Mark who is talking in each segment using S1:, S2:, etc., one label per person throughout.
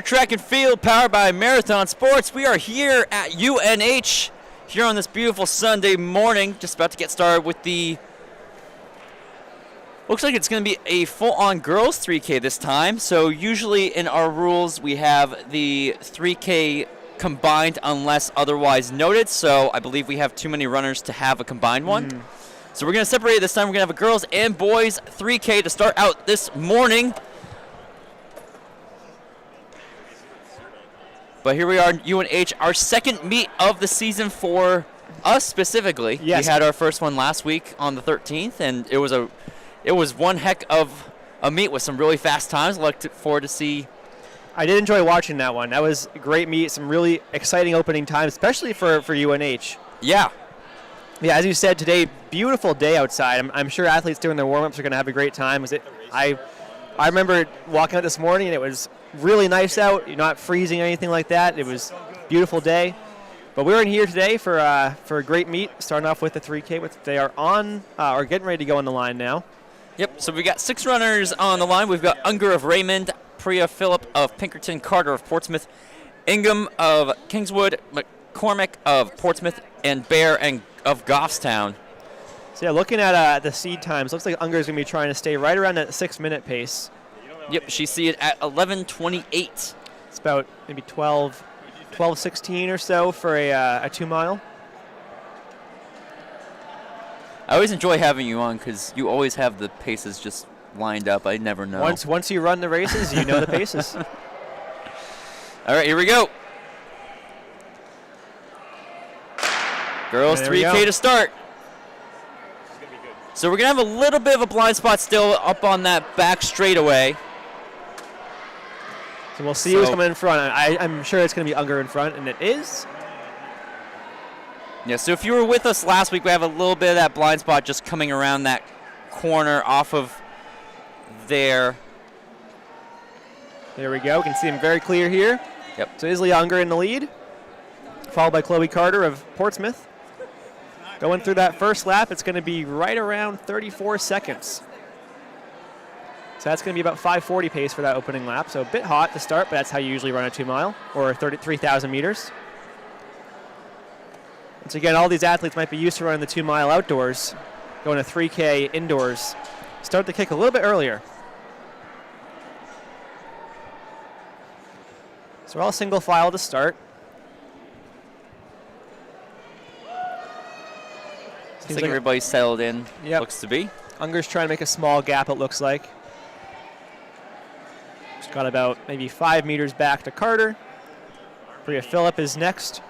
S1: Track and field powered by Marathon Sports. We are here at UNH here on this beautiful Sunday morning. Just about to get started with the, looks like it's going to be a full-on girls 3K this time. So usually in our rules we have the 3K combined unless otherwise noted. So I believe we have too many runners to have a combined one. So we're going to separate it this time. We're going to have a girls and boys 3K to start out this morning. But here we are, UNH, our second meet of the season for us specifically.
S2: Yes.
S1: We had our first one last week on the 13th, and it was one heck of a meet with some really fast times. I look forward to see.
S2: I did enjoy watching that one. That was a great meet, some really exciting opening times, especially for UNH.
S1: Yeah.
S2: Yeah, as you said today, beautiful day outside. I'm sure athletes doing their warm-ups are going to have a great time. I remember walking out this morning, and it was really nice out. You're not freezing or anything like that. It was a beautiful day. But we're in here today for a great meet, starting off with the 3K, which they are on or getting ready to go on the line now.
S1: Yep, so we got 6 runners on the line. We've got Unger of Raymond, Priya Phillip of Pinkerton, Carter of Portsmouth, Ingham of Kingswood, McCormick of Portsmouth, and Bear of Goffstown.
S2: So yeah, looking at the seed times, looks like Unger is going to be trying to stay right around that 6-minute pace.
S1: Yep, she see it at 11:28.
S2: It's about maybe 12:16 or so for a 2 mile.
S1: I always enjoy having you on because you always have the paces just lined up. I never know.
S2: Once you run the races, you know the paces.
S1: All right, here we go. Girls 3K to start. So we're going to have a little bit of a blind spot still up on that back straightaway.
S2: So we'll see who's coming in front. I'm sure it's going to be Unger in front, and it is.
S1: Yeah, so if you were with us last week, we have a little bit of that blind spot just coming around that corner off of there.
S2: There we go. You can see him very clear here.
S1: Yep.
S2: So Isley Unger in the lead, followed by Chloe Carter of Portsmouth. Going through that first lap, it's going to be right around 34 seconds. So that's going to be about 5:40 pace for that opening lap. So a bit hot to start, but that's how you usually run a 2 mile or 3,000 meters. Once again, all these athletes might be used to running the 2 mile outdoors. Going to 3K indoors. Start the kick a little bit earlier. So we're all single file to start.
S1: Seems like everybody's settled in, looks to be.
S2: Unger's trying to make a small gap, it looks like. She's got about maybe 5 meters back to Carter. Priya Phillip is next.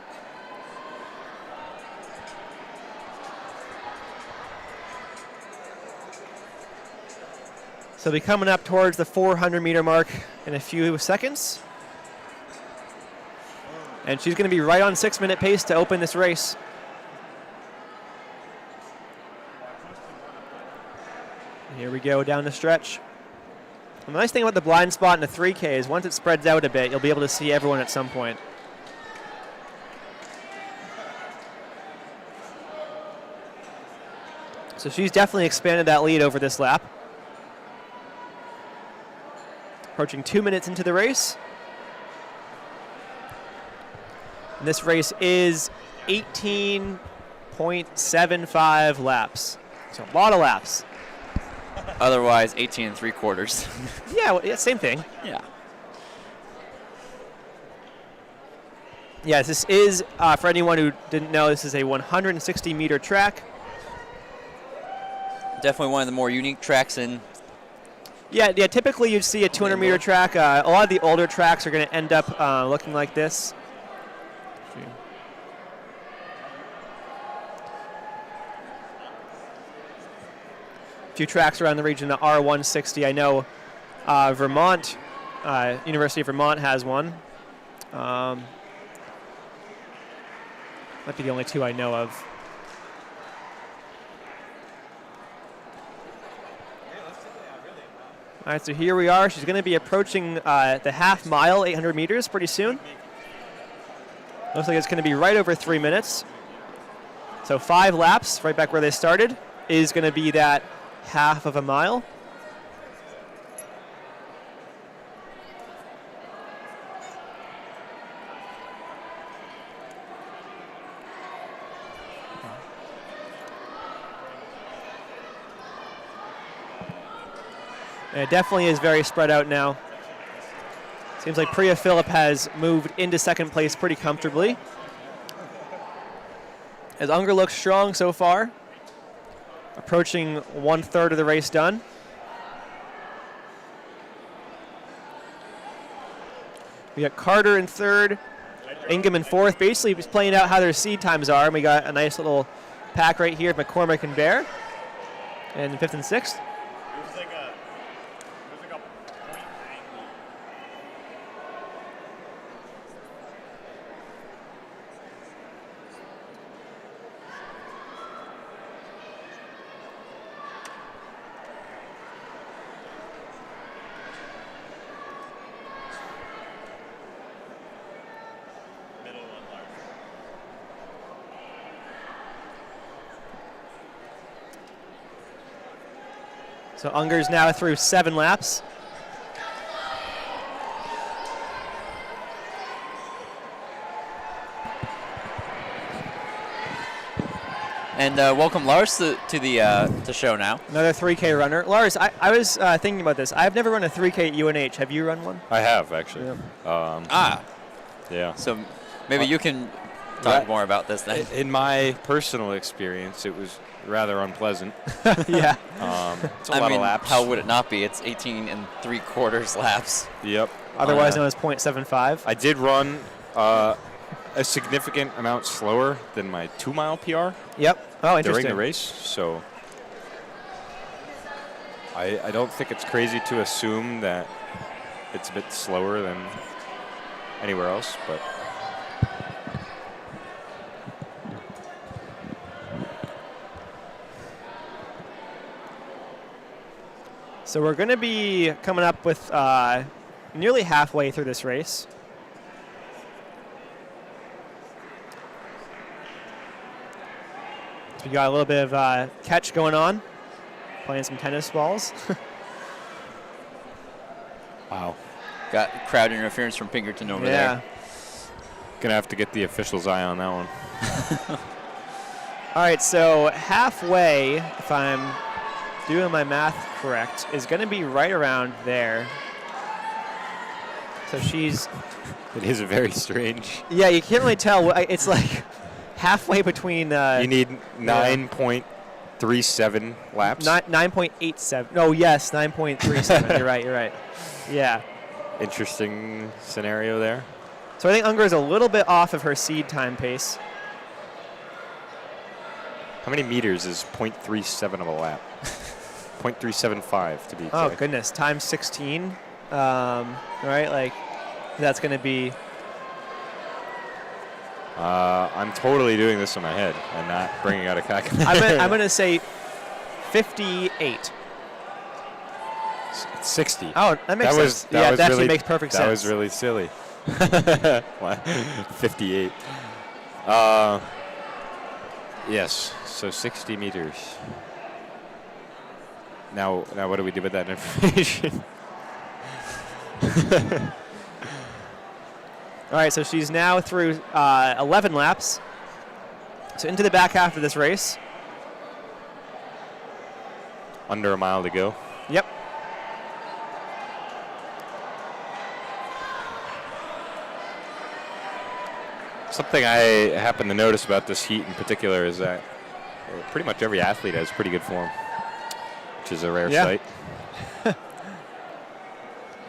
S2: So they'll be coming up towards the 400-meter mark in a few seconds. And she's going to be right on 6-minute pace to open this race. Here we go down the stretch. And the nice thing about the blind spot in the 3K is once it spreads out a bit, you'll be able to see everyone at some point. So she's definitely expanded that lead over this lap. Approaching 2 minutes into the race. And this race is 18.75 laps. So a lot of laps.
S1: Otherwise, 18 3/4.
S2: Yeah, well, yeah, same thing.
S1: Yeah.
S2: Yes, this is, for anyone who didn't know, this is a 160-meter track.
S1: Definitely one of the more unique tracks in.
S2: Yeah. Typically you'd see a 200-meter track. A lot of the older tracks are going to end up looking like this. A few tracks around the region that are 160. I know Vermont, University of Vermont has one. Might be the only two I know of. All right, so here we are. She's going to be approaching the half mile, 800 meters, pretty soon. Looks like it's going to be right over 3 minutes. So 5 laps, right back where they started, is going to be that half of a mile. It definitely is very spread out now. Seems like Priya Phillip has moved into second place pretty comfortably. As Unger looks strong so far, approaching 1/3 of the race done. We got Carter in third, Ingham in fourth. Basically, just playing out how their seed times are. And we got a nice little pack right here, McCormick and Bear, and fifth and sixth. So Unger's now through 7 laps.
S1: And welcome Lars to the show now.
S2: Another 3K runner. Lars, I was thinking about this. I've never run a 3K at UNH. Have you run one?
S3: I have, actually.
S2: Yeah.
S3: Yeah.
S1: So maybe you can talk more about this then.
S3: In my personal experience, it was rather unpleasant.
S2: Yeah.
S3: It's a lot of laps.
S1: How would it not be? It's 18 3/4 laps.
S3: Yep.
S2: Otherwise known as .75.
S3: I did run a significant amount slower than my 2-mile PR.
S2: Yep. Oh, interesting.
S3: During the race, so I don't think it's crazy to assume that it's a bit slower than anywhere else, but
S2: So we're going to be coming up with nearly halfway through this race. So we got a little bit of catch going on, playing some tennis balls.
S3: wow.
S1: Got crowd interference from Pinkerton over
S2: Yeah.
S1: there.
S3: Gonna have to get the official's eye on that one.
S2: All right, so halfway, if I'm doing my math correct, is going to be right around there. So she's...
S3: It is very strange.
S2: Yeah, you can't really tell. It's like halfway between...
S3: You need 9.37 laps.
S2: 9.87. Oh, yes, 9.37. You're right. Yeah.
S3: Interesting scenario there.
S2: So I think Unger is a little bit off of her seed time pace.
S3: How many meters is 0.37 of a lap? 0.375 to be exact.
S2: Oh, goodness. Times 16. Right? Like, that's going to be...
S3: I'm totally doing this in my head and not bringing out a calculator.
S2: I'm going to say 58.
S3: It's 60.
S2: Oh, that makes sense.
S3: That
S2: actually
S3: really,
S2: makes perfect sense.
S3: That was really silly. 58. Yes, so 60 meters. Now what do we do with that information?
S2: All right, so she's now through 11 laps. So into the back half of this race.
S3: Under a mile to go.
S2: Yep.
S3: Something I happen to notice about this heat in particular is that pretty much every athlete has pretty good form, which is a rare sight.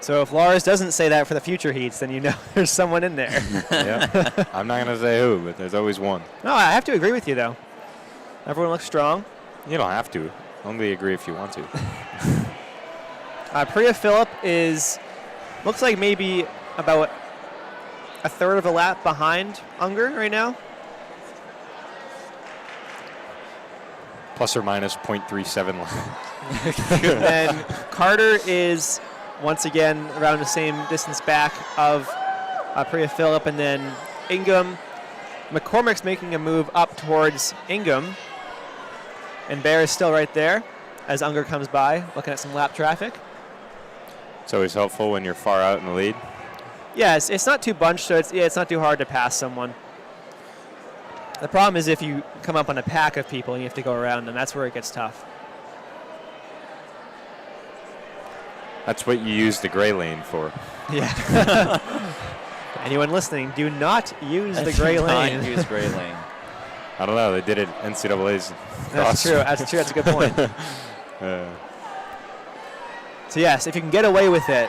S2: So if Lars doesn't say that for the future heats, then you know there's someone in there.
S3: Yeah. I'm not going to say who, but there's always one.
S2: No, I have to agree with you, though. Everyone looks strong.
S3: You don't have to. Only agree if you want to.
S2: Priya Phillip looks like maybe about a third of a lap behind Unger right now.
S3: Plus or minus 0.37 lap.
S2: And Carter is once again around the same distance back of Priya Phillip, and then Ingham. McCormick's making a move up towards Ingham, and Bear is still right there as Unger comes by, looking at some lap traffic.
S3: It's always helpful when you're far out in the lead.
S2: Yeah, it's not too bunched, so it's not too hard to pass someone. The problem is if you come up on a pack of people and you have to go around them, that's where it gets tough.
S3: That's what you use the gray lane for.
S2: Yeah. Anyone listening, do not use the gray lane.
S1: Not use gray lane.
S3: I don't know. They did it NCAA's.
S2: That's true. That's a good point. So yes, if you can get away with it,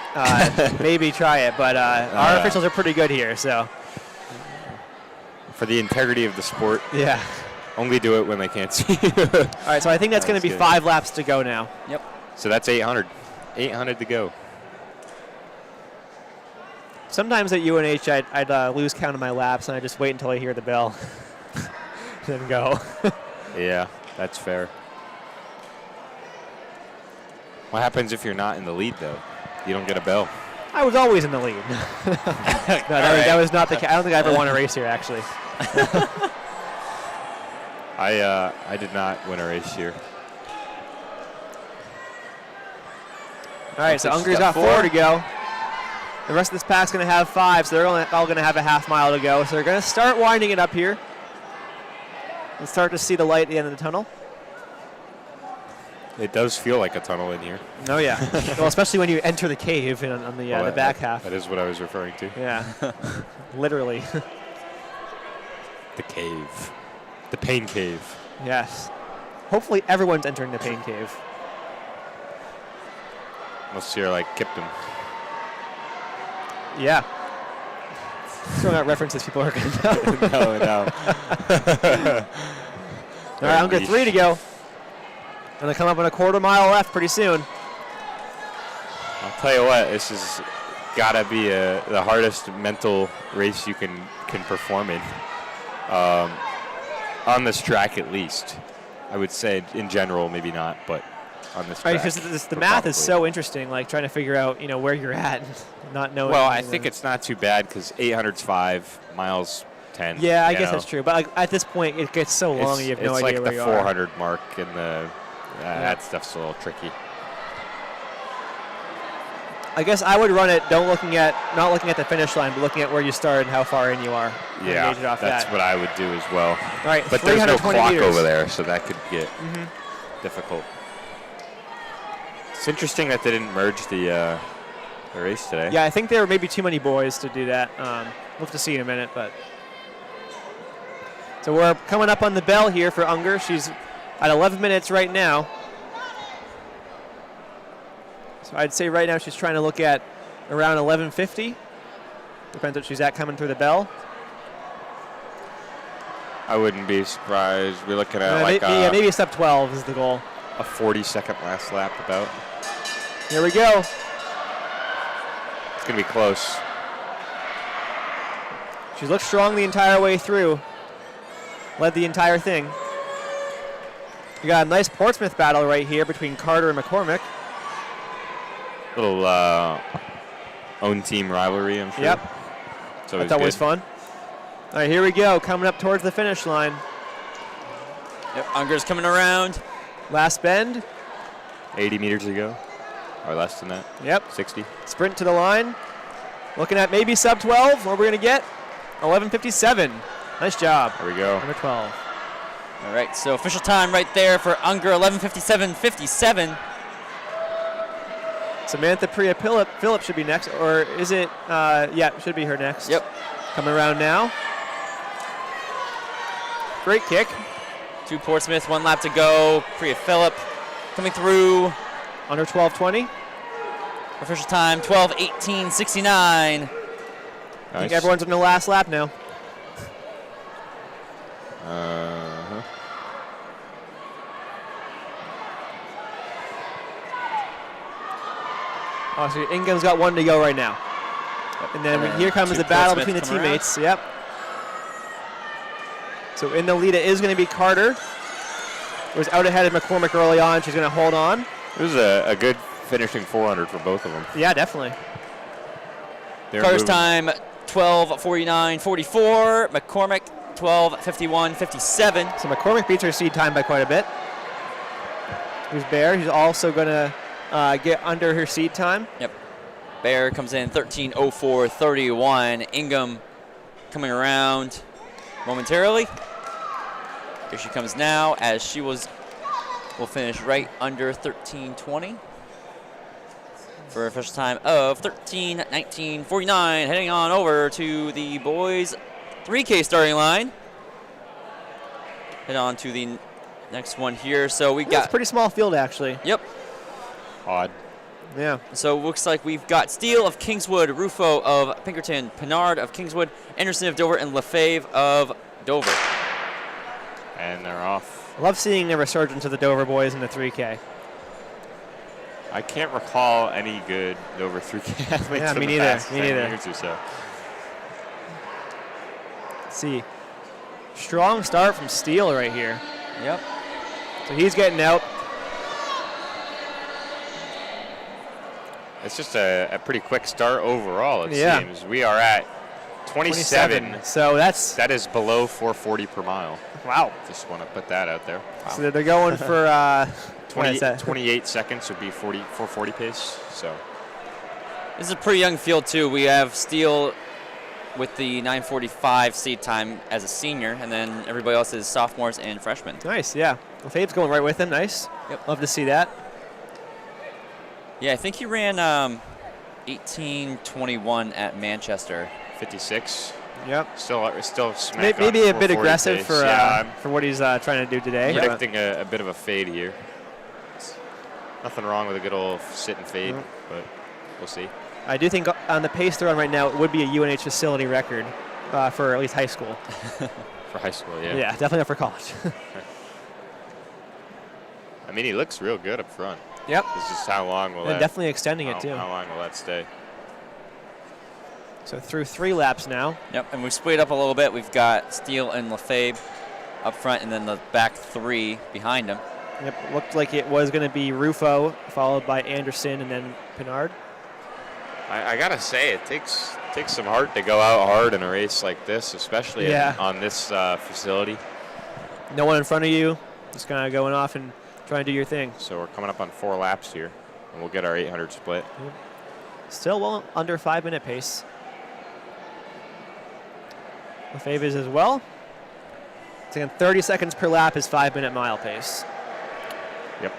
S2: maybe try it. But our officials are pretty good here, so.
S3: For the integrity of the sport.
S2: Yeah.
S3: Only do it when they can't see.
S2: All right, so I think that's going to be 5 laps to go now.
S1: Yep.
S3: So that's 800. 800 to go.
S2: Sometimes at UNH, I'd lose count of my laps, and I just wait until I hear the bell, then go.
S3: Yeah, that's fair. What happens if you're not in the lead, though? You don't get a bell.
S2: I was always in the lead. That was not the case. I don't think I ever won a race here, actually.
S3: I did not win a race here.
S2: All right, so Ungar's got 4 to go. The rest of this pack's going to have 5, so they're all going to have a half mile to go. So they're going to start winding it up here and start to see the light at the end of the tunnel.
S3: It does feel like a tunnel in here.
S2: Oh, yeah. Well, especially when you enter the cave on the back half.
S3: That is what I was referring to.
S2: Yeah. Literally.
S3: The cave. The pain cave.
S2: Yes. Hopefully everyone's entering the pain cave.
S3: Unless you're like Kipton.
S2: Yeah. Throwing out references people are going to know.
S3: No.
S2: All right, Unger 3 to go. Going to come up on a quarter mile left pretty soon.
S3: I'll tell you what, this has got to be the hardest mental race you can perform in. On this track, at least. I would say in general, maybe not, but on this track.
S2: Right, because the math is so interesting, like trying to figure out, where you're at, not knowing.
S3: Well, I think it's not too bad because 800's 5, miles 10.
S2: Yeah, I guess that's true. But at this point, it gets so long, you have no idea where you are.
S3: It's like the 400 mark, and that stuff's a little tricky.
S2: I guess I would run it not looking at the finish line, but looking at where you started and how far in you are.
S3: Yeah, that's what I would do as well.
S2: All right,
S3: but there's no clock
S2: meters
S3: over there, so that could get difficult. It's interesting that they didn't merge the race today.
S2: Yeah, I think there were maybe too many boys to do that. We'll have to see in a minute, but. So we're coming up on the bell here for Unger. She's at 11 minutes right now. So I'd say right now she's trying to look at around 11:50. Depends what she's at coming through the bell.
S3: I wouldn't be surprised. We're looking at
S2: maybe sub 12 is the goal.
S3: A 40-second last lap about.
S2: Here we go.
S3: It's going to be close.
S2: She's looked strong the entire way through. Led the entire thing. We got a nice Portsmouth battle right here between Carter and McCormick.
S3: Little own team rivalry, I'm sure.
S2: Yep.
S3: That's
S2: always fun. All right, here we go. Coming up towards the finish line.
S1: Yep, Unger's coming around.
S2: Last bend.
S3: 80 meters to go, or less than that.
S2: Yep.
S3: 60.
S2: Sprint to the line. Looking at maybe sub 12. What we're going to get? 11:57. Nice job.
S3: There we go.
S2: Number 12.
S1: All right, so official time right there for Unger, 11:57.57.
S2: Samantha Priya Phillip should be next, or is it? Yeah, should be her next.
S1: Yep.
S2: Coming around now. Great kick.
S1: 2 Portsmouth, 1 lap to go. Priya Phillip coming through.
S2: Under 12:20.
S1: Official time 12:18.69.
S2: I think everyone's on the last lap now. Oh, so Ingham's got 1 to go right now. And then here comes the battle between the teammates. Yep. So in the lead it is going to be Carter. It was out ahead of McCormick early on. She's going to hold on.
S3: It was a good finishing 400 for both of them.
S2: Yeah, definitely.
S1: Carter's time 12:49.44. McCormick 12:51.57.
S2: So McCormick beats her seed time by quite a bit. Here's Bear. He's also going to get under her seed time.
S1: Yep. Bear comes in 13:04.31. Ingham coming around momentarily. Here she comes now, as will finish right under 13:20. for a first time of 13:19:49, heading on over to the boys 3K starting line. Head on to the next one here. So we got
S2: It's a pretty small field, actually.
S1: Yep.
S3: Odd.
S2: Yeah.
S1: So it looks like we've got Steele of Kingswood, Rufo of Pinkerton, Pinard of Kingswood, Anderson of Dover, and Lefebvre of Dover.
S3: And they're off.
S2: I love seeing the resurgence of the Dover boys in the 3K.
S3: I can't recall any good Dover 3K athletes
S2: Yeah,
S3: in
S2: me
S3: the
S2: neither,
S3: past
S2: me
S3: 10
S2: neither.
S3: years or so.
S2: Let's see. Strong start from Steele right here.
S1: Yep.
S2: So he's getting out.
S3: It's just a pretty quick start overall, it
S2: Yeah.
S3: seems. We are at 27.
S2: So that's,
S3: That is below 440 per mile.
S2: wow.
S3: Just want to put that out there.
S2: So they're going for, what is that?
S3: 28 seconds would be 440 pace. So
S1: This is a pretty young field, too. We have Steele with the 9:45 seed time as a senior, and then everybody else is sophomores and freshmen.
S2: Nice, yeah. Lefebvre's going right with him. Nice.
S1: Yep.
S2: Love to see that.
S1: Yeah, I think he ran 18:21 at Manchester.
S3: 56.
S2: Yep.
S3: Still smack
S2: Maybe
S3: on
S2: a bit
S3: 440
S2: aggressive
S3: pace.
S2: for
S3: Yeah, I'm
S2: for what he's trying to do today. but-
S3: predicting a bit of a fade here. Nothing wrong with a good old sit and fade, but we'll see.
S2: I do think on the pace they're on right now, it would be a UNH facility record for at least high school.
S3: For high school, yeah.
S2: Yeah, definitely not for college.
S3: I mean, he looks real good up front.
S2: Yep.
S3: It's just how long will
S2: And
S3: that?
S2: definitely extending it, too.
S3: How long will that stay?
S2: So through 3 laps now.
S1: Yep, and we split up a little bit. We've got Steele and Lefebvre up front, and then the back 3 behind them.
S2: Yep, looked like it was going to be Rufo, followed by Anderson, and then Pinard.
S3: I gotta say, it takes some heart to go out hard in a race like this, especially on this facility.
S2: No one in front of you, just kind of going off and trying to do your thing.
S3: So we're coming up on 4 laps here, and we'll get our 800 split.
S2: Still well under 5-minute pace. Lefebvre's as well. So again, 30 seconds per lap is 5-minute mile pace.
S3: Yep.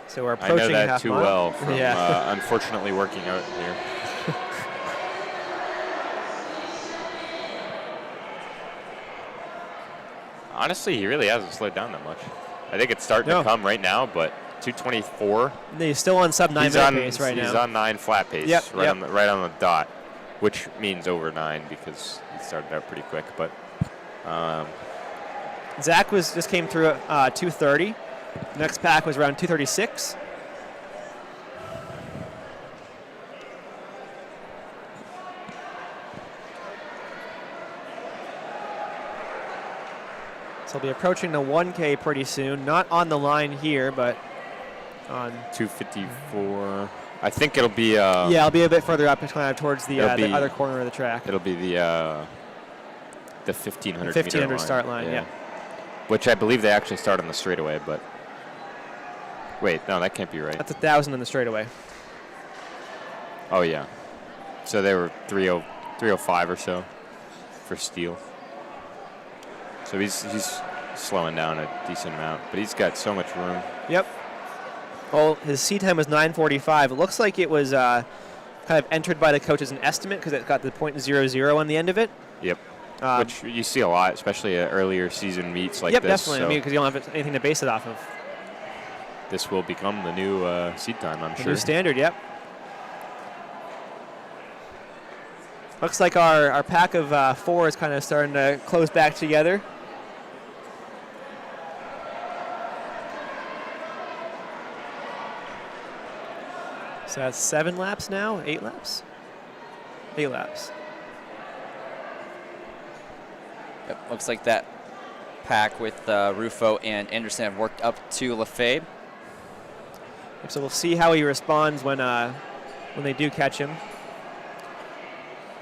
S2: So we're
S3: I
S2: approaching
S3: know that
S2: half
S3: too
S2: mile.
S3: well from
S2: Yeah.
S3: unfortunately working out here. Honestly, he really hasn't slowed down that much. I think it's starting to come right now, but 224.
S2: He's still on sub 9-minute pace right now.
S3: He's on 9 flat pace, right on the dot, which means over 9 because he started out pretty quick. But
S2: Zach just came through at 2:30. Next pack was around 2:36. So he'll be approaching the 1K pretty soon. Not on the line here, but on
S3: 254. I think it'll be.
S2: yeah, it'll be a bit further up, kind of towards the other corner of the track.
S3: It'll be the 1500.
S2: 1500 start line, yeah.
S3: Which I believe they actually start on the straightaway, but wait, no, that can't be right.
S2: That's 1,000 in the straightaway.
S3: Oh yeah, so they were 305 or so for Steele. So he's slowing down a decent amount, but he's got so much room.
S2: Yep. Well, his seat time was 9:45. It looks like it was kind of entered by the coach as an estimate because it got the .00 on the end of it.
S3: Yep. Which you see a lot, especially at earlier season meets like
S2: yep,
S3: this.
S2: Definitely.
S3: So
S2: I mean, because you don't have anything to base it off of.
S3: This will become the new seat time, I'm sure.
S2: New standard, yep. Looks like our pack of 4 is kind of starting to close back together. So that's 7 laps now, 8 laps? 8 laps.
S1: Yep, looks like that pack with Rufo and Anderson have worked up to Lefebvre.
S2: So we'll see how he responds when they do catch him.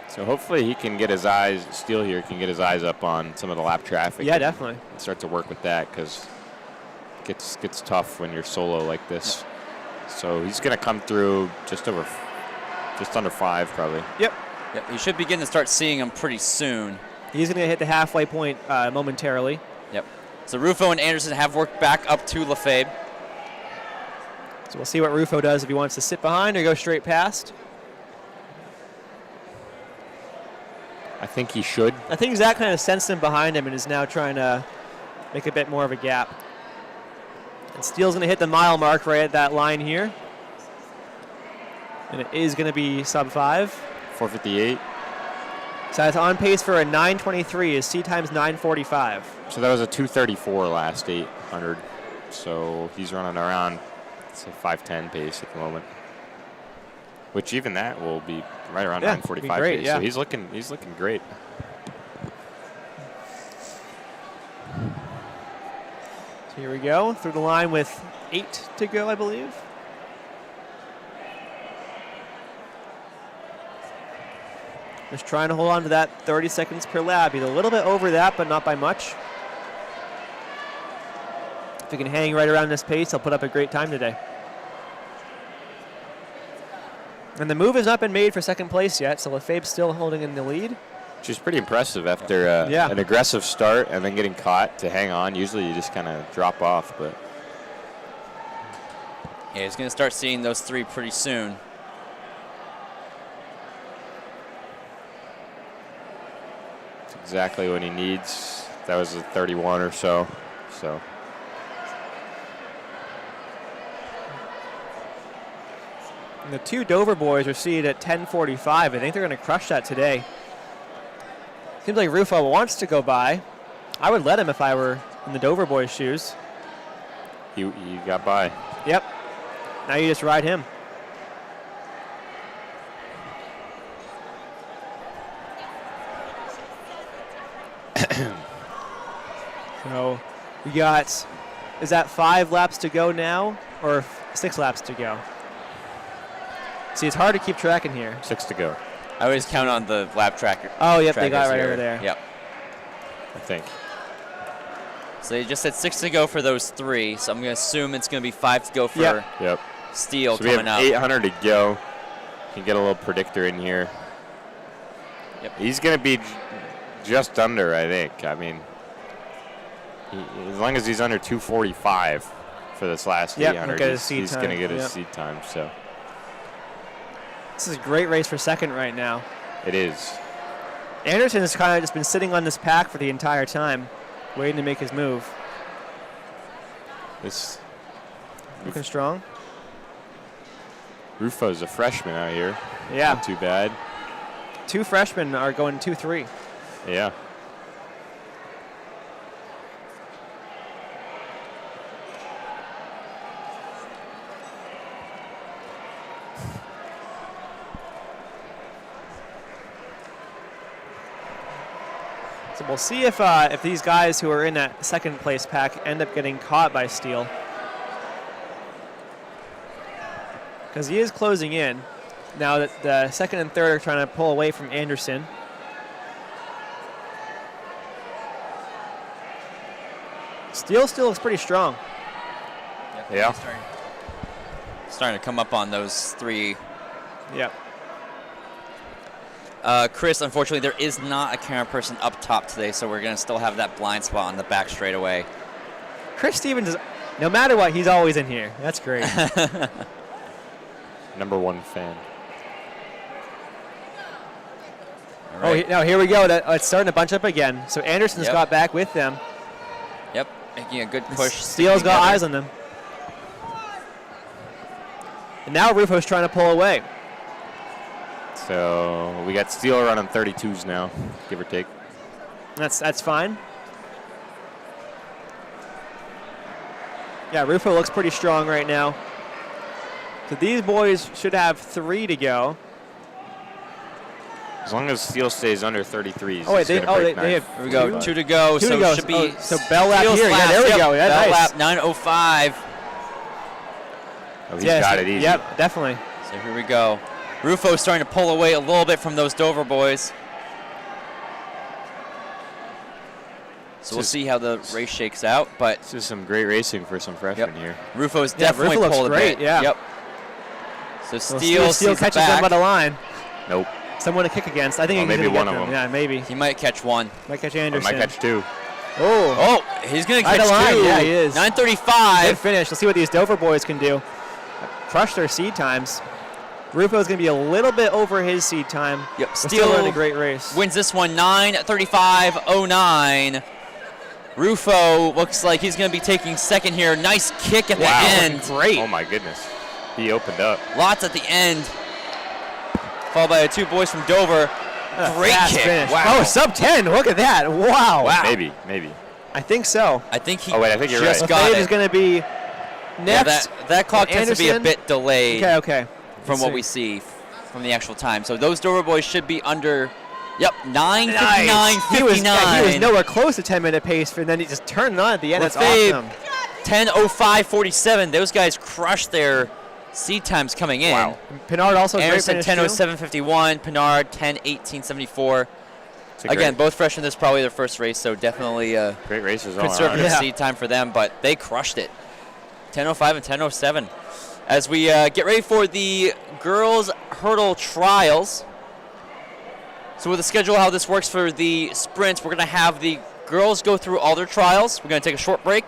S3: So hopefully he can get his eyes, Steele here can get his eyes up on some of the lap traffic.
S2: Yeah, definitely.
S3: And start to work with that because it gets tough when you're solo like this. So he's going to come through just under 5 probably.
S2: Yep.
S1: Yep, you should begin to start seeing him pretty soon.
S2: He's going to hit the halfway point momentarily.
S1: Yep. So Rufo and Anderson have worked back up to Lefebvre.
S2: So we'll see what Rufo does if he wants to sit behind or go straight past.
S3: I think he should.
S2: I think Zach kind of sensed him behind him and is now trying to make a bit more of a gap. And Steele's going to hit the mile mark right at that line here. And it is going to be sub 5.
S3: 4:58.
S2: So it's on pace for a 9:23. His seat time's 9:45.
S3: So that was a 2:34 last 800. So he's running around, say, 5:10 pace at the moment. Which even that will be right around 9:45
S2: great,
S3: pace.
S2: yeah.
S3: So he's looking great.
S2: So here we go, through the line with 8 to go, I believe. Just trying to hold on to that 30 seconds per lap. He's a little bit over that, but not by much. If he can hang right around this pace, he'll put up a great time today. And the move has not been made for second place yet, so Lefebvre's still holding in the lead.
S3: Which is pretty impressive after an aggressive start and then getting caught to hang on. Usually you just kind of drop off, but
S1: Yeah, he's going to start seeing those 3 pretty soon.
S3: it's exactly what he needs. That was a 31 or so. So
S2: And the 2 Dover boys are seated at 10:45. I think they're going to crush that today. Seems like Rufo wants to go by. I would let him if I were in the Dover boys' shoes.
S3: he got by.
S2: Yep. Now you just ride him. So we got, is that 5 laps to go now or 6 laps to go? See, it's hard to keep track in here.
S3: 6 to go,
S1: I always count on the lap tracker.
S2: Oh, yep, they got
S1: trackers
S2: right
S1: here.
S2: over there.
S1: Yep.
S3: I think.
S1: So they just said 6 to go for those 3, so I'm going to assume it's going to be 5 to go for
S3: Yep.
S1: Steele
S3: So we
S1: coming
S3: have
S1: up.
S3: 800 to go. Can get a little predictor in here.
S1: Yep.
S3: He's going to be just under, I think. I mean, as long as he's under 2:45 for this last
S2: Yep,
S3: 800,
S2: he'll get his seat
S3: he's going to
S2: time.
S3: get his
S2: Yep.
S3: seat time. So
S2: This is a great race for second right now.
S3: it is.
S2: Anderson has kind of just been sitting on this pack for the entire time, waiting to make his move.
S3: This
S2: Looking strong.
S3: Rufo's a freshman out here.
S2: Yeah.
S3: Not too bad.
S2: 2 freshmen are going 2-3.
S3: Yeah.
S2: So we'll see if these guys who are in that second place pack end up getting caught by Steele. Because he is closing in. Now that the second and third are trying to pull away from Anderson. Steele still looks pretty strong.
S3: Yeah.
S1: Starting to come up on those 3.
S2: Yep.
S1: Chris, unfortunately, there is not a camera person up top today, so we're going to still have that blind spot on the back straightaway.
S2: Chris Stevens, is, no matter what, he's always in here. That's great.
S3: Number 1 fan.
S1: All right.
S2: Now here we go. It's starting to bunch up again. So Anderson's
S1: Yep.
S2: got back with them.
S1: Yep, making a good push.
S2: Steele's got eyes on them. And now Rufo's trying to pull away.
S3: So we got Steele running 32s now, give or take.
S2: That's fine. Yeah, Rufo looks pretty strong right now. So these boys should have 3 to go.
S3: As long as Steele stays under 33s.
S2: Oh, wait,
S3: he's
S2: they-
S3: gonna
S2: oh,
S3: break
S2: they have-
S3: 9.
S1: Here we go, 2 to go.
S2: 2
S1: so
S2: to go.
S1: Should be
S2: So bell lap
S1: Steele's
S2: here. Yeah,
S1: last.
S2: there we
S1: Yep,
S2: go. Yeah,
S1: bell
S2: nice.
S1: lap 9:05.
S3: Oh, he's
S2: Yes,
S3: got it easy.
S2: Yep, definitely.
S1: So here we go. Rufo's starting to pull away a little bit from those Dover boys. So we'll see how the race shakes out, but
S3: This is some great racing for some freshmen here.
S1: Rufo's
S2: Yeah,
S1: definitely
S2: Rufo looks
S1: pulled a
S2: great,
S1: bit.
S2: yeah.
S1: Yep. So
S2: Well,
S1: Steele
S2: Steele
S1: sees the
S2: catches them by
S1: back.
S2: the line.
S3: Nope.
S2: Someone to kick against. I think
S3: Oh,
S2: he's
S3: maybe
S2: gonna
S3: one
S2: get
S3: of
S2: them.
S3: them.
S2: Yeah, maybe.
S1: He might catch one.
S2: Might catch
S3: Or
S2: Anderson.
S3: might catch 2.
S2: Oh,
S1: Oh, he's going to
S2: Right
S1: catch
S2: line,
S1: 2.
S2: yeah, he is.
S1: 9:35.
S2: good finish. Let's see what these Dover boys can do. crushed their seed times. Rufo's going to be a little bit over his seed time.
S1: Yep,
S2: Still in a great race.
S1: Wins this one 9:35.09. Rufo looks like he's going to be taking second here. Nice kick at the end.
S2: Great.
S3: Oh my goodness. He opened up.
S1: Lots at the end. Followed by the two boys from Dover. Great
S2: Fast
S1: kick.
S2: finish.
S1: Wow.
S2: Oh, sub 10. Look at that. Wow.
S3: Maybe.
S2: I think so.
S1: I think he
S3: Oh, wait, I think you're
S1: just
S3: right.
S1: got
S2: Lafayette
S1: it.
S2: is going to be
S1: Yeah,
S2: next.
S1: that clock tends to be a
S2: Anderson.
S1: bit delayed
S2: Okay.
S1: from
S2: Let's
S1: what
S2: see.
S1: we see from the actual time. So those Dover boys should be under, 9:59.59.
S2: Nice. He was nowhere close to 10-minute pace, and then he just turned it on at the end. That's
S1: Lafayette,
S2: awesome.
S1: 10:05.47. Those guys crushed their seed times coming in.
S3: Wow.
S2: Pinard also a great
S1: Anderson
S2: finish, too.
S1: 10:07.51. Pinard 10:18.74.
S3: It's a
S1: Again,
S3: great,
S1: both freshmen. This is probably their first race, so definitely
S3: great races all
S1: conservative
S3: around.
S2: Yeah.
S1: seed time for them, but they crushed it. 10:05 and 10:07. As we get ready for the girls' hurdle trials. So with the schedule, how this works for the sprints, we're going to have the girls go through all their trials. We're going to take a short break,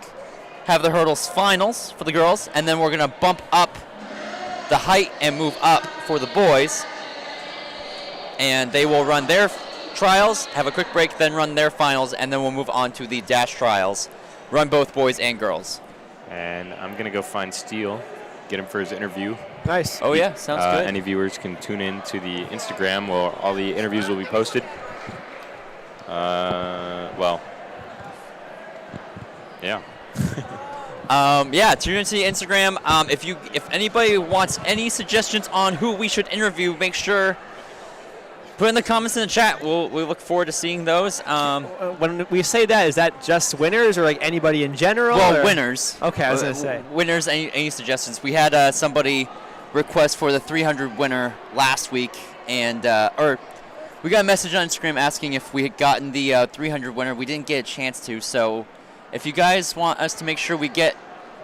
S1: have the hurdles finals for the girls, and then we're going to bump up the height and move up for the boys. And they will run their trials, have a quick break, then run their finals, and then we'll move on to the dash trials. Run both boys and girls.
S3: And I'm going to go find Steele, get him for his interview.
S2: Nice.
S1: Oh yeah, sounds good.
S3: Any viewers can tune in to the Instagram where all the interviews will be posted. Yeah.
S1: Tune into the Instagram. If anybody wants any suggestions on who we should interview, make sure put in the comments in the chat. We look forward to seeing those.
S2: When we say that, is that just winners or like anybody in general?
S1: Well,
S2: or?
S1: winners.
S2: Okay, I was going to say.
S1: Winners. Any suggestions? We had somebody request for the 300 winner last week, and we got a message on Instagram asking if we had gotten the 300 winner. We didn't get a chance to, so if you guys want us to make sure we get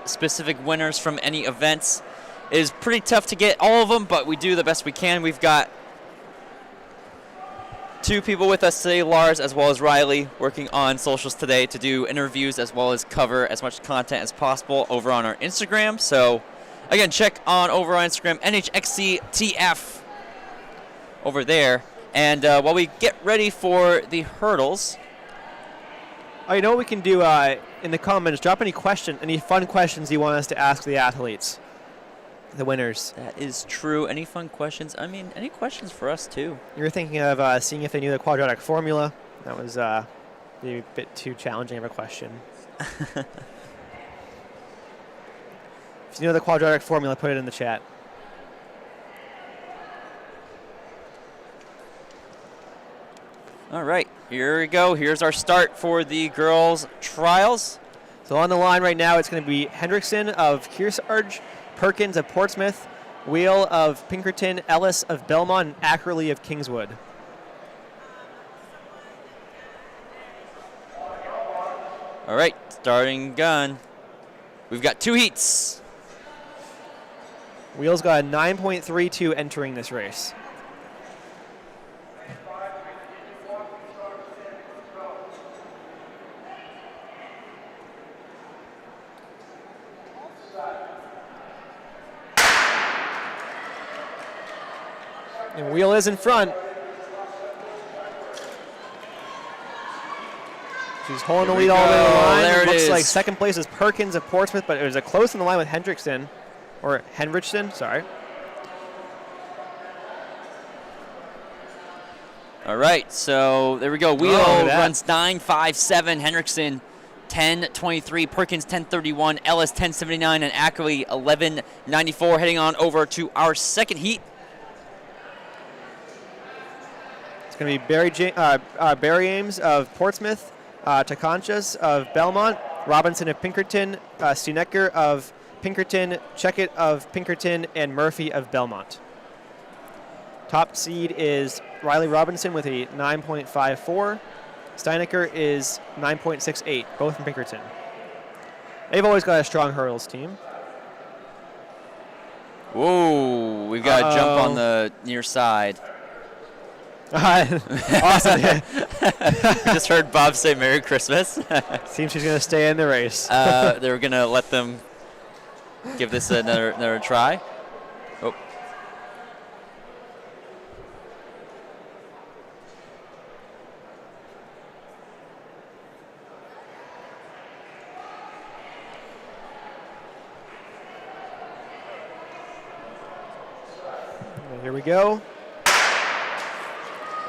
S1: specific winners from any events, it is pretty tough to get all of them, but we do the best we can. We've got two people with us today, Lars as well as Riley, working on socials today to do interviews as well as cover as much content as possible over on our Instagram. So again, check on over on Instagram, NHXCTF over there. And while we get ready for the hurdles.
S2: Oh, you know what we can do in the comments? Drop any fun questions you want us to ask the athletes, the winners.
S1: That is true. Any fun questions? I mean, any questions for us too?
S2: You were thinking of seeing if they knew the quadratic formula. That was maybe a bit too challenging of a question. If you know the quadratic formula, put it in the chat.
S1: All right, here we go. Here's our start for the girls' trials.
S2: So on the line right now, it's going to be Hendrickson of Kearsarge, Perkins of Portsmouth, Wheel of Pinkerton, Ellis of Belmont, and Ackerley of Kingswood.
S1: All right, starting gun. We've got two heats.
S2: Wheel's got a 9.32 entering this race. And Wheel is in front. She's holding the lead all the way to the line.
S1: There it
S2: Looks
S1: is.
S2: like second place is Perkins of Portsmouth, but it was a close in the line with Hendrickson, or Henrichson, sorry.
S1: All right, so there we go. Wheel
S2: look at that.
S1: runs 9.57. Hendrickson 10.23. Perkins 10.31. Ellis 10.79. And Ackley 11.94. Heading on over to our second heat.
S2: It's going to be Barry Ames of Portsmouth, Takanchas of Belmont, Robinson of Pinkerton, Steinecker of Pinkerton, Checkett of Pinkerton, and Murphy of Belmont. Top seed is Riley Robinson with a 9.54. Steinecker is 9.68, both from Pinkerton. They've always got a strong hurdles team.
S1: Whoa, we've got a jump on the near side.
S2: Awesome.
S1: We just heard Bob say Merry Christmas.
S2: Seems she's going to stay in the race.
S1: They were going to let them give this another try.
S2: we go.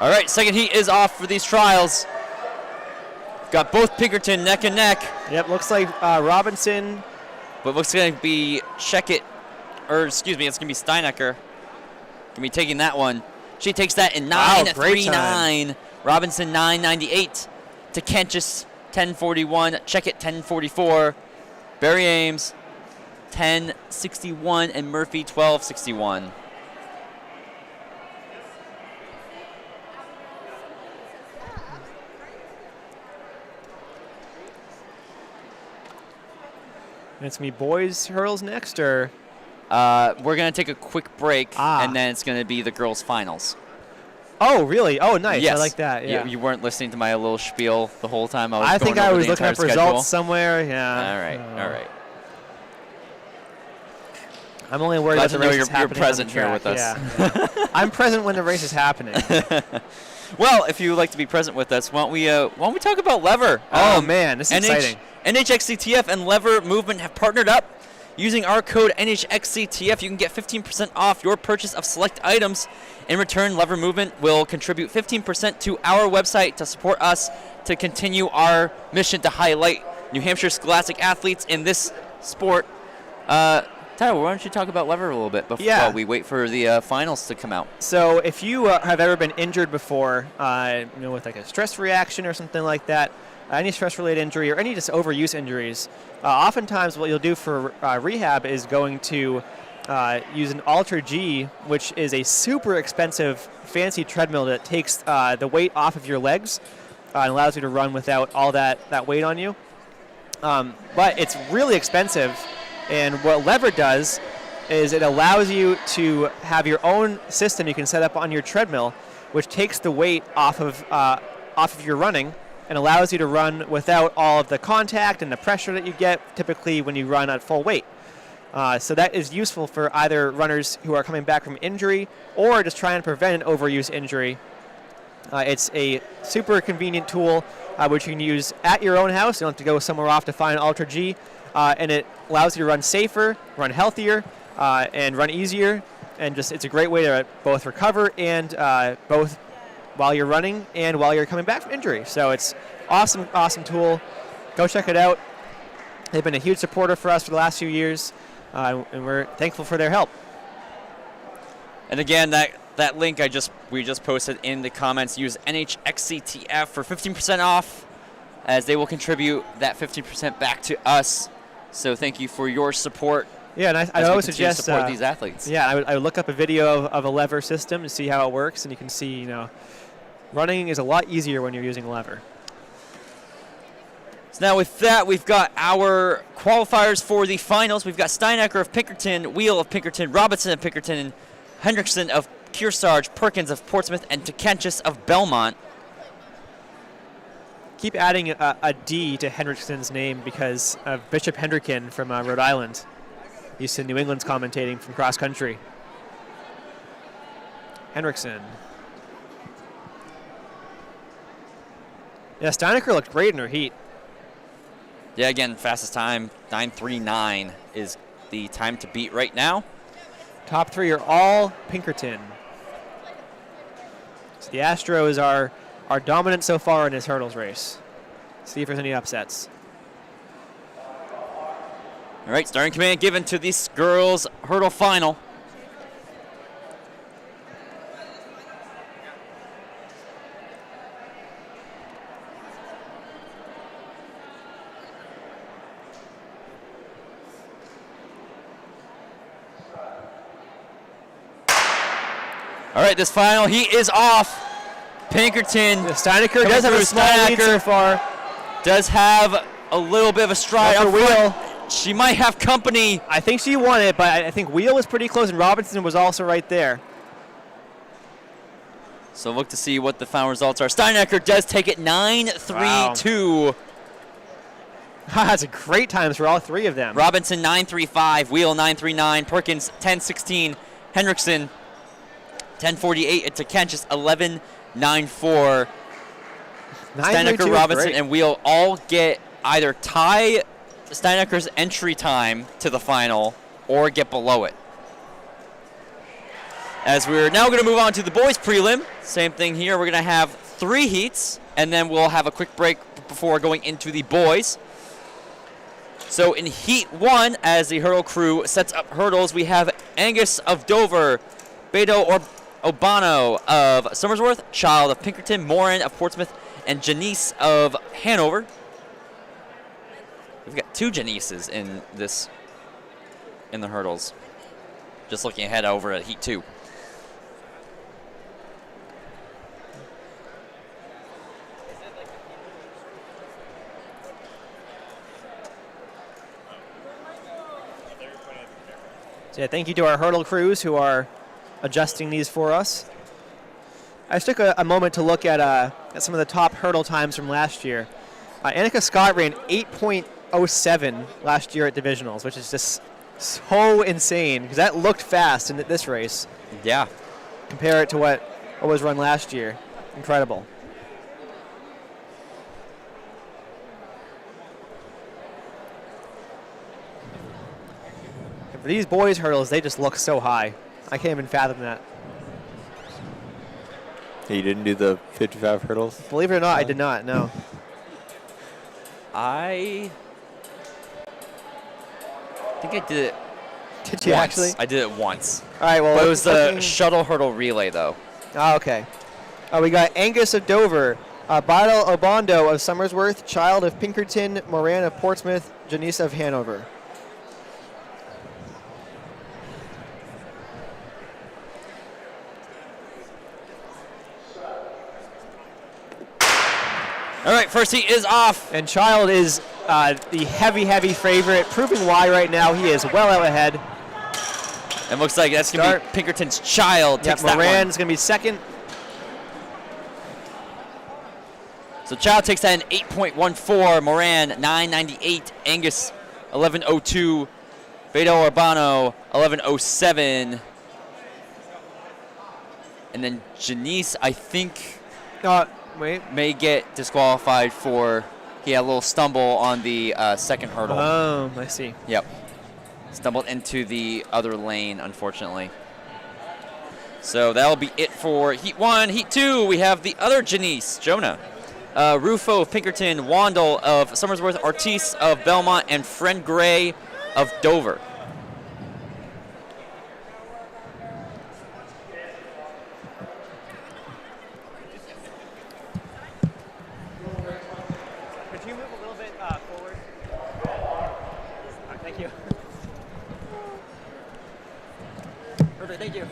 S1: All right, second heat is off for these trials. Got both Pinkerton neck and neck.
S2: Yep, looks like Robinson.
S1: But looks going to be it's going to be Steinecker. Going to be taking that one. She takes that in 9:39. Robinson 9:98. To Kenchis 10:41. Checkett 10:44. Barry Ames 10:61 and Murphy 12:61.
S2: And it's going to be boys hurdles next, or?
S1: We're going to take a quick break,
S2: Ah.
S1: and then it's going to be the girls' finals.
S2: Oh, really? Oh, nice.
S1: Yes.
S2: I like that. Yeah.
S1: You weren't listening to my little spiel the whole time. I
S2: think
S1: going
S2: I
S1: over
S2: was
S1: the
S2: looking
S1: entire
S2: up
S1: schedule.
S2: results somewhere. Yeah.
S1: All right.
S2: I'm only worried
S1: Glad
S2: about
S1: to
S2: the
S1: know
S2: race
S1: you're
S2: happening
S1: present
S2: on the
S1: here with
S2: track.
S1: us.
S2: Yeah. I'm present when the race is happening.
S1: Well, if you would like to be present with us, why don't we talk about Lever?
S2: Oh, man, this is exciting.
S1: NHXCTF and Lever Movement have partnered up. Using our code NHXCTF, you can get 15% off your purchase of select items. In return, Lever Movement will contribute 15% to our website to support us to continue our mission to highlight New Hampshire scholastic athletes in this sport. Tyler, why don't you talk about Lever a little bit before we wait for the finals to come out?
S2: So if you have ever been injured before, with like a stress reaction or something like that, any stress-related injury or any just overuse injuries, oftentimes what you'll do for rehab is going to use an Alter G, which is a super expensive, fancy treadmill that takes the weight off of your legs and allows you to run without all that weight on you. But it's really expensive, and what Lever does is it allows you to have your own system you can set up on your treadmill, which takes the weight off of your running and allows you to run without all of the contact and the pressure that you get typically when you run at full weight. So that is useful for either runners who are coming back from injury or just trying to prevent an overuse injury. It's a super convenient tool which you can use at your own house. You don't have to go somewhere off to find Alter G. And it allows you to run safer, run healthier, and run easier. And it's a great way to both recover and both while you're running and while you're coming back from injury. So it's awesome tool. Go check it out. They've been a huge supporter for us for the last few years, and we're thankful for their help.
S1: And again, that link we just posted in the comments. Use NHXCTF for 15% off, as they will contribute that 15% back to us. So thank you for your support.
S2: Yeah, and I always suggest
S1: support these athletes.
S2: Yeah, I would look up a video of a Lever system to see how it works, and you can see, running is a lot easier when you're using Lever.
S1: So now with that, we've got our qualifiers for the finals. We've got Steinecker of Pinkerton, Wheel of Pinkerton, Robinson of Pinkerton, Hendrickson of Kearsarge, Perkins of Portsmouth, and Tekenchis of Belmont.
S2: Keep adding a D to Hendrickson's name because of Bishop Hendricken from Rhode Island. Used to New England's commentating from cross country. Hendrickson. Yeah, Steinecker looked great in her heat.
S1: Yeah, again, fastest time, 9:39 is the time to beat right now.
S2: Top three are all Pinkerton. So the Astros are dominant so far in this hurdles race. See if there's any upsets.
S1: All right, starting command given to this girls' hurdle final. All right, this final heat is off. Pinkerton.
S2: Steinecker does have a small lead so far.
S1: Does have a little bit of a stride up
S2: Wheel.
S1: She might have company.
S2: I think she won it, but I think Wheel was pretty close, and Robinson was also right there.
S1: So look to see what the final results are. Steinecker does take it 9:32.
S2: Wow. That's a great times for all three of them.
S1: Robinson 9:35, Wheel 9:39, Perkins 10:16, Hendrickson 10:48, and Tekenchis 11:94. Steinecker, Robinson, and Wheel all get either tie Steinecker's entry time to the final or get below it. As we're now going to move on to the boys prelim. Same thing here. We're going to have 3 heats, and then we'll have a quick break before going into the boys. So in Heat 1, as the hurdle crew sets up hurdles, we have Angus of Dover, Beto Obano of Somersworth, Child of Pinkerton, Morin of Portsmouth, and Janice of Hanover. We've got 2 Janices in the hurdles. Just looking ahead over at Heat 2.
S2: So yeah, thank you to our hurdle crews who are adjusting these for us. I just took a moment to look at some of the top hurdle times from last year. Annika Scott ran 8.07 last year at divisionals, which is just so insane because that looked fast in this race.
S1: Yeah.
S2: Compare it to what was run last year. Incredible. For these boys' hurdles, they just look so high. I can't even fathom that.
S4: You didn't do the 55 hurdles?
S2: Believe it or not, I did not, no.
S1: I think I did it
S2: Did you
S1: once.
S2: actually?
S1: I did it once.
S2: All right, well.
S1: But it was the shuttle hurdle relay, though.
S2: Oh, okay. We got Angus of Dover, Beto Obando of Somersworth, Child of Pinkerton, Moran of Portsmouth, Janice of Hanover.
S1: All right, first heat is off.
S2: And Child is the heavy favorite, proving why right now he is well out ahead.
S1: It looks like that's going to be Pinkerton's Child.
S2: Yep,
S1: Takes that
S2: Moran's
S1: one.
S2: going to be second.
S1: So Child takes that in 8.14. Moran, 9.98. Angus, 11.02. Beto Urbano, 11.07. And then Janice, I think, may get disqualified for, he had a little stumble on the second hurdle.
S2: Oh, I see.
S1: Yep. Stumbled into the other lane, unfortunately. So that'll be it for Heat 1. Heat 2, we have the other Janice, Jonah. Rufo of Pinkerton, Wandel of Somersworth, Artis of Belmont, and Friend Gray of Dover.
S2: Could you move a little bit forward? Thank you. Perfect, thank you.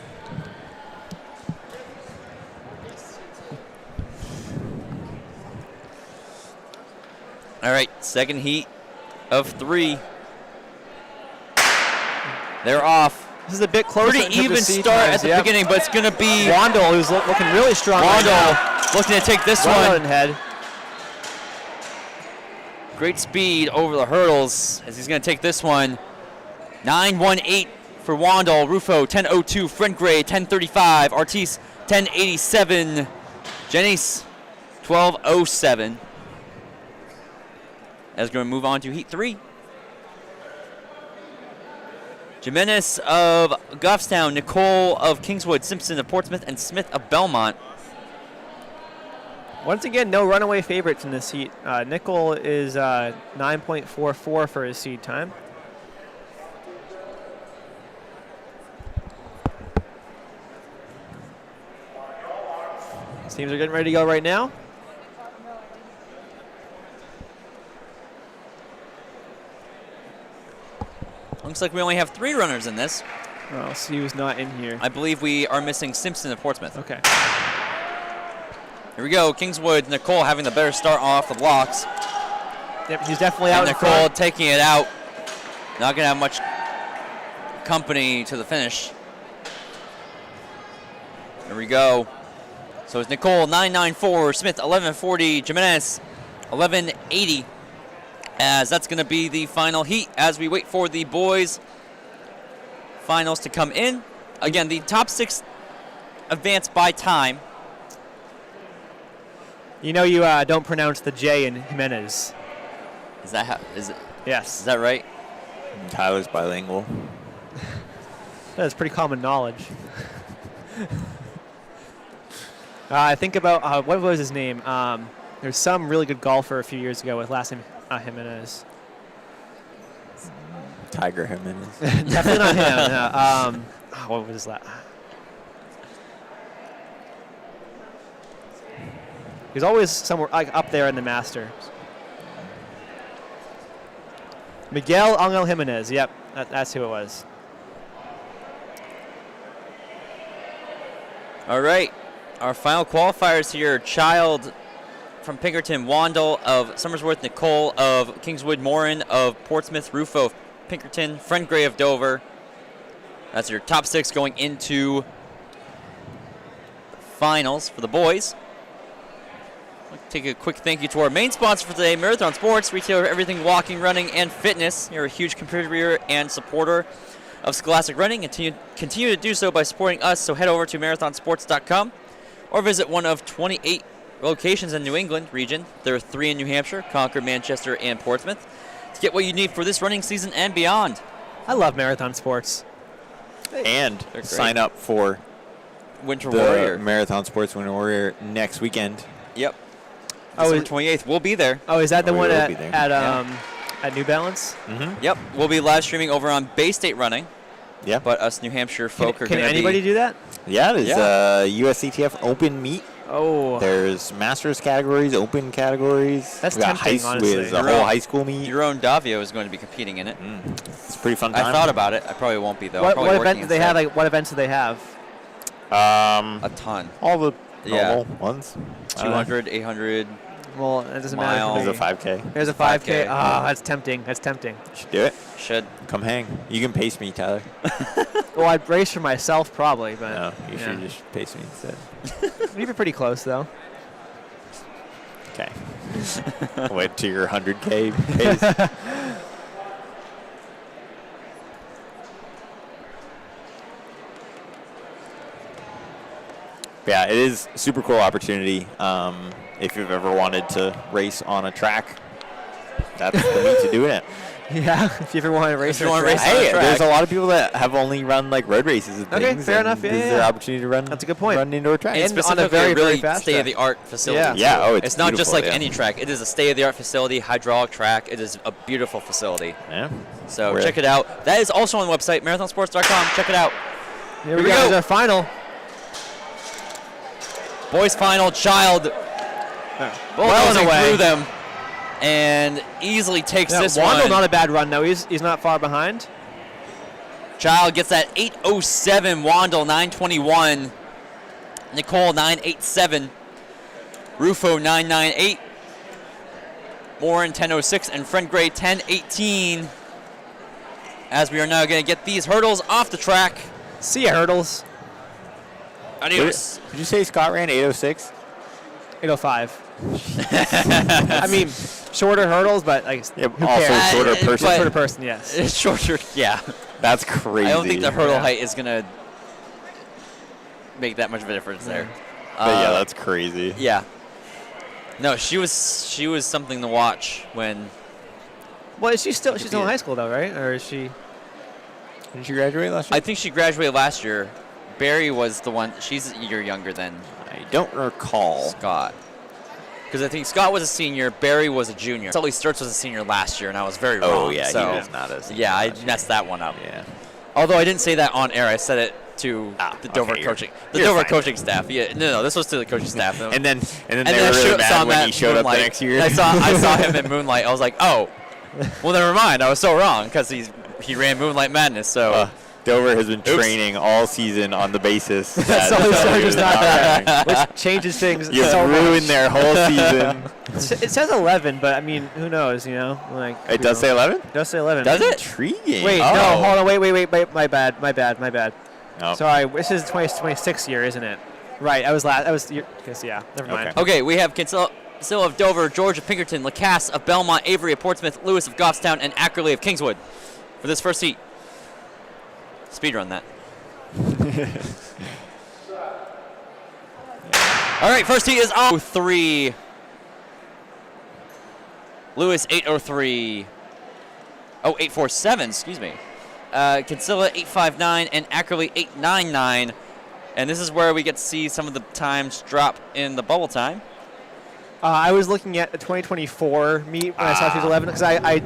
S1: All right, second heat of 3. They're off.
S2: This is a bit closer.
S1: Pretty even start at the beginning, but it's going to be
S2: Wandel, who's looking really strong.
S1: Wandel looking to take this
S2: well
S1: one.
S2: in head.
S1: Great speed over the hurdles as he's going to take this one. 9.18 for Wandel. Rufo, 10.02. Friend Gray, 10.35. Artis, 10.87. Janice, 12.07. As we're going to move on to Heat 3. Jimenez of Goffstown, Nicole of Kingswood, Simpson of Portsmouth, and Smith of Belmont.
S2: Once again, no runaway favorites in this heat. Nickel is 9.44 for his seed time. Teams are getting ready to go right now.
S1: Looks like we only have 3 runners in this.
S2: Oh, so he was not in here.
S1: I believe we are missing Simpson of Portsmouth.
S2: Okay.
S1: Here we go. Kingswood, Nicole having the better start off the blocks.
S2: Yep, he's definitely out
S1: And
S2: in
S1: Nicole
S2: front.
S1: taking it out. Not going to have much company to the finish. There we go. So it's Nicole, 9.94. Smith, 11.40. Jimenez, 11.80. As that's going to be the final heat as we wait for the boys' finals to come in. Again, the top 6 advance by time.
S2: You know you don't pronounce the J in Jimenez.
S1: Is that how? Is it?
S2: Yes.
S1: Is that right?
S4: Tyler's bilingual.
S2: That's pretty common knowledge. I think about what was his name? There's some really good golfer a few years ago with last name Jimenez.
S4: Tiger Jimenez.
S2: Definitely not him. No. What was his last? He's always somewhere like up there in the Masters. Miguel Angel Jimenez. Yep, that's who it was.
S1: All right. Our final qualifiers here, Child from Pinkerton, Wandel of Somersworth, Nicole of Kingswood, Morin of Portsmouth, Rufo of Pinkerton, Friend Gray of Dover. That's your top 6 going into the finals for the boys. I'll take a quick thank you to our main sponsor for today, Marathon Sports, retailer of everything walking, running, and fitness. You're a huge contributor and supporter of Scholastic Running, and continue to do so by supporting us, so head over to marathonsports.com or visit one of 28 locations in New England region. There are 3 in New Hampshire, Concord, Manchester, and Portsmouth, to get what you need for this running season and beyond.
S2: I love Marathon Sports.
S4: And sign up for
S1: Winter
S4: the
S1: Warrior.
S4: Marathon Sports Winter Warrior next weekend.
S1: Yep.
S2: Oh,
S1: December 28th. We'll be there.
S2: Oh, is that the
S4: Oh, we
S2: one
S4: will
S2: at
S4: be there.
S2: at New Balance?
S4: Mm-hmm.
S1: Yep. We'll be live streaming over on Bay State Running,
S4: Yeah.
S1: but us New Hampshire folk are
S2: Can
S1: going to
S2: anybody
S1: be...
S2: do that?
S4: Yeah, there's
S1: Yeah.
S4: USCTF open meet.
S2: Oh,
S4: There's masters categories, open categories.
S2: That's
S4: we got
S2: tempting, honestly.
S4: There's a
S1: Your
S4: whole
S1: own-
S4: high school meet.
S1: Your own Davio is going to be competing in it.
S4: It's a pretty fun time.
S1: I thought about it. I probably won't be, though.
S2: what
S1: I'm probably
S2: event
S1: working
S2: do they have?
S1: instead.
S2: Like, what events do they have?
S1: A ton.
S4: All the
S1: Yeah.
S4: normal ones.
S1: 200, 800.
S2: Well, it doesn't
S1: Mile.
S2: matter.
S4: There's a 5K.
S2: There's a
S1: 5K.
S2: 5K. Ah, that's tempting. That's tempting.
S4: You should do it.
S1: Should.
S4: Come hang. You can pace me, Tyler.
S2: Well, I'd race for myself probably, but
S4: No, you
S2: yeah.
S4: should just pace me instead.
S2: You'd be pretty close though.
S4: Okay. Wait to your 100K pace. Yeah, it is a super cool opportunity. If you've ever wanted to race on a track, that's the meet to do it.
S2: Yeah, if you ever want to race,
S1: you wanna race on a
S4: Hey,
S1: track.
S4: there's a lot of people that have only run like road races and
S2: Okay,
S4: things.
S2: fair
S4: and
S2: enough. Yeah,
S4: this is
S2: yeah.
S4: their opportunity to run.
S2: That's a good point.
S4: Run indoor tracks.
S1: And
S2: on a
S1: specifically
S2: very,
S1: a really
S2: very fast
S1: state-of-the-art facility.
S2: Yeah.
S4: Yeah, oh,
S1: It's not just
S4: beautiful,
S1: like
S4: yeah.
S1: any track. It is a state-of-the-art facility, hydraulic track. It is a beautiful facility.
S4: Yeah.
S1: So
S4: Where-
S1: check it out. That is also on the website, marathonsports.com. Check it out.
S2: Here we
S1: we
S2: go.
S1: go.
S2: There's our final.
S1: Boys final, Child
S2: Well away.
S1: through them and easily takes
S2: Yeah,
S1: this
S2: Wandel,
S1: one.
S2: not a bad run though. He's not far behind.
S1: Child gets that 8:07. Wandel 9:21. Nicole 9:87. Rufo 9:98. Morin 10:06 and Friend Gray 10:18. As we are now going to get these hurdles off the track.
S2: See ya, hurdles.
S1: Adios.
S4: Did you say Scott ran 8:06?
S2: 8:05. I mean, shorter hurdles, but like,
S4: Yeah,
S2: who
S4: also
S2: cares?
S4: shorter
S1: but-
S4: person.
S2: Shorter person, yes.
S1: It's shorter, yeah.
S4: That's crazy.
S1: I don't think the hurdle
S2: Yeah.
S1: height is going to make that much of a difference there.
S4: But yeah, that's crazy.
S1: Yeah. No, she was something to watch when
S2: Well, she's still in
S1: be
S2: high
S1: it.
S2: school though, right? Or is she?
S4: Didn't you graduate last year?
S1: I think she graduated last year. Barry was the one. She's a year younger than
S4: I don't recall.
S1: Scott. Because I think Scott was a senior, Barry was a junior. Sully Sturts was a senior last year, and I was very
S4: Oh,
S1: wrong.
S4: yeah,
S1: so
S4: he was not a senior
S1: yeah, I
S4: last year.
S1: messed that one up.
S4: Yeah.
S1: Although I didn't say that on air, I said it to the Dover
S4: okay,
S1: coaching,
S4: you're
S1: Dover
S4: fine.
S1: coaching staff. Yeah, no, this was to the coaching staff.
S4: And then
S1: And
S4: they
S1: then
S4: were
S1: I
S4: really
S1: saw
S4: mad when
S1: him
S4: he
S1: at
S4: showed up the
S1: Moonlight.
S4: next year.
S1: I saw him in Moonlight. I was like, oh, well, never mind. I was so wrong because he ran Moonlight Madness. So
S4: Dover has been training all season on the basis that
S2: Sully
S4: Sully
S2: Sturgis
S4: is
S2: not
S4: not running.
S2: Which changes things.
S4: You
S2: so
S4: ruined
S2: much.
S4: their whole season.
S2: It says 11, but I mean, who knows? You know, like
S4: It does say 11?
S2: It does say 11.
S1: Does it?
S4: Intriguing.
S2: Wait,
S4: oh.
S2: no, hold on. Wait. My bad.
S4: Oh.
S2: Sorry, this is 2026 year, isn't it? Right. I was guess yeah. Never mind.
S4: Okay.
S1: okay, we have Kinsella of Dover, George of Pinkerton, Lacasse of Belmont, Avery of Portsmouth, Lewis of Goffstown, and Ackerley of Kingswood for this first heat. Speed run that. All right, first heat is 03. Lewis 803. Oh, 847, excuse me. Kinsella 859 and Ackerley 899. And this is where we get to see some of the times drop in the bubble time.
S2: I was looking at the 2024 meet when I saw Series 11 because I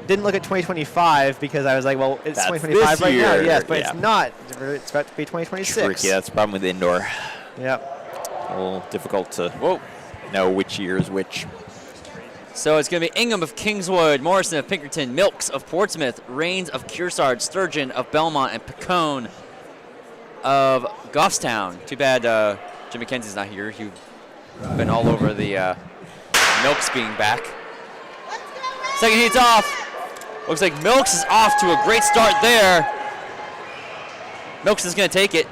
S2: didn't look at 2025f because I was like, well, it's
S4: That's
S2: 2025
S4: this
S2: right now.
S4: year,
S2: Yes, but
S4: yeah.
S2: it's not. It's about to be 2026.
S4: Tricky. That's the problem with indoor.
S2: Yep.
S4: A little difficult to
S1: Whoa.
S4: know which year is which.
S1: So it's going to be Ingham of Kingswood, Morrison of Pinkerton, Milks of Portsmouth, Rains of Kearsarge, Sturgeon of Belmont, and Picone of Goffstown. Too bad Jim McKenzie's not here. You've been all over the Milks being back. Second heat's off. Looks like Milks is off to a great start there. Milks is going to take it.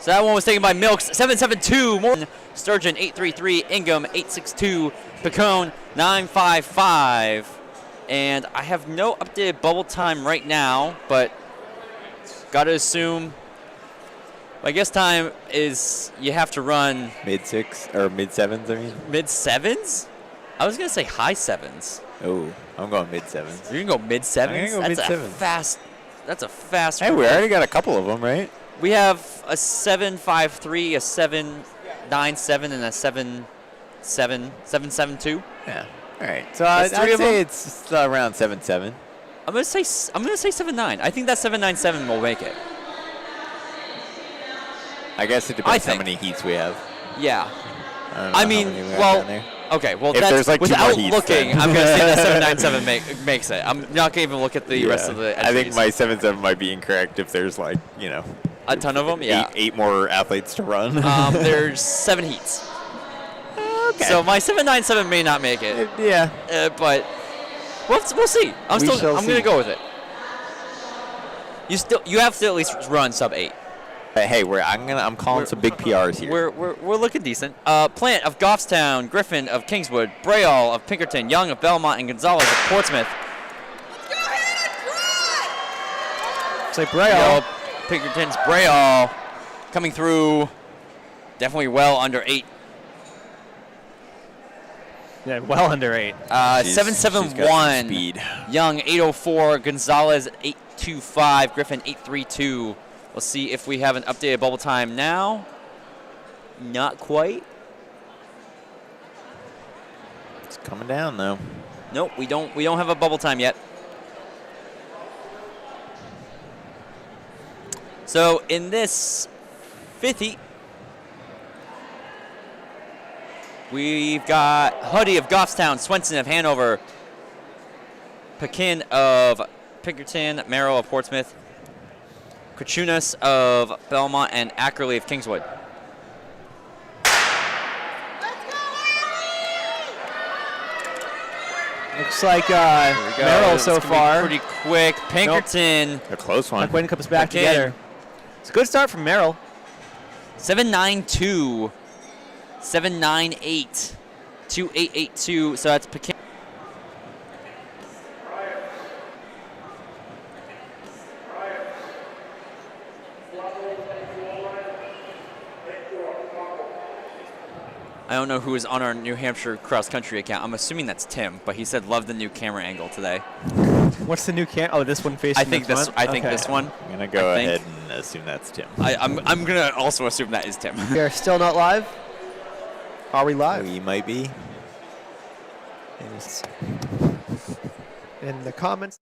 S1: So that one was taken by Milks, 7.72. More Sturgeon, 8.33. Ingham, 8.62. Picone, 9.55. And I have no updated bubble time right now, but got to assume, my guess time is you have to run
S4: Mid-6 or mid-7s, I mean.
S1: mid-7s? I was going to say high 7s.
S4: Oh, I'm going mid-7s.
S1: You're going to go mid-7s?
S4: I'm gonna go mid-7s.
S1: That's a fast.
S4: Hey, we already got a couple of them, right?
S1: We have a 7.53, a 7.97, and a 7.72.
S4: Yeah. All right. So
S1: That's
S4: I'd
S1: three of
S4: say
S1: them?
S4: it's around 7.7.
S1: I'm gonna say 7.9. I think that 7.97 will make it.
S4: I guess it depends how many heats we have.
S1: Yeah.
S4: I don't know
S1: I
S4: how
S1: mean,
S4: many we have
S1: well,
S4: down there.
S1: okay. Well,
S4: If
S1: that's
S4: there's, like, two more
S1: without
S4: heats,
S1: looking.
S4: then.
S1: I'm gonna say that 7.97 makes it. I'm not gonna even look at the rest of the
S4: I think
S1: entries.
S4: my 7.7 might be incorrect if there's like,
S1: a ton of them. Yeah.
S4: eight more athletes to run.
S1: There's 7 heats.
S4: Okay.
S1: So my 7.97 may not make it.
S4: Yeah.
S1: But we'll see. I'm
S4: shall
S1: gonna
S4: see.
S1: go with it. You have to at least run sub 8.
S4: Hey, I'm calling some big PRs here.
S1: We're looking decent. Plant of Goffstown, Griffin of Kingswood, Brayall of Pinkerton, Young of Belmont, and Gonzalez of Portsmouth.
S2: It's like Brayall.
S1: Pinkerton's Brayall coming through definitely well under 8.
S2: Yeah, well under 8.
S4: She's got some
S1: 7.71.
S4: speed.
S1: Young 8.04. Gonzalez 8.25. Griffin 8.32. We'll see if we have an updated bubble time now. Not quite.
S4: It's coming down though.
S1: Nope, we don't have a bubble time yet. So in this 5th heat, we've got Huddy of Goffstown, Swenson of Hanover, Pekin of Pinkerton, Merrill of Portsmouth, Kachunas of Belmont, and Ackerley of Kingswood.
S2: Looks like Merrill so far.
S1: Pretty quick. Pinkerton.
S4: A close one.
S2: McQuinn comes back
S1: Again.
S2: together. It's a good start from Merrill.
S1: 7.92, 7.98, 2.882. So that's Pekin. I don't know who is on our New Hampshire cross country account. I'm assuming that's Tim, but he said love the new camera angle today.
S2: What's the new Oh, this one facing.
S1: I think this.
S2: one?
S1: I think
S2: Okay.
S1: this one.
S4: I'm gonna go
S1: I think.
S4: ahead and assume that's Tim.
S1: I'm gonna also assume that is Tim.
S2: We are still not live. Are we live?
S4: We might be.
S2: In the comments.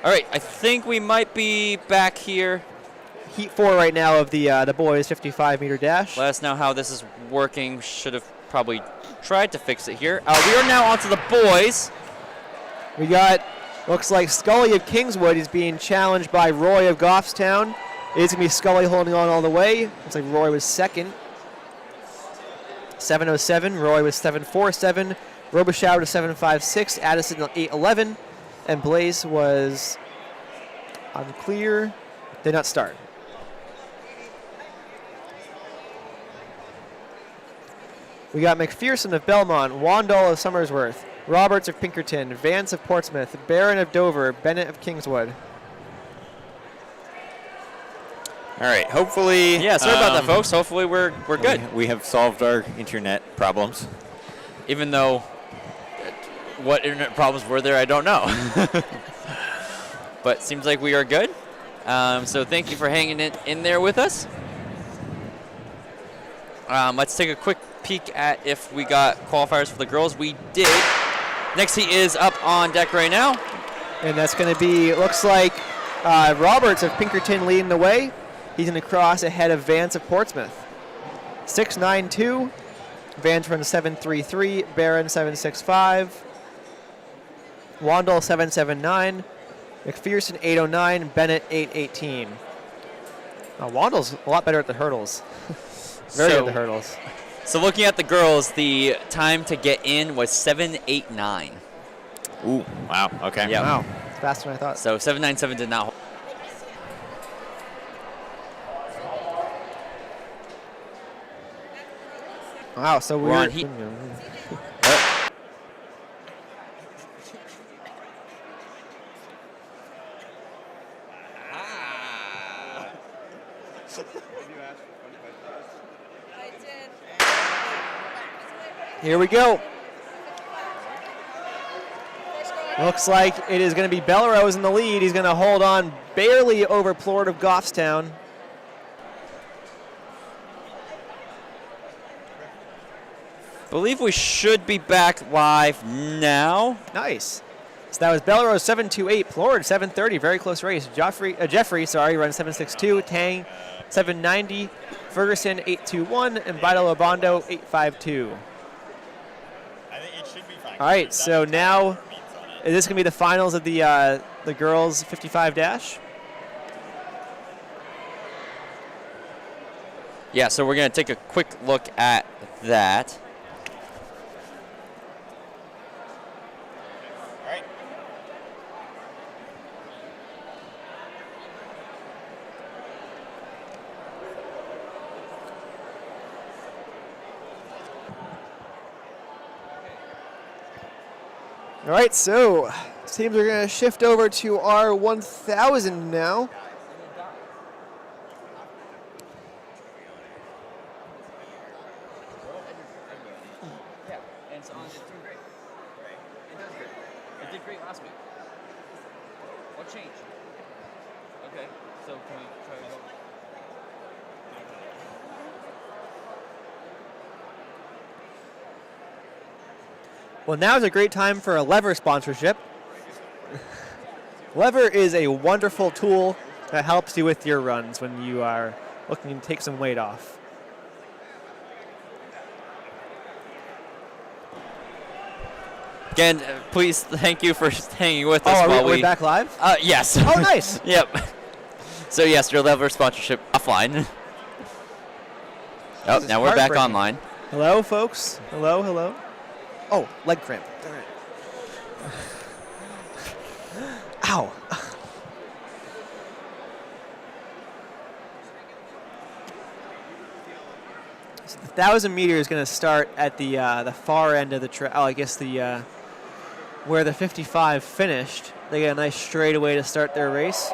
S1: All right, I think we might be back here.
S2: Heat 4 right now of the boys 55-meter dash.
S1: Let us know how this is working. Should have probably tried to fix it here. We are now onto the boys.
S2: We got, looks like Scully of Kingswood is being challenged by Roy of Goffstown. It's going to be Scully holding on all the way. Looks like Roy was second. 7:07. Roy was 7:47. Robichaud was 7:56. Addison 8:11. And Blaze was unclear. Did not start. We got McPherson of Belmont, Wandall of Somersworth, Roberts of Pinkerton, Vance of Portsmouth, Barron of Dover, Bennett of Kingswood.
S4: All right, hopefully.
S1: Yeah, sorry about that, folks. Hopefully we're good.
S4: We have solved our internet problems.
S1: Even though what internet problems were there, I don't know. But seems like we are good. So thank you for hanging in there with us. Let's take a quick peek at if we got qualifiers for the girls. We did. Next heat is up on deck right now.
S2: And that's going to be, looks like Roberts of Pinkerton leading the way. He's going to cross ahead of Vance of Portsmouth. 6.92. Vance runs 7.33. Barron 7.65. Wandall 7.79. McPherson 8.09. Bennett 8.18. Wandall's a lot better at the hurdles. Very good at the hurdles.
S1: So looking at the girls, the time to get in was 7.89.
S4: Ooh, wow, okay.
S1: Yeah.
S2: Wow, it's faster than I thought.
S1: So 7.97 did not hold.
S2: Wow, so
S1: We're on heat.
S2: Here we go. Looks like it is going to be Belrose in the lead. He's going to hold on barely over Plord of Goffstown.
S1: Believe we should be back live now.
S2: Nice. So that was Belrose 7.28, Plord 7.30, very close race. Jeffrey, runs 7.62, Tang 7.90, Ferguson 8.21, and Vital Obondo 8.52. All right, so now is this going to be the finals of the girls 55 dash?
S1: Yeah, so we're going to take a quick look at that.
S2: All right, so teams are going to shift over to our 1,000 now.
S1: Yeah, and it's doing great. It does great. It did great last week. What changed? Okay, so can we try to go?
S2: Well, now is a great time for a Lever sponsorship. Lever is a wonderful tool that helps you with your runs when you are looking to take some weight off.
S1: Again, please thank you for hanging with us
S2: Oh,
S1: while
S2: are we
S1: we
S2: back live?
S1: Yes.
S2: Oh, nice.
S1: Yep. So yes, your Lever sponsorship offline. Oh,
S2: This is
S1: now we're back
S2: heartbreaking.
S1: online.
S2: Hello, folks. Hello, hello. Oh, leg cramp. Darn it. Ow. So the 1,000 meter is going to start at the far end of the track. Oh, I guess the where the 55 finished. They get a nice straightaway to start their race.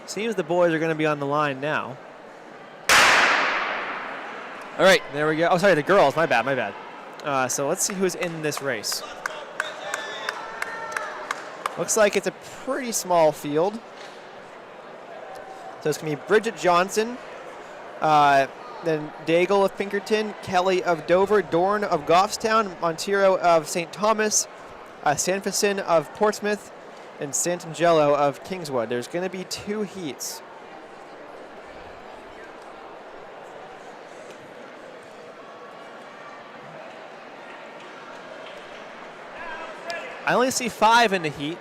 S2: Seems the boys are going to be on the line now.
S1: All right.
S2: There we go. Oh, sorry, the girls. My bad. So let's see who's in this race. Looks like it's a pretty small field. So it's going to be Bridget Johnson, then Daigle of Pinkerton, Kelly of Dover, Dorn of Goffstown, Monteiro of St. Thomas, Sanfison of Portsmouth, and Santangelo of Kingswood. There's going to be 2 heats. I only see 5 in the heat.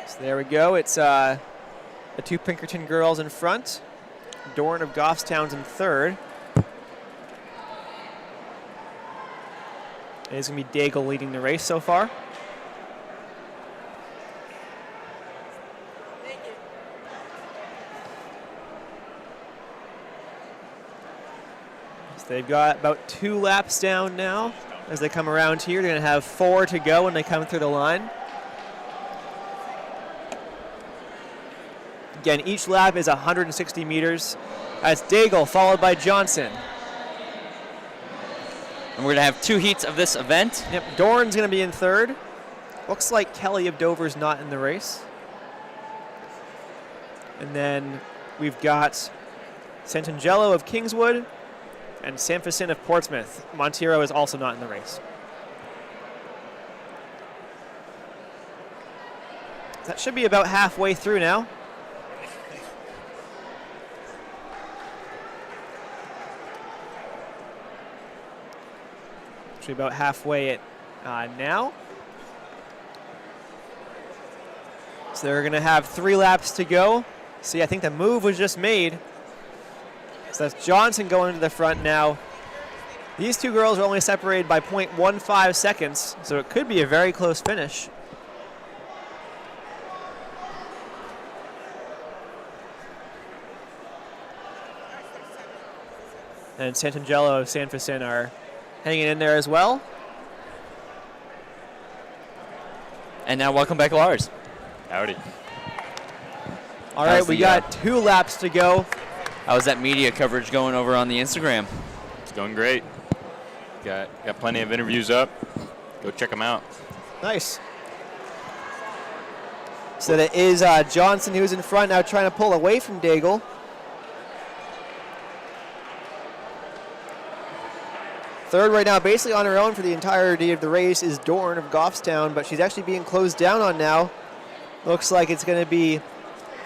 S2: So there we go. It's the 2 Pinkerton girls in front. Dorn of Goffstown's in third. And it's going to be Daigle leading the race so far. So they've got about 2 laps down now as they come around here. They're going to have 4 to go when they come through the line. Again, each lap is 160 meters. That's Daigle followed by Johnson.
S1: And we're going to have 2 heats of this event.
S2: Yep, Dorn's going to be in third. Looks like Kelly of Dover's not in the race. And then we've got Santangelo of Kingswood and Sanfrecin of Portsmouth. Monteiro is also not in the race. That should be about halfway through now. About halfway at now. So they're going to have 3 laps to go. See, I think the move was just made. So that's Johnson going to the front now. These 2 girls are only separated by 0.15 seconds, so it could be a very close finish. And Santangelo of Sanfrecin are hanging in there as well.
S1: And now welcome back, Lars.
S3: Howdy.
S2: All right, we got 2 laps to go.
S1: How's that media coverage going over on the Instagram?
S3: It's going great. Got plenty of interviews up. Go check them out.
S2: Nice. So that is Johnson who's in front now trying to pull away from Daigle. Third right now, basically on her own for the entirety of the race, is Dorn of Goffstown, but she's actually being closed down on now. Looks like it's going to be,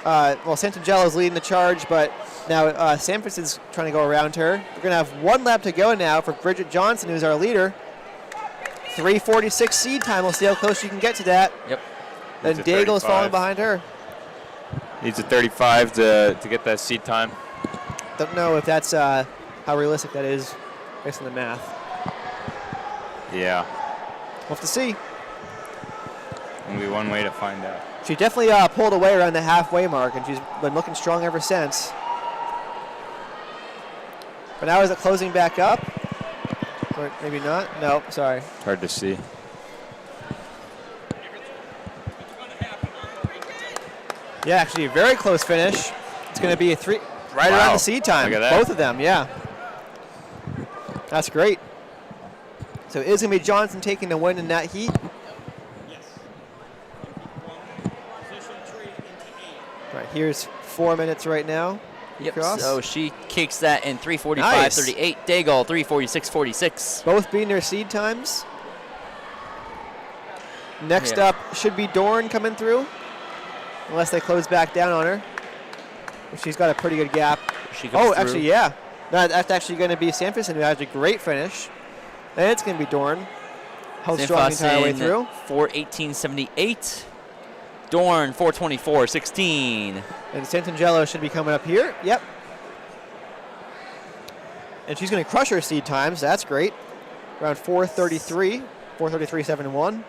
S2: Santangelo is leading the charge, but now Sanfrecin's trying to go around her. We're going to have 1 lap to go now for Bridget Johnson, who's our leader. 3:46 seed time. We'll see how close she can get to that.
S1: Yep.
S2: Then Daigle is falling behind her.
S3: Needs a 35 to get that seat time.
S2: Don't know if that's how realistic that is based on the math.
S3: Yeah.
S2: We'll have to see.
S3: Only one way to find out.
S2: She definitely pulled away around the halfway mark, and she's been looking strong ever since. But now is it closing back up? Or maybe not? No, sorry.
S3: It's hard to see.
S2: Yeah, actually a very close finish. It's going to be a 3 right around the seed time.
S3: Look at that.
S2: Both of them, yeah. That's great. So it is going to be Johnson taking the win in that heat. Right, here's 4 minutes right now.
S1: Yep.
S2: Cross.
S1: So she kicks that in 3:45.38.
S2: Nice.
S1: Daigle 3:46.46.
S2: Both being their seed times. Next up should be Dorn coming through, unless they close back down on her. She's got a pretty good gap.
S1: She comes through.
S2: Actually, yeah. No, that's actually going to be Sanfrecin, who has a great finish. And it's going to be Dorn. Held strong the entire way through.
S1: 4:18.78. Dorn 4:24.16.
S2: And Santangelo should be coming up here. Yep. And she's going to crush her seed times. So that's great. Around 4:33. 4:33.71.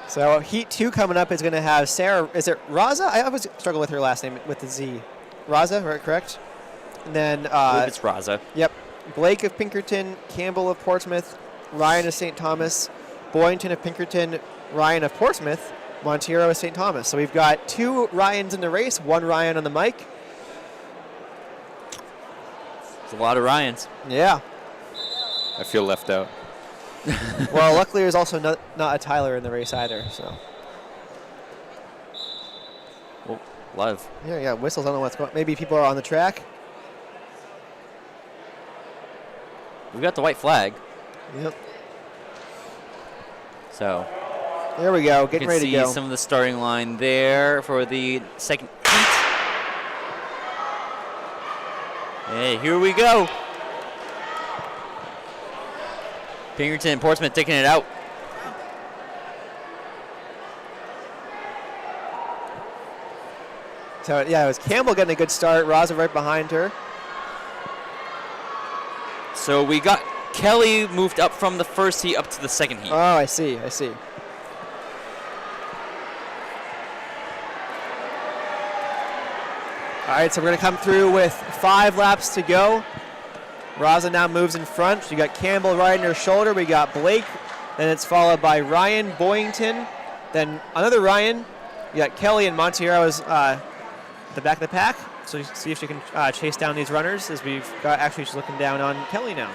S2: So Heat 2 coming up is going to have Sarah, is it Raza? I always struggle with her last name with the Z. Raza, right, correct? And then
S1: I believe it's Raza.
S2: Yep. Blake of Pinkerton, Campbell of Portsmouth, Ryan of St. Thomas, Boynton of Pinkerton, Ryan of Portsmouth, Monteiro of St. Thomas. So we've got 2 Ryans in the race, 1 Ryan on the mic.
S1: There's a lot of Ryans.
S2: Yeah.
S3: I feel left out.
S2: Well, luckily there's also not a Tyler in the race either. So
S1: A lot of
S2: Yeah, whistles. I don't know what's going on. Maybe people are on the track.
S1: we've got the white flag.
S2: Yep.
S1: So
S2: There we go.
S1: you
S2: Getting
S1: can
S2: ready
S1: see
S2: to go.
S1: some of the starting line there for the second heat. Hey, here we go. Pinkerton and Portsmouth taking it out.
S2: So, yeah, it was Campbell getting a good start. Raza right behind her.
S1: So we got Kelly moved up from the first heat up to the second heat.
S2: Oh, I see. All right, so we're going to come through with 5 laps to go. Raza now moves in front. You got Campbell riding her shoulder. We got Blake. Then it's followed by Ryan Boyington. Then another Ryan. You got Kelly and Montero's the back of the pack. So see if she can chase down these runners as we've got, actually she's looking down on Kelly now.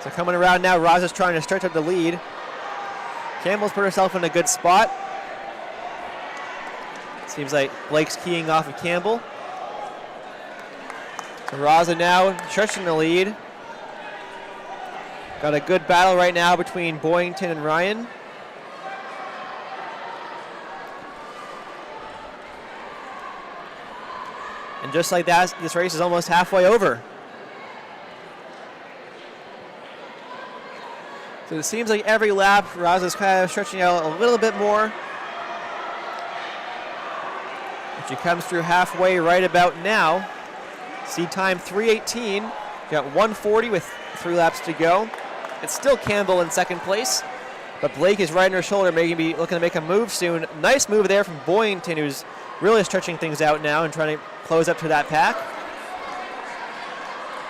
S2: So coming around now, Raza's trying to stretch out the lead. Campbell's put herself in a good spot. Seems like Blake's keying off of Campbell. So Raza now stretching the lead. Got a good battle right now between Boyington and Ryan. And just like that, this race is almost halfway over. So it seems like every lap, Raza's kind of stretching out a little bit more. She comes through halfway right about now. Seed time 3:18. Got 1:40 with 3 laps to go. It's still Campbell in second place, but Blake is riding her shoulder, maybe looking to make a move soon. Nice move there from Boyington, who's really stretching things out now and trying to close up to that pack.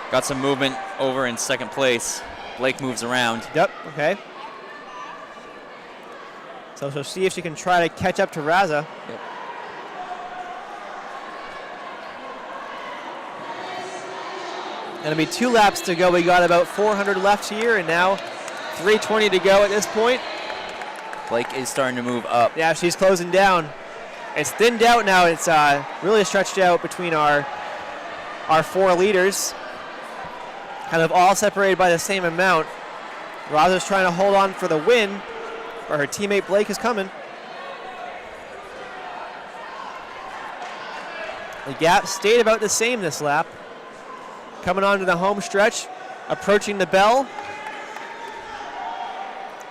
S1: Got some movement over in second place. Blake moves around.
S2: Yep, okay. So she'll see if she can try to catch up to Raza.
S1: Yep.
S2: Gonna be 2 laps to go. We got about 400 left here, and now 3:20 to go at this point.
S1: Blake is starting to move up.
S2: Yeah, she's closing down. It's thinned out now. It's really stretched out between our 4 leaders. Kind of all separated by the same amount. Raza's trying to hold on for the win, but her teammate Blake is coming. The gap stayed about the same this lap. Coming on to the home stretch, approaching the bell.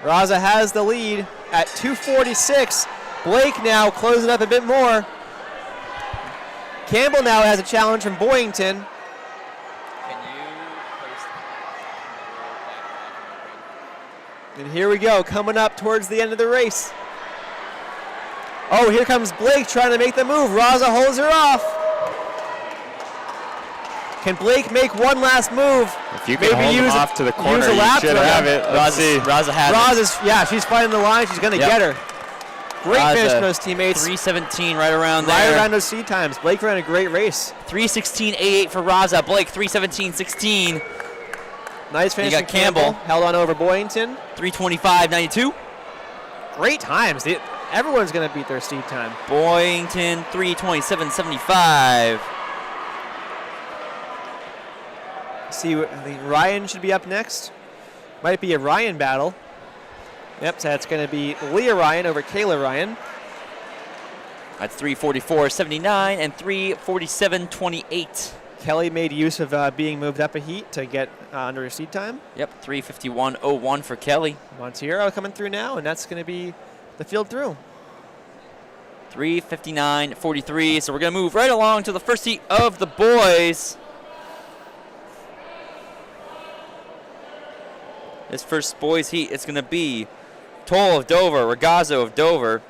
S2: Raza has the lead at 2:46. Blake now closing up a bit more. Campbell now has a challenge from Boyington. And here we go, coming up towards the end of the race. Oh, here comes Blake trying to make the move. Raza holds her off. Can Blake make one last move?
S3: If you can hold him off to the corner, you should have it. Let's see.
S1: Raza has
S2: Raza's, yeah, she's fighting the line. She's going to get her. Great finish from those teammates.
S1: 3:17 right around there.
S2: Right around those seed times. Blake ran a great race.
S1: 3:16.88 for Raza. Blake 3:17.16.
S2: Nice finish.
S1: You got Campbell.
S2: Held on over Boyington.
S1: 3:25.92.
S2: Great times. Everyone's going to beat their seed time.
S1: Boyington 3:27.75.
S2: See, I think Ryan should be up next. Might be a Ryan battle. Yep, so that's going to be Leah Ryan over Kayla Ryan.
S1: That's 3:44.79 and 3:47.28.
S2: Kelly made use of being moved up a heat to get under her seed time.
S1: Yep, 3:51.01 for Kelly.
S2: Monteiro coming through now, and that's going to be the field through.
S1: 3:59.43. So we're going to move right along to the first heat of the boys. This first boys heat is going to be Toll of Dover, Ragazzo of Dover,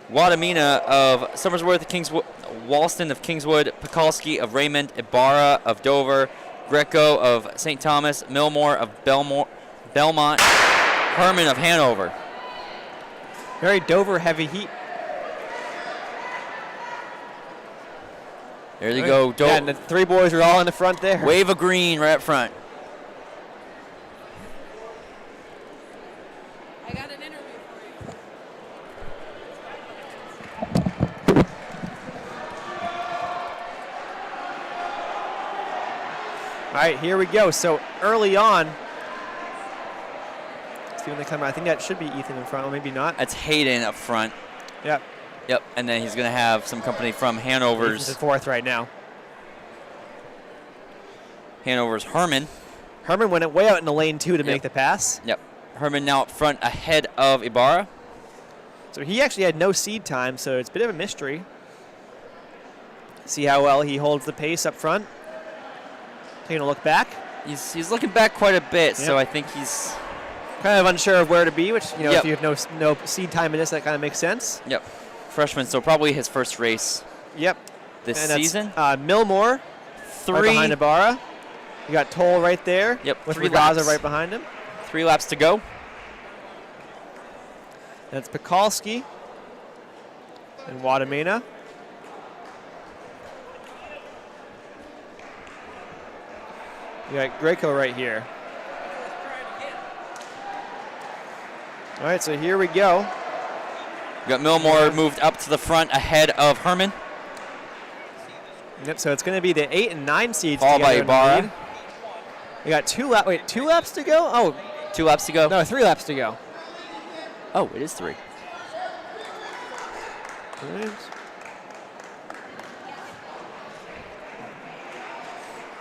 S1: Wadamina of Somersworth of Kingswood, Walston of Kingswood, Pekalski of Raymond, Ibarra of Dover, Greco of St. Thomas, Millmore of Belmont, Herman of Hanover.
S2: Very Dover heavy heat.
S1: There you go.
S2: Yeah, and the 3 boys are all in the front there.
S1: Wave of green right up front.
S2: right, here we go. So early on, let's see when they come out. I think that should be Ethan in front, or maybe not.
S1: That's Hayden up front.
S2: Yep.
S1: Yep, and then he's going to have some company from Hanover's.
S2: Ethan's in fourth right now.
S1: Hanover's Herman.
S2: Herman went way out in the lane, too, to make the pass.
S1: Yep. Herman now up front ahead of Ibarra.
S2: So he actually had no seed time, so it's a bit of a mystery. See how well he holds the pace up front. Taking a look back.
S1: He's looking back quite a bit, so I think he's
S2: kind of unsure of where to be, which, you know,
S1: Yep.
S2: if you have no seed time in this, that kind of makes sense.
S1: Yep. Freshman, so probably his first race
S2: Yep.
S1: this
S2: And that's,
S1: season.
S2: Milmore, right behind Ibarra. You got Toll right there.
S1: Yep,
S2: With
S1: 3
S2: Regaza
S1: laps.
S2: right behind him.
S1: 3 laps to go.
S2: That's Pekalski and Wadamena. You got Greco right here. All right, so here we go.
S1: We got Milmore moved up to the front ahead of Herman.
S2: Yep, so it's going to be the 8 and 9 seeds
S1: Followed by
S2: together in the
S1: Ibarra.
S2: lead. We got 2 laps to go? Oh,
S1: 2 laps to go.
S2: no, 3 laps to go.
S1: Oh, it is 3.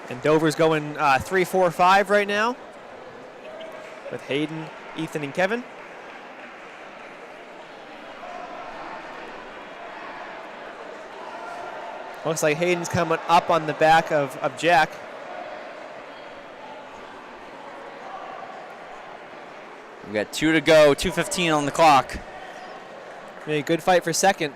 S2: And Dover's going 3, 4, 5 right now with Hayden, Ethan, and Kevin. Looks like Hayden's coming up on the back of Jack.
S1: We got 2 to go, 2:15 on the clock.
S2: A good fight for second.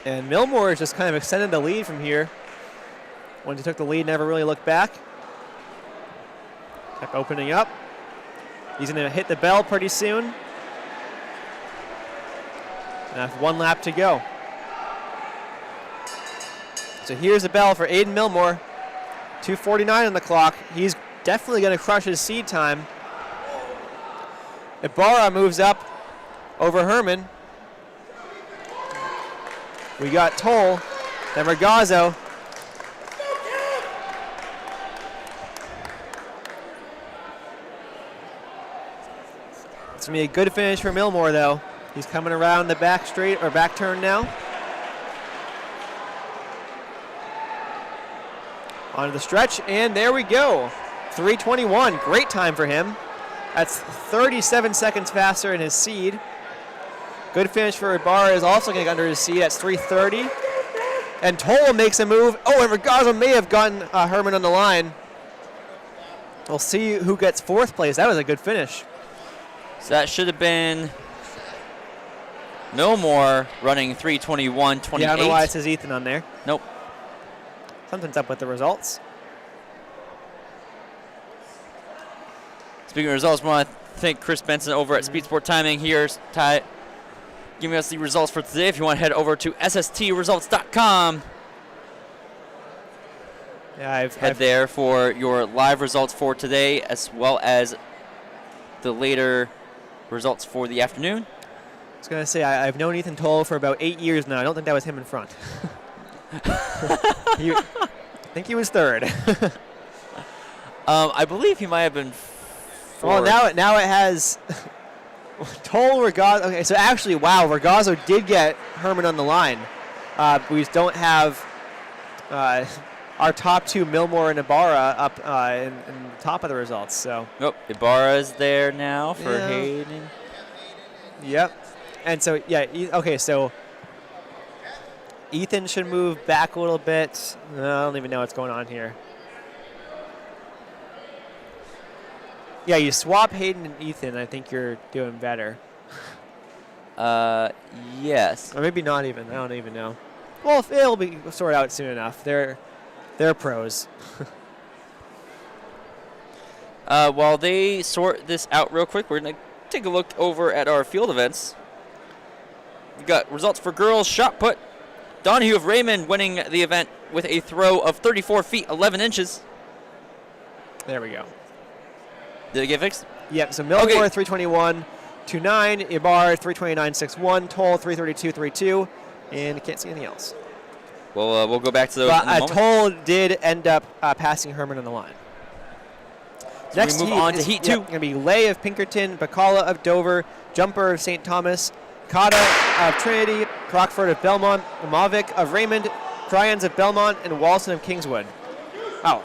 S2: And Milmore has just kind of extended the lead from here. Once he took the lead, never really looked back. Kept opening up. He's going to hit the bell pretty soon. And have 1 lap to go. So here's the bell for Aiden Milmore. 2:49 on the clock. He's definitely going to crush his seed time. Ibarra moves up over Herman. We got Toll, then Regazzo. It's going to be a good finish for Milmore, though. He's coming around the back straight or back turn now. Onto the stretch, and there we go. 3:21, great time for him. That's 37 seconds faster in his seed. Good finish for Ibarra is also going to get under his seed. That's 3:30. And Toll makes a move. Oh, and Regazzo may have gotten Herman on the line. We'll see who gets 4th place. That was a good finish.
S1: So that should have been Milmore running 3:21.28.
S2: Yeah, I don't know why it says Ethan on there.
S1: Nope.
S2: Something's up with the results.
S1: Speaking of results, I want to thank Chris Benson over at Speed Sport Timing. Here's Ty giving us the results for today. If you want to head over to sstresults.com,
S2: Yeah,
S1: head there for your live results for today, as well as the later results for the afternoon.
S2: I was going to say, I've known Ethan Toll for about 8 years now. I don't think that was him in front. I think he was 3rd.
S1: I believe he might have been 4th.
S2: Well, now it has Toll, Regazzo. Okay, so actually, wow, Regazzo did get Herman on the line. We just don't have our top 2, Milmore and Ibarra, up in the top of the results. So.
S1: Nope, Ibarra's there now for
S2: Yeah.
S1: Hayden.
S2: Yep. And so, yeah, okay, so Ethan should move back a little bit. No, I don't even know what's going on here. Yeah, you swap Hayden and Ethan, I think you're doing better.
S1: Yes.
S2: Or maybe not even. I don't even know. Well, it'll be sorted out soon enough. They're pros.
S1: While they sort this out real quick, we're going to take a look over at our field events. We got results for girls shot put. Donahue of Raymond winning the event with a throw of 34 feet 11 inches.
S2: There we go.
S1: Did it get fixed?
S2: Yep, so Milmore 321, 3:29.29, Ibar 3:29.61, Toll 3:32.32, and can't see anything else.
S1: Well, we'll go back to those.
S2: But
S1: in a moment.
S2: Toll did end up passing Herman on the line.
S1: So
S2: Next
S1: we move
S2: heat
S1: on to
S2: is
S1: heat 2.
S2: going to be Lay of Pinkerton, Bacala of Dover, Jumper of St. Thomas, Cotta of Trinity, Crockford of Belmont, Mavic of Raymond, Cryans of Belmont, and Walson of Kingswood. Oh,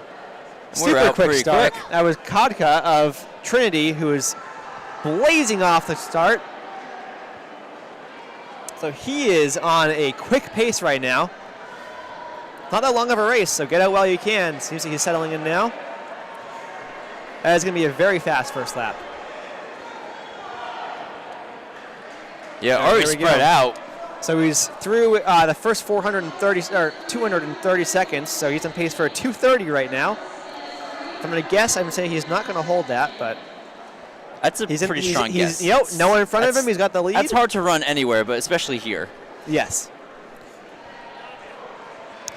S1: We're
S2: super
S1: out
S2: quick
S1: pretty
S2: start.
S1: quick.
S2: That was Kodka of Trinity, who is blazing off the start. So he is on a quick pace right now. Not that long of a race, so get out while you can. Seems like he's settling in now. That is going to be a very fast first lap.
S1: Yeah,
S2: All right,
S1: already
S2: here we
S1: spread
S2: go.
S1: out.
S2: So he's through the first 230 seconds, so he's on pace for a 2:30 right now. If I'm going to guess, I'm going to say he's not going to hold that, but
S1: That's a pretty strong guess.
S2: No one in front of
S1: That's-
S2: him. He's got the lead.
S1: That's hard to run anywhere, but especially here.
S2: Yes.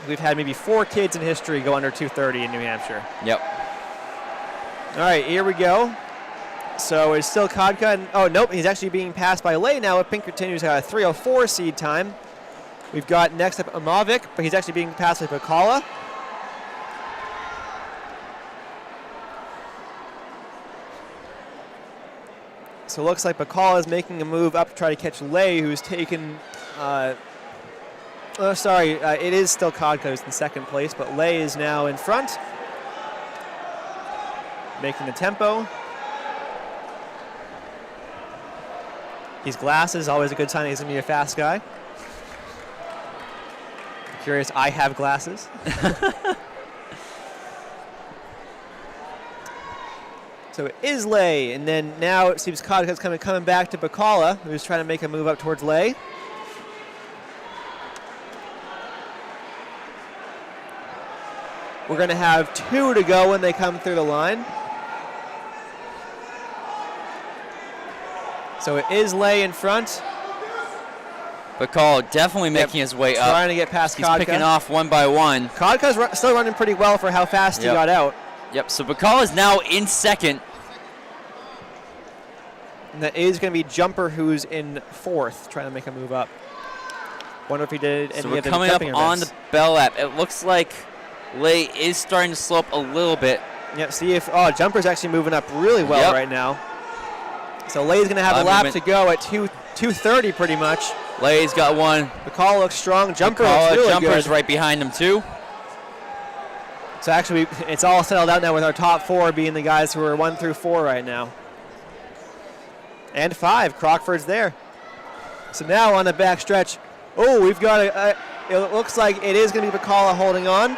S2: We've had maybe 4 kids in history go under 2:30 in New Hampshire.
S1: Yep.
S2: All right, here we go. So it's still Kodka. And, oh, nope, he's actually being passed by Lay now with Pinkerton, who's got a 3:04 seed time. We've got next up Amavic, but he's actually being passed by Bacala. So it looks like Bacala is making a move up to try to catch Lay, who's taken. It is still Kodka who's in second place, but Lay is now in front, making the tempo. These glasses, always a good sign he's going to be a fast guy. Curious, I have glasses. So it is Lay, and then now it seems Kodka's coming back to Bacala, who's trying to make a move up towards Lay. We're going to have 2 to go when they come through the line. So it is Lay in front.
S1: Bacall definitely making his way up.
S2: Trying to get past
S1: He's
S2: Kodka.
S1: picking off one by one.
S2: Kodka's still running pretty well for how fast he got out.
S1: Yep, so Bacall is now in second.
S2: And that is going to be Jumper, who's in fourth, trying to make a move up. Wonder if he did any
S1: So we're
S2: of the
S1: coming up
S2: jumping
S1: on
S2: events.
S1: the bell lap. It looks like Lay is starting to slow up a little bit.
S2: Yep, see if Jumper's actually moving up really well right now. So Lay's going to have a lap to go at 2:30 pretty much.
S1: Lay's got one.
S2: Bacall looks strong. Jumper looks really
S1: Jumper's
S2: good.
S1: right behind him too.
S2: So actually, it's all settled out now with our top 4 being the guys who are 1 through 4 right now. And 5, Crockford's there. So now on the back stretch, we've got it looks like it is going to be Bacala holding on.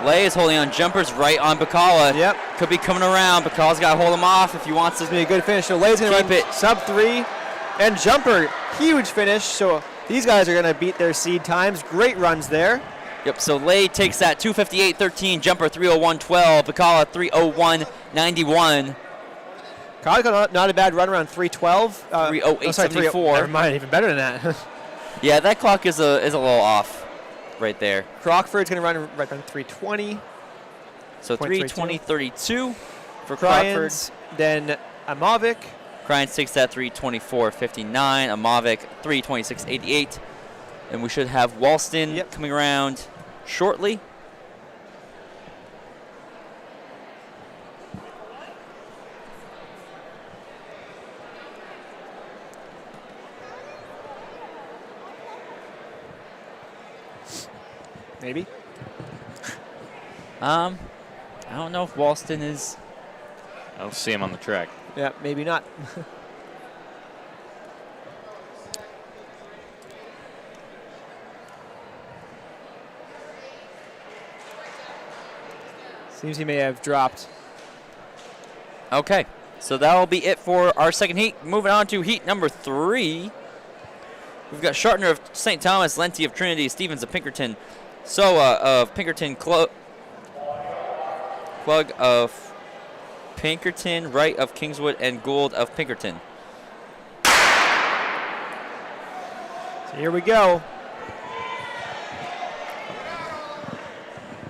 S1: Lay is holding on. Jumper's right on Bacala.
S2: Yep.
S1: Could be coming around. Bacala's got to hold him off if he wants to.
S2: Be a good finish. So Lay's going to
S1: Keep
S2: run
S1: it.
S2: sub-3. And Jumper, huge finish. So these guys are going to beat their seed times. Great runs there.
S1: Yep, so Lay takes that 2:58.13. Jumper 3:01.12. Bacala 3:01.91.
S2: Kodka not a bad run around 3:12.
S1: 3:08.74.
S2: Never mind, even better than that.
S1: Yeah, that clock is a little off right there.
S2: Crockford's going to run right around 3:20.
S1: So 3:20.32 for Crockford.
S2: Cryans, then Amavic.
S1: Cryans takes that 3:24.59. Amavic 3:26.88. And we should have Walston coming around shortly.
S2: Maybe.
S1: I don't know if Walston is.
S3: I don't see him on the track.
S2: Yeah, maybe not. Seems he may have dropped.
S1: Okay, so that'll be it for our second heat. Moving on to heat number 3. We've got Shartner of St. Thomas, Lenti of Trinity, Stevens of Pinkerton, Soa of Pinkerton, Klug of Pinkerton, Wright of Kingswood, and Gould of Pinkerton.
S2: So here we go.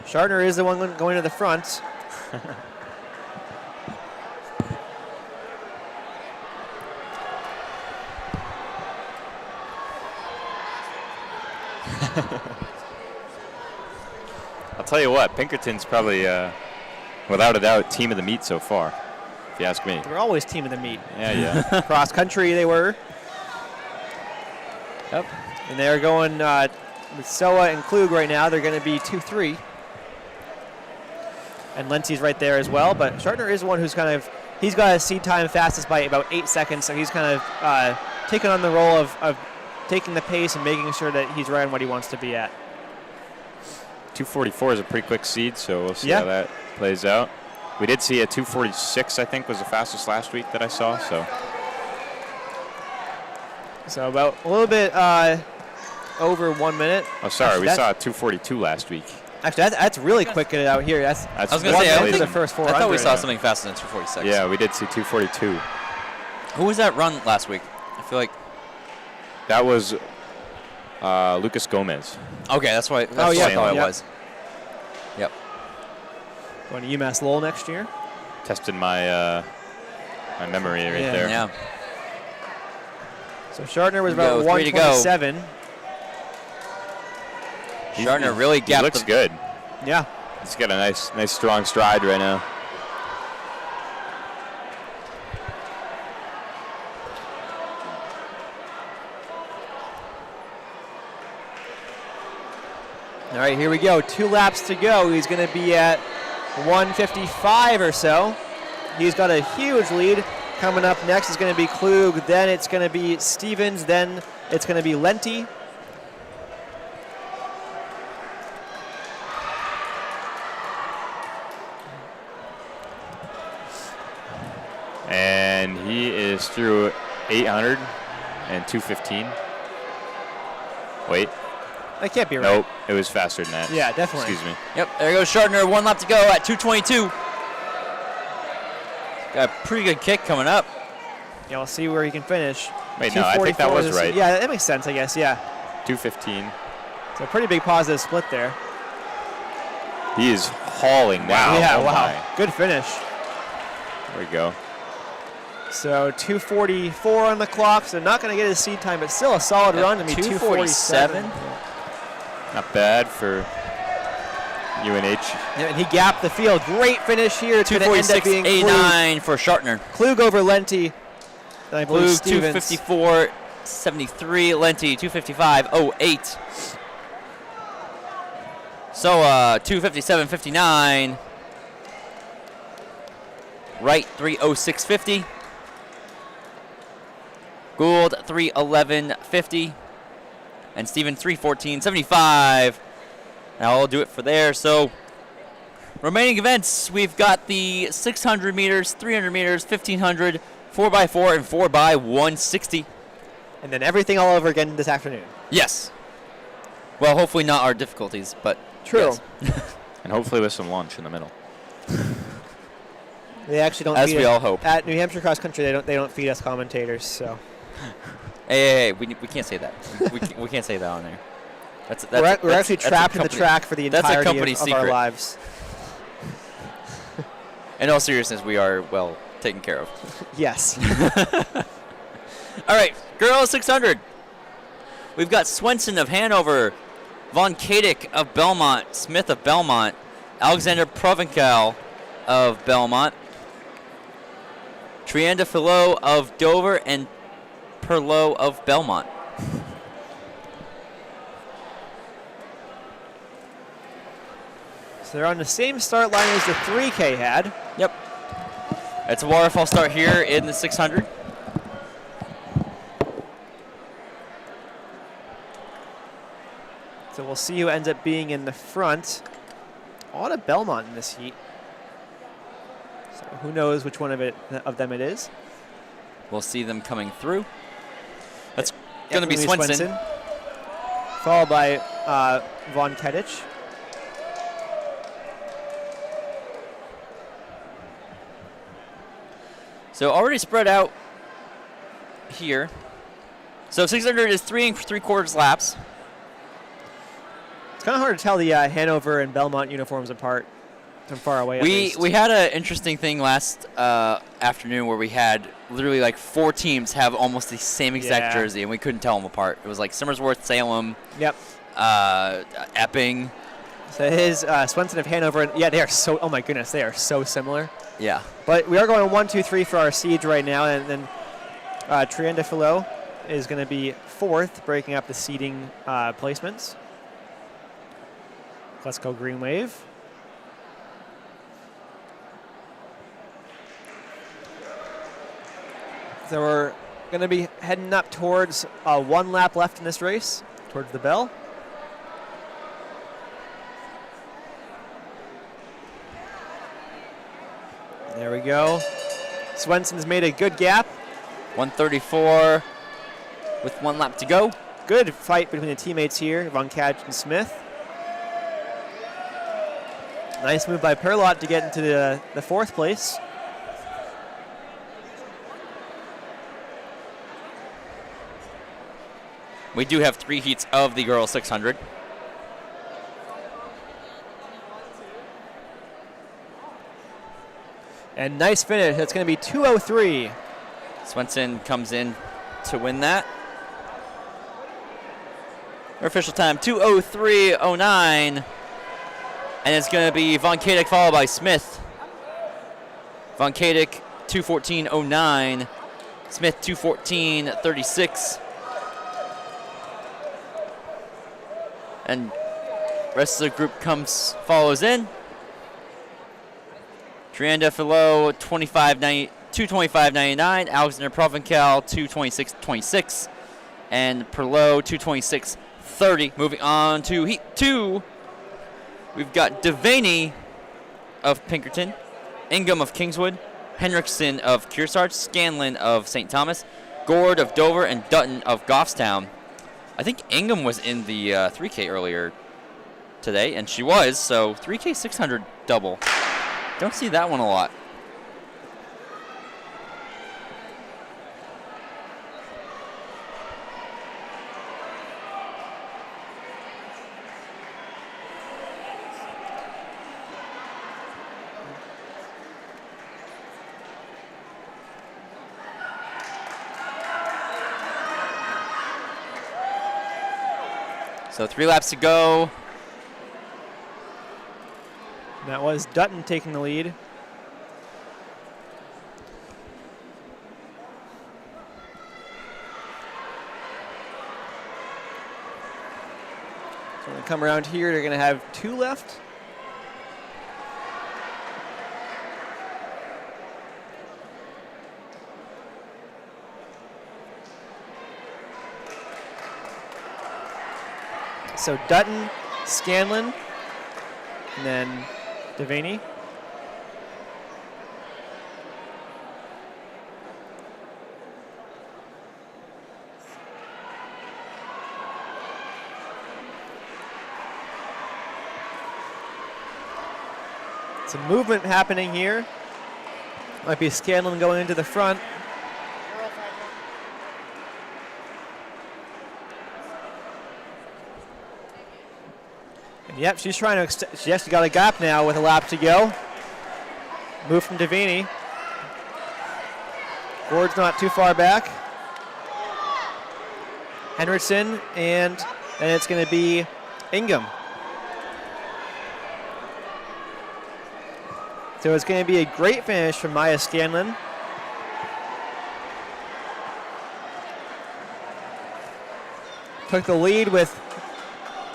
S2: Shartner is the one going to the front.
S3: I'll tell you what, Pinkerton's probably, without a doubt, team of the meet so far, if you ask me.
S2: They're always team of the meet.
S3: Yeah.
S2: Cross country they were. Yep. And they're going with Soa and Klug right now. They're going to be 2-3. And Lenty's right there as well. But Schartner is one who's he's got a seed time fastest by about 8 seconds. So he's kind of taking on the role of taking the pace and making sure that he's right on what he wants to be at.
S3: 2:44 is a pretty quick seed, so we'll see how that plays out. We did see a 2:46, I think, was the fastest last week that I saw.
S2: So about a little bit over 1 minute.
S3: Oh, sorry, we saw a 2:42 last week.
S2: Actually, that's really quick out here. That's
S1: I was going to say, I think
S2: the first 400.
S1: I thought we saw something faster than 2:46.
S3: Yeah, we did see 2:42.
S1: Who was that run last week? I feel like
S3: that was Lucas Gomez.
S1: Okay, that's why. That's
S2: yeah,
S1: what I thought it was. Yep.
S2: Going to UMass Lowell next year.
S3: Tested my my memory right there.
S1: Yeah.
S2: So Schartner was about 127.
S1: Schartner really gapped.
S3: He looks good.
S2: Yeah.
S3: He's got a nice strong stride right now.
S2: All right, here we go. 2 laps to go. He's going to be at 155 or so. He's got a huge lead. Coming up next is going to be Klug. Then it's going to be Stevens. Then it's going to be Lenty.
S3: And he is through 800 and 2:15. Wait.
S2: That can't be right.
S3: Nope, it was faster than that.
S2: Yeah, definitely.
S3: Excuse me.
S1: Yep, there goes Schartner. 1 lap to go at 2:22. Got a pretty good kick coming up.
S2: Yeah, we'll see where he can finish.
S3: Wait, no, I think that was right.
S2: Yeah, that makes sense, I guess, yeah.
S3: 2:15.
S2: It's a pretty big positive split there.
S3: He is hauling now.
S2: Yeah,
S3: oh
S2: wow.
S3: My.
S2: Good finish.
S3: There we go.
S2: So 2:44 on the clock, so not going to get his seed time, but still a solid run. I mean, 2:47.
S3: Not bad for UNH.
S2: Yeah, and he gapped the field. Great finish here. It's going to end up being
S1: 2:46.89 for Schartner.
S2: Klug over Lenty. And I believe
S1: Klug
S2: Stevens.
S1: 2:54.73. Lenty 2:55.08. So 2:57.59. Wright 3:06.50. Gould 3:11.50. And Steven 3:14.75. That'll do it for there. So remaining events, we've got the 600 meters, 300 meters, 1500, 4x4, and 4x160.
S2: And then everything all over again this afternoon.
S1: Yes. Well, hopefully not our difficulties, but
S2: True.
S1: yes.
S3: And hopefully with some lunch in the middle.
S2: They actually don't
S1: As
S2: feed
S1: we
S2: us.
S1: all hope.
S2: At New Hampshire Cross Country, they don't feed us commentators, so.
S1: Hey, we can't say that. we can't say that on there.
S2: We're actually trapped in the track for the entirety of our
S1: secret.
S2: lives.
S1: In all seriousness, we are well taken care of.
S2: Yes.
S1: All right, girls 600. We've got Swenson of Hanover, Von Kadik of Belmont, Smith of Belmont, Alexander Provencal of Belmont, Trianda Filot of Dover, and Perlot of Belmont.
S2: So they're on the same start line as the 3K had.
S1: Yep. It's a waterfall start here in the 600.
S2: So we'll see who ends up being in the front. A lot of Belmont in this heat. So who knows which one of them it is.
S1: We'll see them coming through. That's going to be Swenson.
S2: Followed by Von Kedich.
S1: So already spread out here. So 600 is 3 3/4 laps.
S2: It's kind of hard to tell the Hanover and Belmont uniforms apart from far away.
S1: We had an interesting thing last afternoon where we had literally like 4 teams have almost the same exact jersey, and we couldn't tell them apart. It was like Somersworth, Salem,
S2: yep,
S1: Epping.
S2: So his Swenson of Hanover. Yeah, they are so. Oh my goodness, they are so similar.
S1: Yeah.
S2: But we are going 1, 2, 3 for our seeds right now, and then Triandafilo is going to be 4th, breaking up the seeding placements. Let's go Green Wave. So we're going to be heading up towards 1 lap left in this race, towards the bell. There we go. Swenson's made a good gap.
S1: 134 with 1 lap to go.
S2: Good fight between the teammates here, Von Kadge and Smith. Nice move by Perlot to get into the 4th place.
S1: We do have 3 heats of the girls 600.
S2: And nice finish. That's going to be 2:03.
S1: Swenson comes in to win that. Our official time, 2:03.09. And it's going to be Von Kadek followed by Smith. Von Kadek, 2:14.09. Smith, 2:14.36. And rest of the group follows in. Triandafilo, 2:25.99. Alexander Provencal, 2:26.26. And Perlot, 2:26.30. Moving on to Heat 2. We've got Devaney of Pinkerton, Ingham of Kingswood, Henriksen of Kearsarge, Scanlon of St. Thomas, Gord of Dover, and Dutton of Goffstown. I think Ingham was in the 3K earlier today, and she was, so 3K 600 double. Don't see that one a lot. So 3 laps to go.
S2: That was Dutton taking the lead. So when they come around here, they're going to have 2 left. So Dutton, Scanlon, and then Devaney. Some movement happening here. Might be Scanlon going into the front. Yep, she's trying to extend. She actually got a gap now with a lap to go. Move from Devaney. Gord's not too far back. Henderson, and then it's going to be Ingham. So it's going to be a great finish from Maya Scanlon. Took the lead with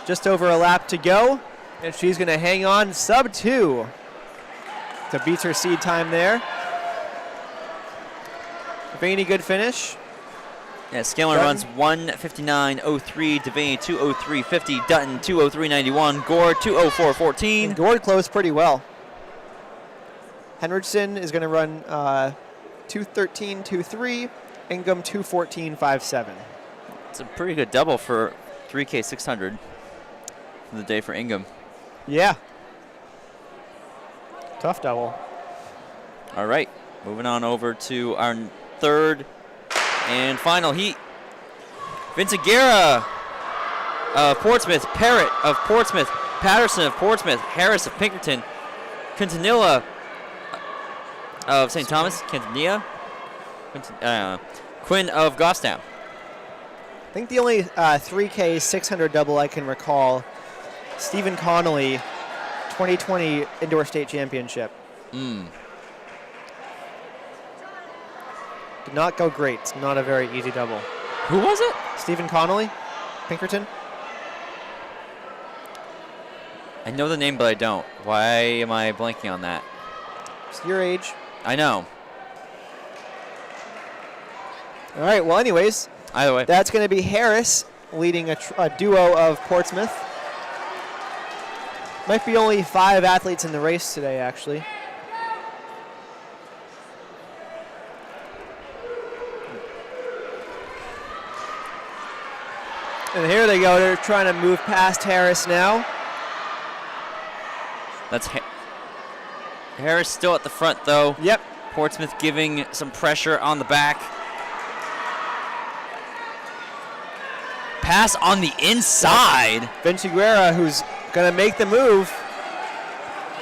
S2: just over a lap to go, and she's going to hang on sub 2. So beats her seed time there. Devaney, good finish.
S1: Yeah, Scanlon runs 1:59.03. Devaney 2:03.50. Dutton 2:03.91. Gord 2:04.14.
S2: And Gord closed pretty well. Henderson is going to run 2:13.23. Ingham 2:14.57.
S1: It's a pretty good double for 3K 600 for the day for Ingham.
S2: Yeah. Tough double.
S1: All right, moving on over to our third and final heat. Vincent Guerra of Portsmouth, Parrott of Portsmouth, Patterson of Portsmouth, Harris of Pinkerton, Quintanilla of St. Thomas, Quinn of Goffstown.
S2: I think the only 3K 600 double I can recall, Stephen Connolly, 2020 Indoor State Championship. Did not go great. It's not a very easy double.
S1: Who was it?
S2: Stephen Connolly, Pinkerton.
S1: I know the name, but I don't. Why am I blanking on that?
S2: It's your age.
S1: I know.
S2: All right, well, anyways,
S1: Either way.
S2: that's going to be Harris leading a duo of Portsmouth. Might be only 5 athletes in the race today, actually. And here they go. They're trying to move past Harris now.
S1: That's Harris still at the front, though.
S2: Yep.
S1: Portsmouth giving some pressure on the back. Pass on the inside.
S2: Vinciguerra, who's going to make the move.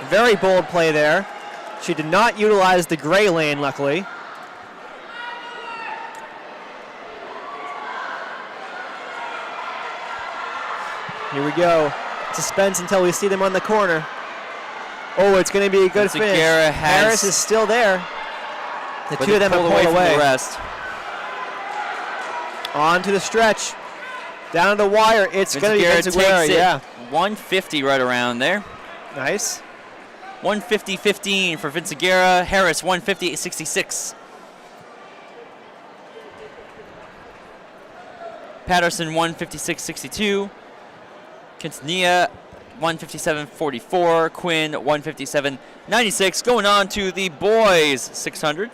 S2: Very bold play there. She did not utilize the gray lane, luckily. Here we go. Suspense until we see them on the corner. Oh, it's going to be a good finish. Harris is still there. The two of them have pulled away.
S1: From the rest.
S2: On to the stretch. Down to the wire. It's going to be Vinciguerra, yeah.
S1: 150 right around there.
S2: Nice.
S1: 150.15 for Vinciguerra. Harris 150.66. Patterson 156.62. Quintanilla 157.44. Quinn 157.96. Going on to the boys 600.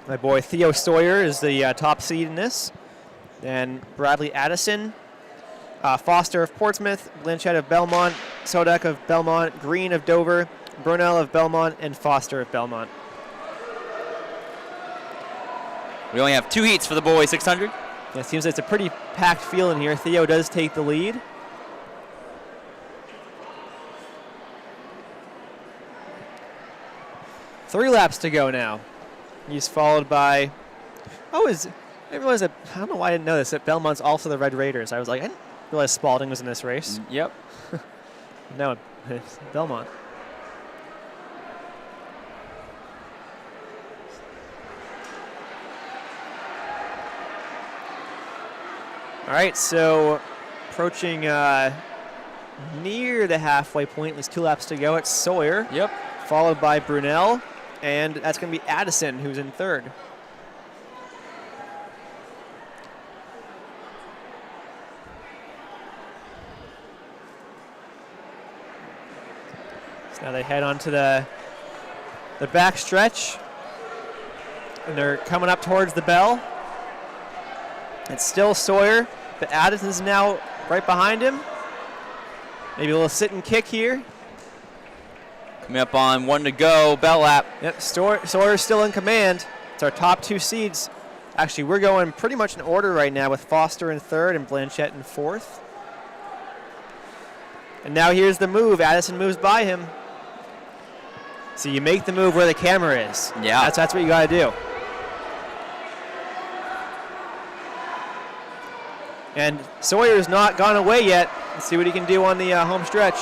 S2: My boy Theo Sawyer is the top seed in this. Then Bradley Addison, Foster of Portsmouth, Blanchett of Belmont, Sodak of Belmont, Green of Dover, Brunel of Belmont, and Foster of Belmont.
S1: We only have 2 heats for the boys 600.
S2: Yeah, it seems like it's a pretty packed field in here. Theo does take the lead. Three laps to go now. He's followed by, I didn't realize that, I don't know why I didn't know this, that Belmont's also the Red Raiders. I was like, I didn't realize Spalding was in this race.
S1: Yep.
S2: No, it's Belmont. All right, so approaching near the halfway point. There's 2 laps to go. It's Sawyer.
S1: Yep.
S2: Followed by Brunel. And that's going to be Addison, who's in third. So now they head onto the back stretch. And they're coming up towards the bell. It's still Sawyer, but Addison's now right behind him. Maybe a little sit and kick here.
S1: Coming up on 1 to go, bell lap.
S2: Yep, Sawyer's still in command. It's our top 2 seeds. Actually, we're going pretty much in order right now with Foster in third and Blanchett in fourth. And now here's the move. Addison moves by him. So you make the move where the camera is.
S1: Yeah.
S2: That's what you got to do. And Sawyer's not gone away yet. Let's see what he can do on the home stretch.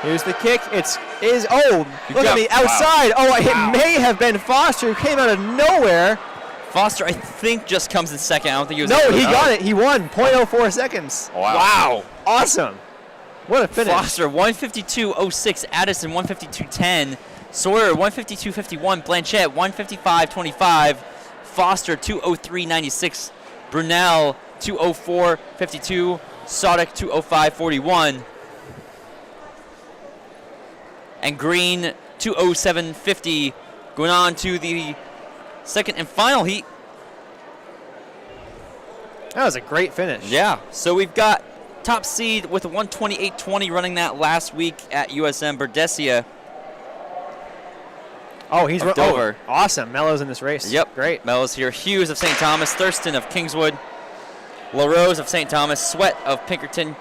S2: Here's the kick. Look at the outside.
S1: Wow.
S2: Oh, it may have been Foster who came out of nowhere.
S1: Foster, I think, just comes in second. I don't think he was.
S2: No, he got it. He won 0.04 seconds.
S1: Wow.
S2: Awesome. What a finish.
S1: Foster 152.06. Addison 152.10. Sawyer 152.51. Blanchett 155.25. Foster 203.96. Brunel 204.52. Sodak 205.41. And Green 207.50. Going on to the second and final heat.
S2: That was a great finish.
S1: Yeah. So we've got top seed with a 128.20 running that last week at USM Berdessia.
S2: Oh, he's
S1: Dover.
S2: Awesome. Mello's in this race.
S1: Yep.
S2: Great.
S1: Mello's here. Hughes of St. Thomas. Thurston of Kingswood. LaRose of St. Thomas. Sweat of Pinkerton.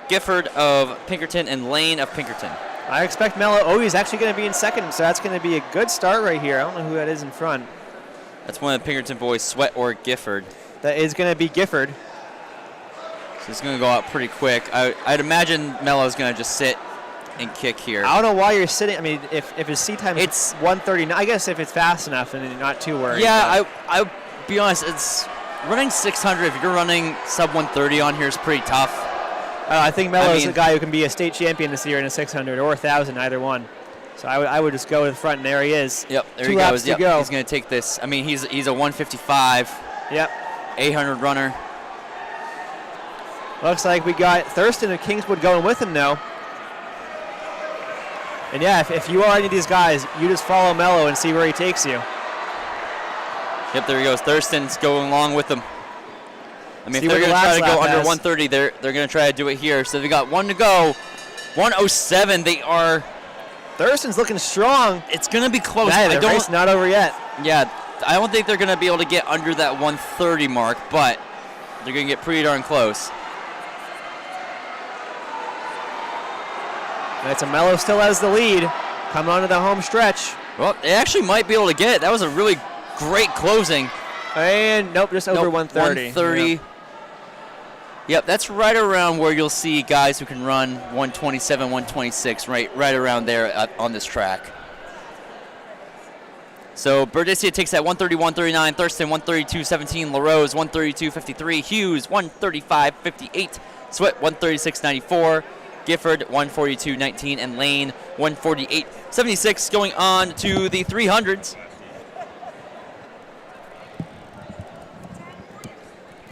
S1: Gifford of Pinkerton. And Lane of Pinkerton.
S2: I expect Mello. Oh, he's actually going to be in second, so that's going to be a good start right here. I don't know who that is in front.
S1: That's one of the Pinkerton boys, Sweat or Gifford.
S2: That is going to be Gifford.
S1: So he's going to go out pretty quick. I'd imagine Mello's going to just sit and kick here.
S2: I don't know why you're sitting. I mean, if his seat time is 1:30, I guess if it's fast enough and you're not too worried.
S1: Yeah, I'll be honest. It's running 600. If you're running sub 130 on here is pretty tough.
S2: I think Mello's a guy who can be a state champion this year in a 600 or 1,000, either one. So I would just go to the front, and there he is.
S1: Yep, there
S2: 2
S1: he
S2: laps
S1: goes.
S2: to
S1: Yep,
S2: go.
S1: he's going to take this. I mean, he's a 155.
S2: Yep.
S1: 800 runner.
S2: Looks like we got Thurston and Kingswood going with him now. And yeah, if you are any of these guys, you just follow Mello and see where he takes you.
S1: Yep, there he goes. Thurston's going along with him. I mean,
S2: See
S1: if they're
S2: what
S1: going to try to
S2: the
S1: go
S2: last
S1: under
S2: lap has.
S1: 130, they're going to try to do it here. So they got 1 to go. 107. They are.
S2: Thurston's looking strong.
S1: It's going to be close.
S2: Yeah, the race not over yet.
S1: Yeah, I don't think they're going to be able to get under that 130 mark, but they're going to get pretty darn close.
S2: That's a Mello still has the lead. Coming onto the home stretch.
S1: Well, they actually might be able to get it. That was a really great closing.
S2: And nope, just over 130.
S1: 130.
S2: Yep.
S1: Yep, that's right around where you'll see guys who can run 127, 126, right around there on this track. So Berdicia takes that 130, 139, Thurston 132.17, LaRose 132.53, Hughes 135.58, Sweat 136.94, Gifford 142.19, and Lane 148.76. Going on to the 300s.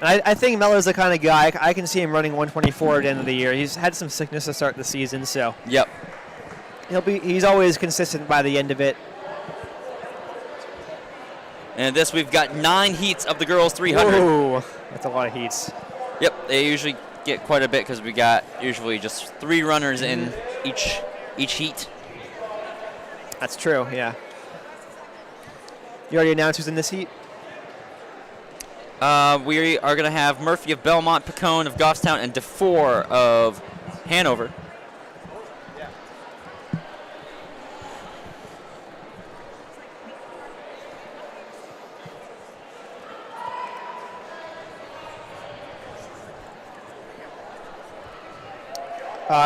S2: I think Mello's the kind of guy, I can see him running 124 at the end of the year. He's had some sickness to start the season, so
S1: Yep.
S2: he's always consistent by the end of it.
S1: And this, we've got 9 heats of the girls 300.
S2: Whoa, that's a lot of heats.
S1: Yep, they usually get quite a bit because we got usually just 3 runners in each heat.
S2: That's true, yeah. You already announced who's in this heat?
S1: We are going to have Murphy of Belmont, Picone of Goffstown, and DeFore of Hanover.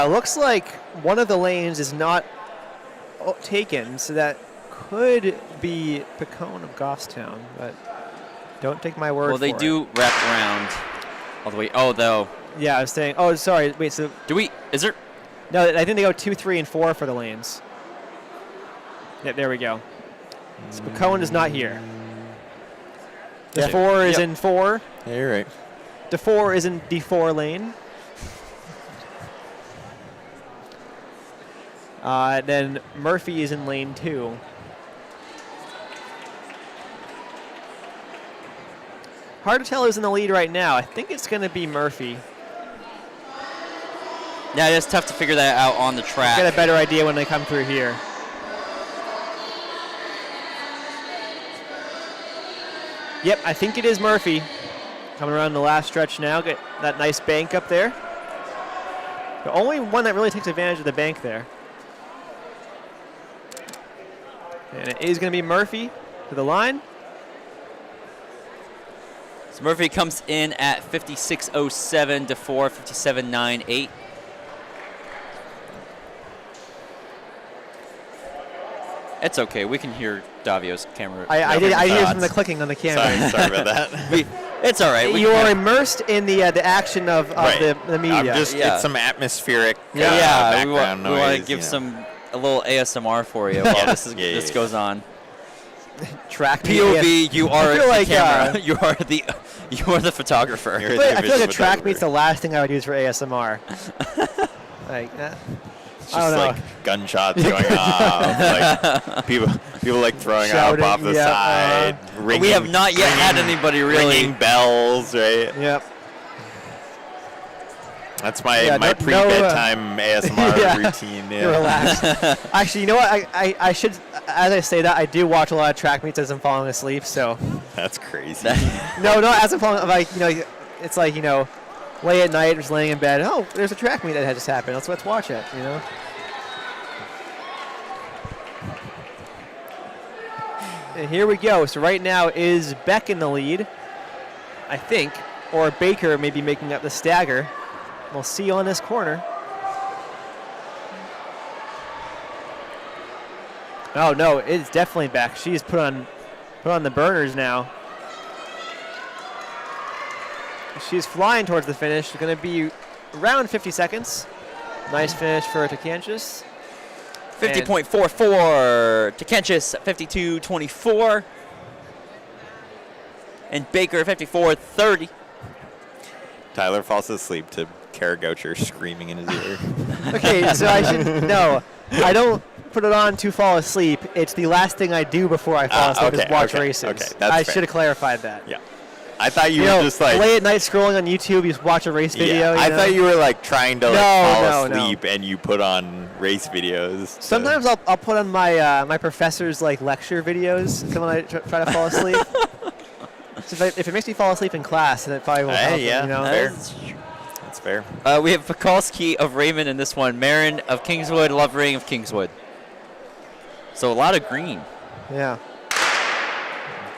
S2: Looks like one of the lanes is not taken, so that could be Picone of Goffstown, but don't take my word for it.
S1: Well, they do wrap around all the way. Oh, though.
S2: Yeah, I was saying. Oh, sorry. Wait, so.
S1: Is there?
S2: No, I think they go 2, 3, and 4 for the lanes. Yep, there we go. So Picone is not here. DeFore is in 4.
S4: Yeah, you're right.
S2: DeFore is in D4 lane. Then Murphy is in lane 2. Hard to tell who's in the lead right now. I think it's going to be Murphy.
S1: Yeah, it's tough to figure that out on the track.
S2: Get a better idea when they come through here. Yep, I think it is Murphy. Coming around the last stretch now. Get that nice bank up there. The only one that really takes advantage of the bank there. And it is going to be Murphy to the line.
S1: So Murphy comes in at 56.07, DeFore 57.98. It's okay. We can hear Davio's camera.
S2: I hear from the clicking on the camera.
S4: Sorry about that.
S1: It's all right.
S2: You are immersed in the action of
S4: Right.
S2: the media.
S4: I'm just,
S1: Yeah.
S4: it's some atmospheric
S1: yeah, we
S4: background noise.
S1: want to give a little ASMR for you while this goes on.
S2: track
S1: POV, you are
S2: I feel
S1: the
S2: like,
S1: camera. You are the photographer.
S4: You're
S2: I feel like a track
S4: photographer.
S2: meet's the last thing I would use for ASMR. like,
S4: It's
S2: I don't
S4: just
S2: know.
S4: like gunshots going off. Like people like throwing
S2: Shouting,
S4: up off the
S2: yeah,
S4: side. Ringing,
S1: We have not yet had anybody really.
S4: ringing bells, right?
S2: Yep.
S4: That's my
S2: Yeah,
S4: my
S2: no,
S4: pre-bedtime ASMR
S2: yeah.
S4: routine.
S2: You're
S4: Yeah.
S2: relaxed. Actually, you know what? I should, as I say that, I do watch a lot of track meets as I'm falling asleep. So
S4: That's crazy.
S2: no, as I'm falling, like it's like late at night, just laying in bed. Oh, there's a track meet that had just happened. Let's watch it. And here we go. So right now is Beck in the lead, I think, or Baker may be making up the stagger. We'll see on this corner. Oh no, it's definitely Beck. She's put on the burners now. She's flying towards the finish. It's going to be around 50 seconds. Nice finish for Tekanchis.
S1: 50.44. Tekanchis at 52.24. And Baker at 54.30.
S4: Tyler falls asleep to Kara Goucher screaming in his ear.
S2: Okay, so I should no. I don't put it on to fall asleep. It's the last thing I do before I fall asleep is watch races.
S4: Okay, that's
S2: I
S4: fair.
S2: should have clarified that.
S4: Yeah. I thought you were
S2: know,
S4: just like
S2: late at night scrolling on YouTube, you just watch a race video.
S4: Yeah, I thought you were like trying to fall
S2: No.
S4: asleep and you put on race videos.
S2: Sometimes I'll put on my my professor's like lecture videos when I try to fall asleep. So if it makes me fall asleep in class, then it probably won't help.
S4: Yeah,
S2: You know?
S4: fair. That's fair.
S1: We have Pekalski of Raymond in this one. Marin of Kingswood, Lovering of Kingswood. So a lot of green.
S2: Yeah,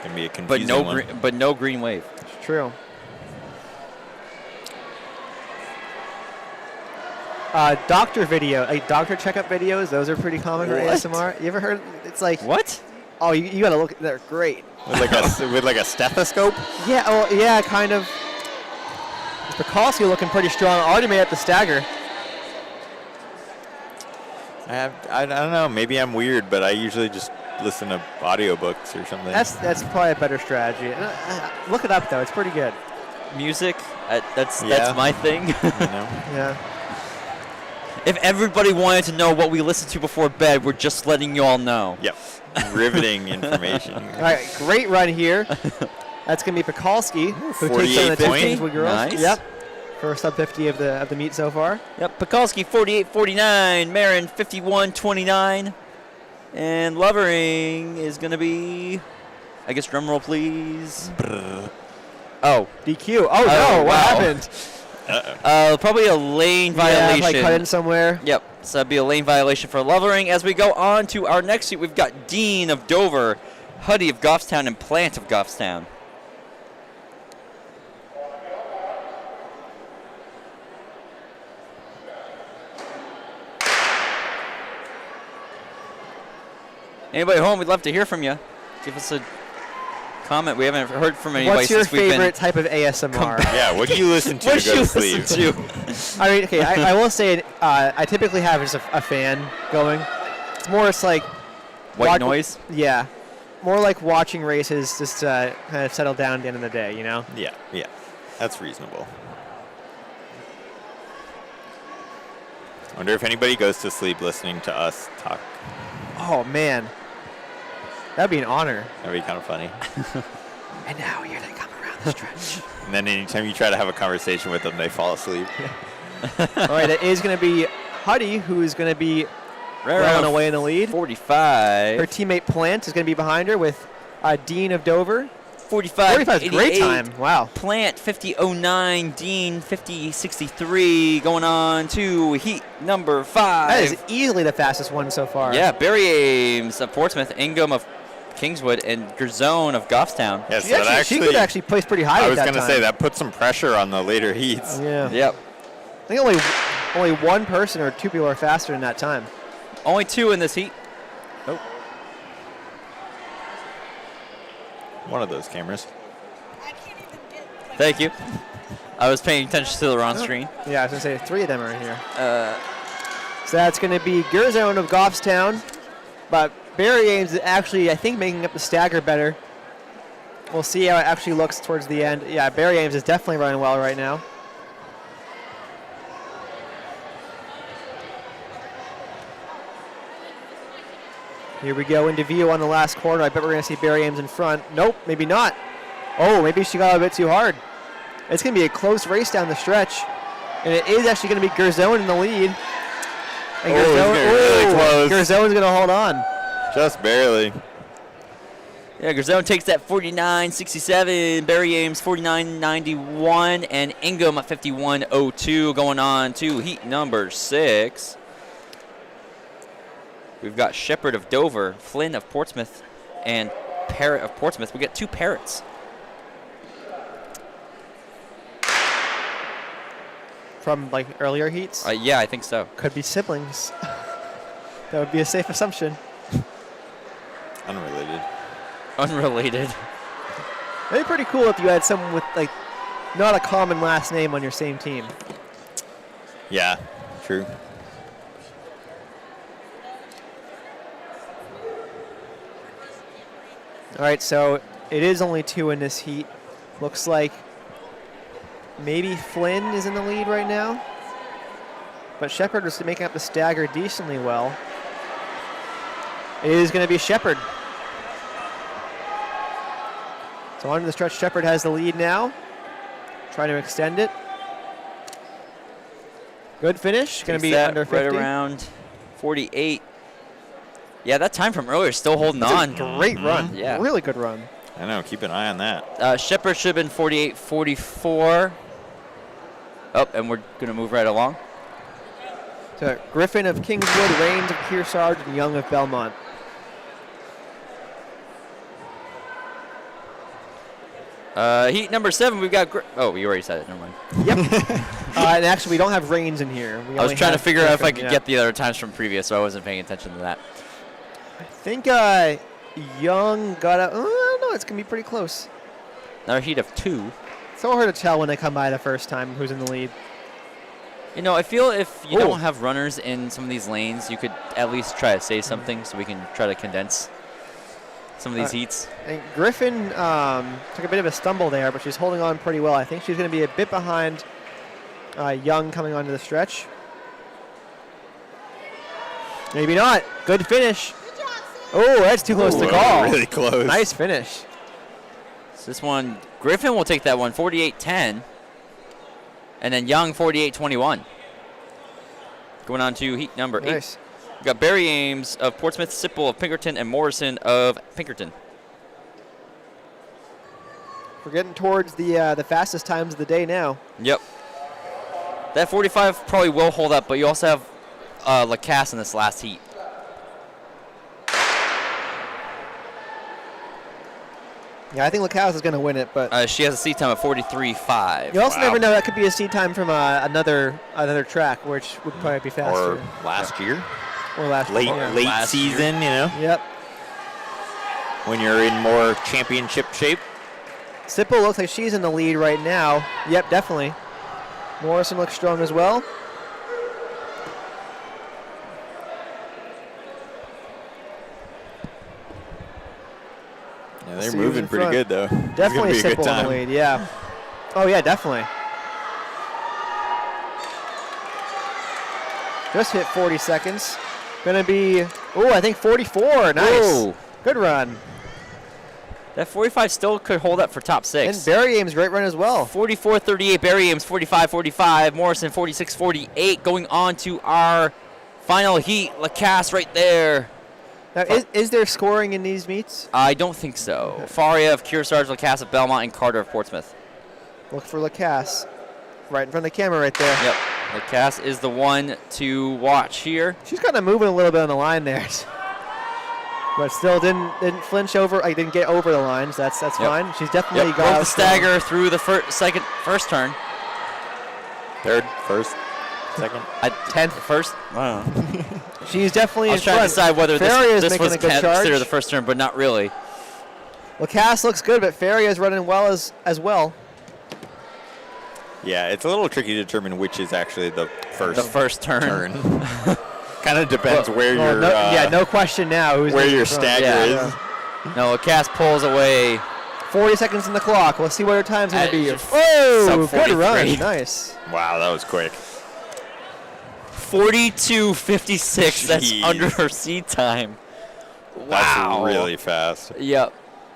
S4: Can be a
S1: But
S4: confusing
S1: no
S4: one.
S1: green, but no green wave.
S2: it's true. Doctor video, like doctor checkup videos, those are pretty common for
S1: What?
S2: ASMR. You ever heard? It's like,
S1: What?
S2: oh, you gotta look. They're great.
S4: With like a stethoscope.
S2: Yeah, oh, yeah, kind of. Pekalski looking pretty strong. Already made up the stagger.
S4: I don't know. Maybe I'm weird, but I usually just listen to audiobooks or something.
S2: That's probably a better strategy. Look it up though; it's pretty good.
S1: Music? That's
S4: Yeah.
S1: my thing.
S4: you know.
S2: Yeah.
S1: If everybody wanted to know what we listen to before bed, we're just letting you all know.
S4: Yep. Riveting information.
S2: All right, great run here. That's gonna be Pekalski, who takes on the
S4: 48
S2: two
S4: point.
S2: Kingswood girls.
S1: Nice.
S2: Yep. First sub 50 of the meet so far.
S1: Yep, Pekalski 48.49, Marin 51.29, and Lovering is going to be, I guess, drum roll please. Oh,
S2: DQ. Oh no! What
S1: wow.
S2: happened?
S1: probably a lane violation.
S2: Yeah, like cut in somewhere.
S1: Yep, so that'd be a lane violation for Lovering. As we go on to our next seat, we've got Dean of Dover, Huddy of Goffstown, and Plant of Goffstown. Anybody home, we'd love to hear from you. Give us a comment. We haven't heard from anybody
S2: What's your
S1: since we've
S2: favorite type of ASMR?
S4: Yeah. What do you listen to
S1: What
S4: to go
S1: you
S4: to sleep?
S1: listen to?
S2: I mean, okay, I will say I typically have just a fan going. It's like
S1: White
S2: watch-
S1: noise?
S2: Yeah, more like watching races, just to kind of settle down at the end of the day, you know.
S4: Yeah. That's reasonable. I wonder if anybody goes to sleep listening to us talk.
S2: Oh man, that'd be an honor.
S4: That'd be kind of funny.
S2: And now here they come around the stretch.
S4: And then anytime you try to have a conversation with them, they fall asleep.
S2: All right, it is going to be Huddy who is going to be rolling away in the lead.
S1: 45.
S2: Her teammate Plant is going to be behind her with Dean of Dover.
S1: 45.
S2: 45 is a great time. Wow.
S1: Plant 50.09. Dean 50.63. Going on to heat number 5.
S2: That is easily the fastest one so far.
S1: Yeah, Barry Ames of Portsmouth, Ingham of Kingswood, and Gerzone of Goffstown.
S4: Yes,
S2: She could actually place pretty high
S4: I
S2: at
S4: was
S2: that
S4: going to
S2: time.
S4: say that put some pressure on the later heats.
S2: Yeah.
S1: Yep.
S2: I think only one person or two people are faster in that time.
S1: Only 2 in this heat.
S4: One of those cameras.
S1: Thank you. I was paying attention to the wrong screen.
S2: Yeah, I was going to say 3 of them are in here. So that's going to be Gerzone of Goffstown. But Barry Ames is actually, I think, making up the stagger better. We'll see how it actually looks towards the end. Yeah, Barry Ames is definitely running well right now. Here we go into view on the last corner. I bet we're going to see Barry Ames in front. Nope, maybe not. Oh, maybe she got a bit too hard. It's going to be a close race down the stretch. And it is actually going to be Gerzone in the lead. And
S4: Oh, it's gonna be really close.
S2: Gerzone's going to hold on.
S4: Just barely.
S1: Yeah, Gerzone takes that 49.67. Barry Ames 49.91. And Ingham at 51.02 going on to heat number 6. We've got Shepherd of Dover, Flynn of Portsmouth, and parrot of Portsmouth. We get 2 parrots.
S2: From like earlier heats?
S1: Yeah, I think so.
S2: Could be siblings. That would be a safe assumption.
S4: Unrelated.
S1: Unrelated.
S2: It'd be pretty cool if you had someone with like not a common last name on your same team.
S4: Yeah, true.
S2: All right, so it is only 2 in this heat. Looks like maybe Flynn is in the lead right now. But Shepard was making up the stagger decently well. It is going to be Shepard. So on to the stretch, Shepard has the lead now. Trying to extend it. Good finish. Going to be
S1: Takes
S2: under
S1: that
S2: 50.
S1: right around 48. Yeah, that time from earlier still holding on.
S2: Great run.
S1: Yeah.
S2: Really good run.
S4: I know. Keep an eye on that.
S1: Shepard should have been 48-44. Oh, and we're going to move right along.
S2: So Griffin of Kingswood, Rains of Kearsarge, and Young of Belmont.
S1: Heat number 7, we've got... Oh, you already said it. Never mind.
S2: Yep. And actually, we don't have Rains in here.
S1: I was trying to figure out if I could get the other times from previous, so I wasn't paying attention to that.
S2: I think Young got a... Oh, no, it's going to be pretty close.
S1: Another heat of 2.
S2: It's so hard to tell when they come by the first time who's in the lead.
S1: You know, I feel if you don't have runners in some of these lanes, you could at least try to say something so we can try to condense some of these heats.
S2: I think Griffin took a bit of a stumble there, but she's holding on pretty well. I think she's going to be a bit behind Young coming onto the stretch. Maybe not. Good finish. Oh, that's too close to call.
S4: Really close.
S2: Nice finish.
S1: So this one, Griffin will take that one, 48-10. And then Young, 48-21. Going on to heat number 8.
S2: Nice.
S1: We've got Barry Ames of Portsmouth, Sipple of Pinkerton, and Morrison of Pinkerton.
S2: We're getting towards the fastest times of the day now.
S1: Yep. That 45 probably will hold up, but you also have Lacasse in this last heat.
S2: Yeah, I think Lacasse is going to win it, but
S1: She has a seat time of 43.5.
S2: you also never know. That could be a seat time from another track, which would probably be faster.
S4: Or last year.
S2: Or last
S4: Late
S2: year.
S4: late
S1: Last year.
S4: season, you know,
S2: Yep.
S4: when you're in more championship shape.
S2: Sipple looks like she's in the lead right now. Yep, definitely. Morrison looks strong as well.
S4: Yeah, they're
S2: See who's
S4: moving
S2: in
S4: pretty
S2: front.
S4: good, though.
S2: Definitely
S4: it's gonna be a good
S2: Sipple in
S4: time.
S2: the lead, yeah. Oh, yeah, definitely. Just hit 40 seconds. Gonna be, I think 44. Nice.
S1: Whoa.
S2: Good run.
S1: That 45 still could hold up for top 6.
S2: And Barry Ames, great run as well.
S1: 44-38, Barry Ames 45-45, Morrison 46-48. Going on to our final heat, Lacasse right there.
S2: Now, is there scoring in these meets?
S1: I don't think so. Faria of Kearsarge, Lacasse of Belmont, and Carter of Portsmouth.
S2: Look for Lacasse. Right in front of the camera right there.
S1: Yep. Lacasse is the one to watch here.
S2: She's kind of moving a little bit on the line there. But still didn't flinch over. I didn't get over the lines. That's fine. She's definitely got
S1: Broke the stagger through the first turn.
S4: Third, first, second.
S1: 10th, first. Wow.
S2: She's definitely
S1: I
S2: in
S1: was trying to
S2: front.
S1: decide whether
S2: Faria's
S1: this
S2: making
S1: was
S2: a good
S1: considered
S2: charge.
S1: the first turn, but not really.
S2: Lacasse looks good, but Faria's running well as well.
S4: Yeah, it's a little tricky to determine which is actually the first
S1: turn.
S4: Kind of depends where your
S2: no question now. Who's
S4: where
S2: in
S4: your
S2: front.
S4: stagger is.
S1: No, Lacasse pulls away.
S2: 40 seconds on the clock. Let's see what her time's going to be.
S1: Sub
S2: Oh, good
S1: 43.
S2: run. Nice.
S4: Wow, that was quick.
S1: 42.56. That's
S4: Jeez.
S1: under her seat time. Wow.
S4: That's really fast.
S1: Yep.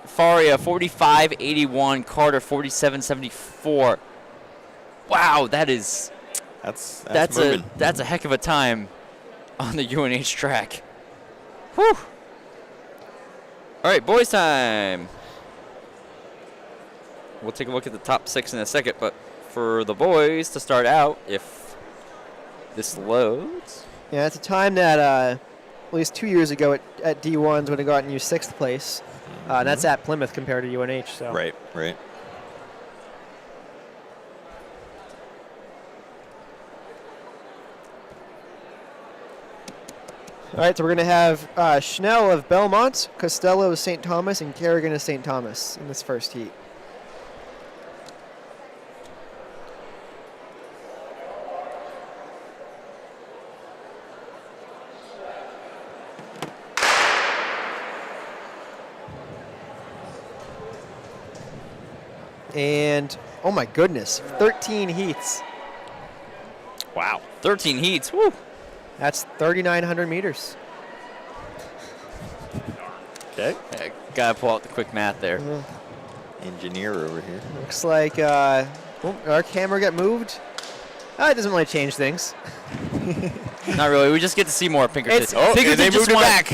S1: Faria 45.81. Carter 47.74. Wow, that's
S4: moving.
S1: a heck of a time on the UNH track. Whew. All right, boys time. We'll take a look at the top 6 in a second, but for the boys to start out, if this loads.
S2: Yeah, it's a time that at least 2 years ago at D1s would have gotten you 6th place. And that's at Plymouth compared to UNH. So.
S4: Right.
S2: All right, so we're going to have Schnell of Belmont, Costello of St. Thomas, and Kerrigan of St. Thomas in this first heat. And, oh my goodness, 13 heats.
S1: Wow. 13 heats. Woo.
S2: That's 3,900 meters.
S4: Okay.
S1: Gotta pull out the quick math there.
S4: Engineer over here.
S2: Looks like our camera got moved. It doesn't really change things.
S1: Not really. We just get to see more Pinkerton. Pinkerton
S4: they
S1: just
S4: moved it
S1: wanna-
S4: back.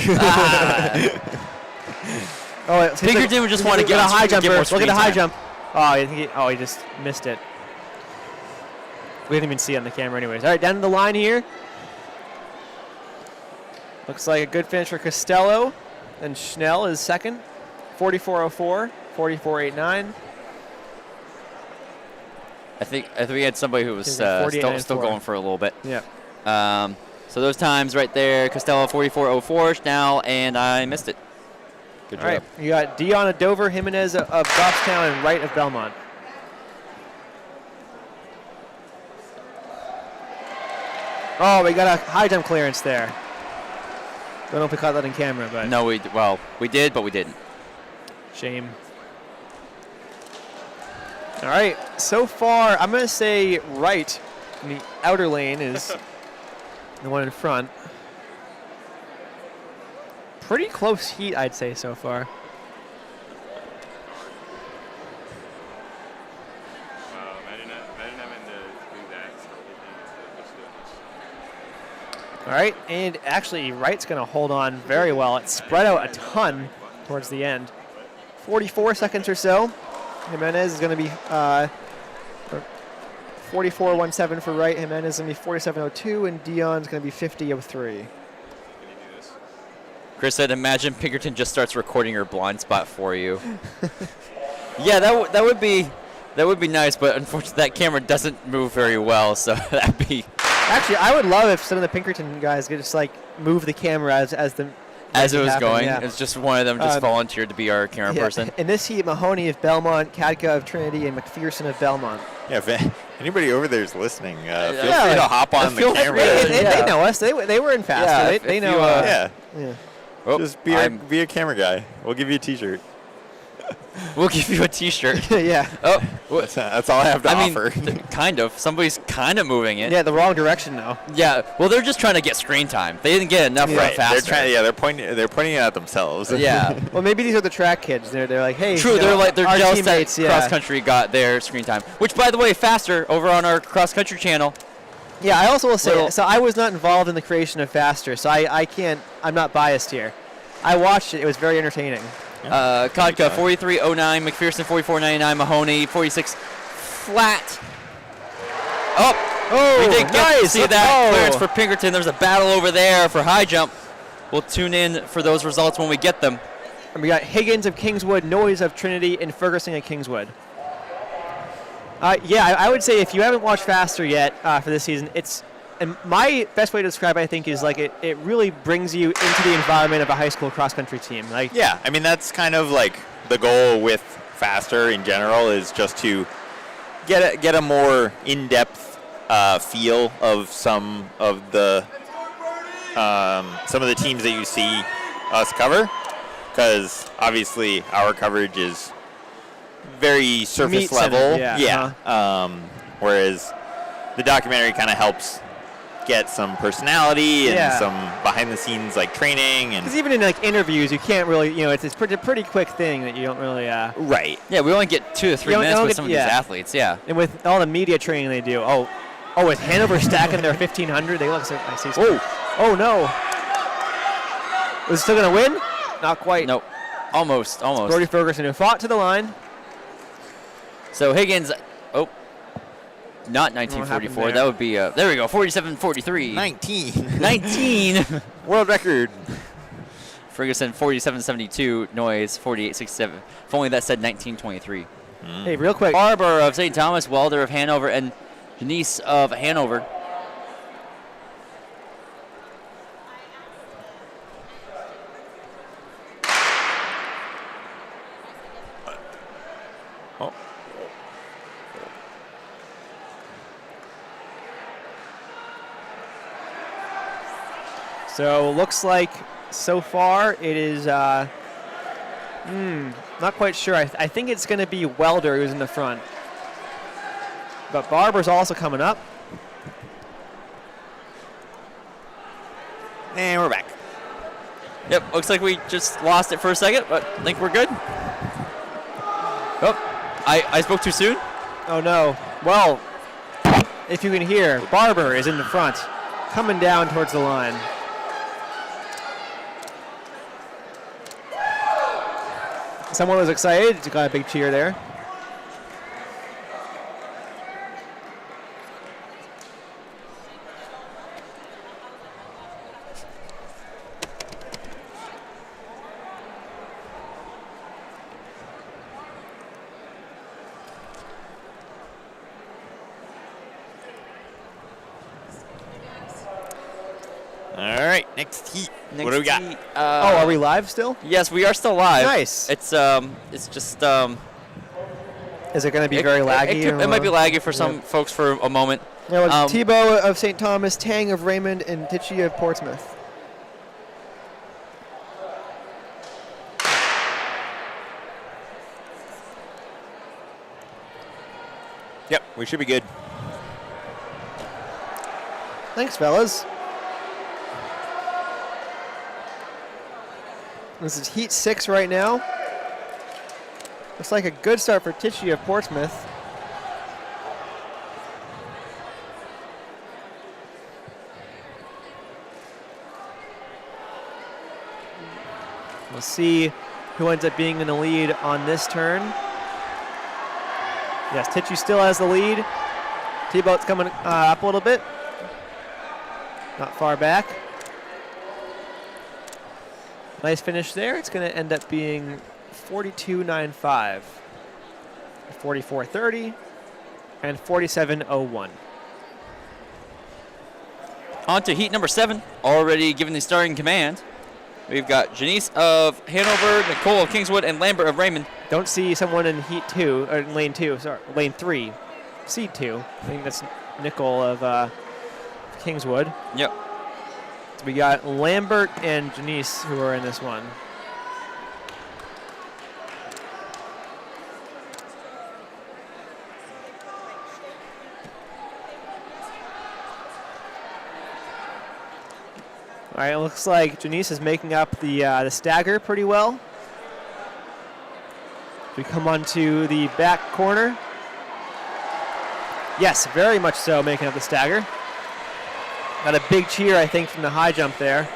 S1: Pinkerton would just want to get
S2: a high jump
S1: get more
S2: first. Look at the
S1: screen
S2: high
S1: time.
S2: jump. Oh, he just missed it. We didn't even see it on the camera anyways. All right, down to the line here. Looks like a good finish for Costello. And Schnell is second. 44.04, 44.89.
S1: I think we had somebody who was still going for a little bit.
S2: Yeah.
S1: So those times right there, Costello 44.04, Schnell, and I missed it. Good job.
S2: All right, you got Dion of Dover, Jimenez of Goffstown, and Wright of Belmont. Oh, we got a high jump clearance there. Don't know if we caught that on camera, but
S1: No, we did, but we didn't.
S2: shame. All right, so far I'm going to say Wright in the outer lane is the one in front. Pretty close heat, I'd say, so far. All right, and actually Wright's going to hold on very well. It spread out a ton towards the end. 44 seconds or so. Jimenez is going to be 44.17 for Wright. Jimenez is going to be 47.02, and Dion's going to be 50.03.
S1: Chris said, "Imagine Pinkerton just starts recording your blind spot for you." Yeah, that would be nice, but unfortunately that camera doesn't move very well, so that'd be.
S2: Actually, I would love if some of the Pinkerton guys could just like move the camera as it was
S1: going.
S2: Yeah.
S1: It's just one of them just volunteered to be our camera person.
S2: In this heat, Mahoney of Belmont, Kadka of Trinity, and McPherson of Belmont.
S4: Yeah, if anybody over there is listening, feel
S2: Yeah,
S4: free to hop on the camera.
S2: They know us. They were in Faster.
S1: Yeah,
S2: they
S1: if
S2: know.
S1: you,
S2: Yeah.
S1: Oh,
S4: Just be a camera guy. We'll give you a T-shirt.
S1: We'll give you a T-shirt.
S2: Yeah.
S1: Oh,
S4: That's all I have to offer.
S1: Kind of. Somebody's kind of moving it.
S2: Yeah, the wrong direction though.
S1: Yeah. Well, they're just trying to get screen time. They didn't get enough right faster.
S4: They're pointing it at themselves.
S1: Yeah.
S2: Well, maybe these are the track kids. They're like, hey.
S1: True. They're
S2: our
S1: jealous
S2: teammates,
S1: that cross country got their screen time. Which, by the way, Faster over on our cross country channel.
S2: Yeah, I also will say. So I was not involved in the creation of Faster, so I can't. I'm not biased here. I watched it. It was very entertaining.
S1: Kodka 43.09, McPherson 44.99, Mahoney 46 flat. Oh, we did get to see that clearance for Pinkerton. There's a battle over there for high jump. We'll tune in for those results when we get them.
S2: And we got Higgins of Kingswood, Noyes of Trinity, and Ferguson of Kingswood. I would say if you haven't watched Faster yet for this season, and my best way to describe it, I think, is like it really brings you into the environment of a high school cross-country team. Like,
S4: yeah, I mean, that's kind of like the goal with Faster in general, is just to get a more in-depth feel of some of the teams that you see us cover, because obviously our coverage is very surface level. Whereas the documentary kind of helps get some personality and some behind-the-scenes like training, and
S2: because even in like interviews, you can't really, it's a pretty quick thing that you don't really.
S4: Right.
S1: Yeah, we only get 2 to 3 minutes with some of these athletes. Yeah.
S2: And with all the media training they do, with Hanover stacking their 1500, they look so. I see. Oh no! Was it still gonna win? Not quite.
S1: Nope. Almost.
S2: Brody Ferguson who fought to the line.
S1: So Higgins. Not 1944. That would be. There we go. 47.43.
S4: 19.
S1: 19.
S4: World record.
S1: Ferguson 47.72, Noyes 48.67. If only that said 19.23.
S2: Hey, real quick.
S1: Barber of St. Thomas, Welder of Hanover, and Janice of Hanover.
S4: Oh.
S2: So looks like so far it is not quite sure. I think it's going to be Welder who's in the front. But Barber's also coming up.
S4: And we're back.
S1: Yep, looks like we just lost it for a second, but I think we're good. Oh, I spoke too soon?
S2: Oh no. Well, if you can hear, Barber is in the front, coming down towards the line. Someone was excited. Got a big cheer there.
S4: All right, next heat. What do we got?
S2: Oh, are we live still?
S1: Yes, we are still live.
S2: Nice.
S1: It's just
S2: Is it going to be very laggy?
S1: It might be laggy for some folks for a moment.
S2: Yeah, well, Tebow of St. Thomas, Tang of Raymond, and Tichy of Portsmouth.
S4: Yep, we should be good.
S2: Thanks, fellas. This is Heat 6 right now. Looks like a good start for Tichy of Portsmouth. We'll see who ends up being in the lead on this turn. Yes, Tichy still has the lead. T-Boat's coming up a little bit. Not far back. Nice finish there. It's going to end up being 42.95, 44.30, and 47.01.
S1: On to heat number 7, already given the starting command. We've got Janice of Hanover, Nicole of Kingswood, and Lambert of Raymond.
S2: Don't see someone in heat 2, or lane 2, sorry, lane 3, seed 2. I think that's Nicole of Kingswood.
S1: Yep.
S2: So we got Lambert and Janice who are in this one. All right, it looks like Janice is making up the stagger pretty well. We come onto the back corner. Yes, very much so, making up the stagger. Got a big cheer, I think, from the high jump there.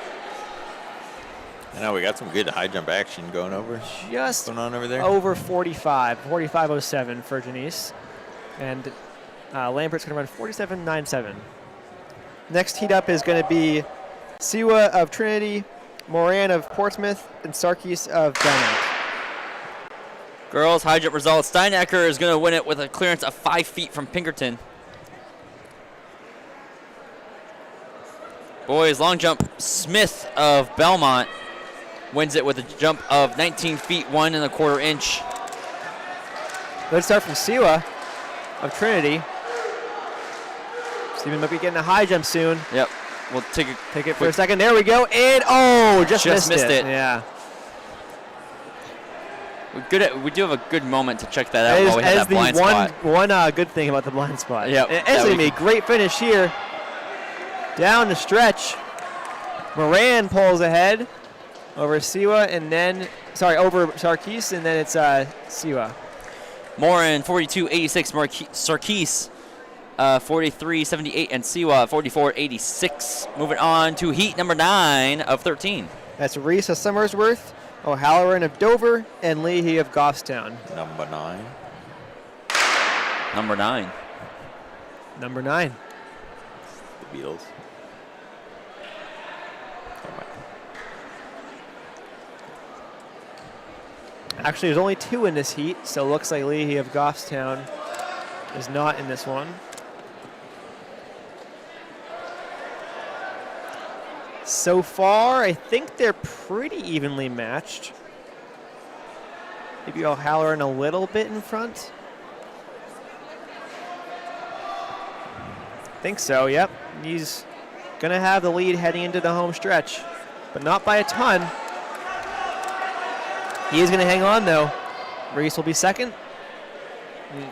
S4: I know we got some good high jump action going on over there.
S2: Over 45.07 for Janice. And Lambert's going to run 47.97. Next heat up is going to be Siwa of Trinity, Moran of Portsmouth, and Sarkis of Belmont.
S1: Girls high jump results. Steinecker is going to win it with a clearance of 5 feet from Pinkerton. Boys long jump. Smith of Belmont wins it with a jump of 19 feet, 1 1/4 inch.
S2: Good start from Siwa of Trinity. Steven might be getting a high jump soon.
S1: Yep. We'll take
S2: it for a second. There we go. And just missed it. Yeah.
S1: We do have a good moment to check that out while we have that blind spot.
S2: One good thing about the blind spot.
S1: Yep.
S2: It's going to be a great finish here. Down the stretch. Moran pulls ahead over Siwa and then, over Sarkis, and then it's Siwa.
S1: Moran 42.86, Sarkis 43.78, and Siwa 44.86. Moving on to heat number 9 of 13.
S2: That's Reese of Summersworth, O'Halloran of Dover, and Leahy of Goffstown.
S4: Number 9.
S1: Number 9.
S2: Number 9.
S4: The Beatles.
S2: Actually, there's only 2 in this heat, so it looks like Leahy of Goffstown is not in this one. So far, I think they're pretty evenly matched. Maybe O'Halloran a little bit in front. I think so, yep. He's going to have the lead heading into the home stretch, but not by a ton. He is going to hang on, though. Reese will be second.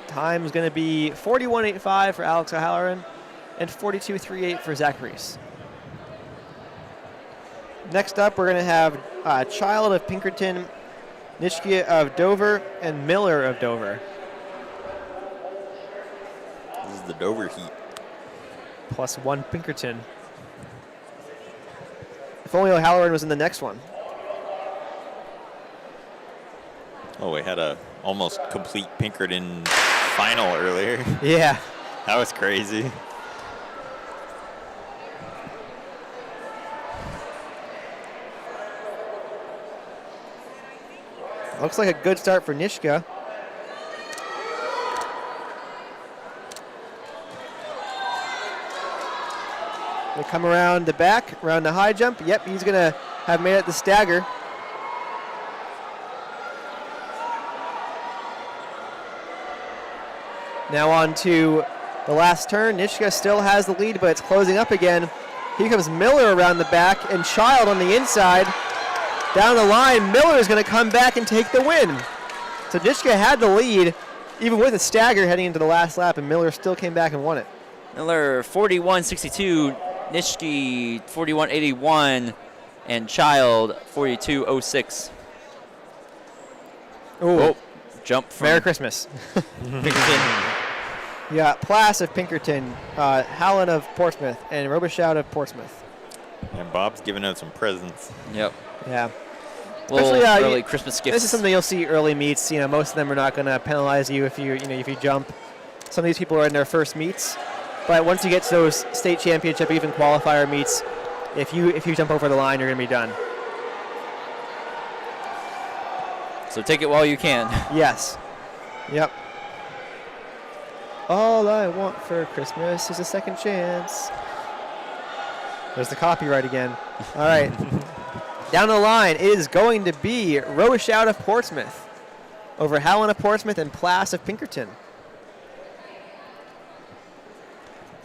S2: Time is going to be 41.85 for Alex O'Halloran and 42.38 for Zach Reese. Next up, we're going to have Child of Pinkerton, Nishkia of Dover, and Miller of Dover.
S4: This is the Dover heat.
S2: +1 Pinkerton. If only O'Halloran was in the next one.
S4: Oh, we had a almost complete Pinkerton final earlier.
S2: Yeah.
S4: That was crazy.
S2: Looks like a good start for Nishka. They come around the back, around the high jump. Yep, he's going to have made it the stagger. Now on to the last turn. Nishka still has the lead, but it's closing up again. Here comes Miller around the back and Child on the inside. Down the line, Miller is going to come back and take the win. So Nishka had the lead, even with a stagger heading into the last lap, and Miller still came back and won it.
S1: Miller 41.62, Nishki 41.81, and Child 42.06.
S2: Oh,
S1: jump from
S2: Merry Christmas.
S1: Pinkerton.
S2: Yeah, Plass of Pinkerton, Hallen of Portsmouth, and Robichaud of Portsmouth.
S4: And Bob's giving out some presents.
S1: Yep.
S2: Yeah.
S1: Little
S2: Especially,
S1: early Christmas gifts.
S2: This is something you'll see early meets. You know, most of them are not going to penalize you if you jump. Some of these people are in their first meets, but once you get to those state championship, even qualifier meets, if you jump over the line, you're going to be done.
S1: So take it while you can.
S2: Yes. Yep. All I want for Christmas is a second chance. There's the copyright again. All right. Down the line is going to be Robichaud of Portsmouth over Hallen of Portsmouth and Plass of Pinkerton.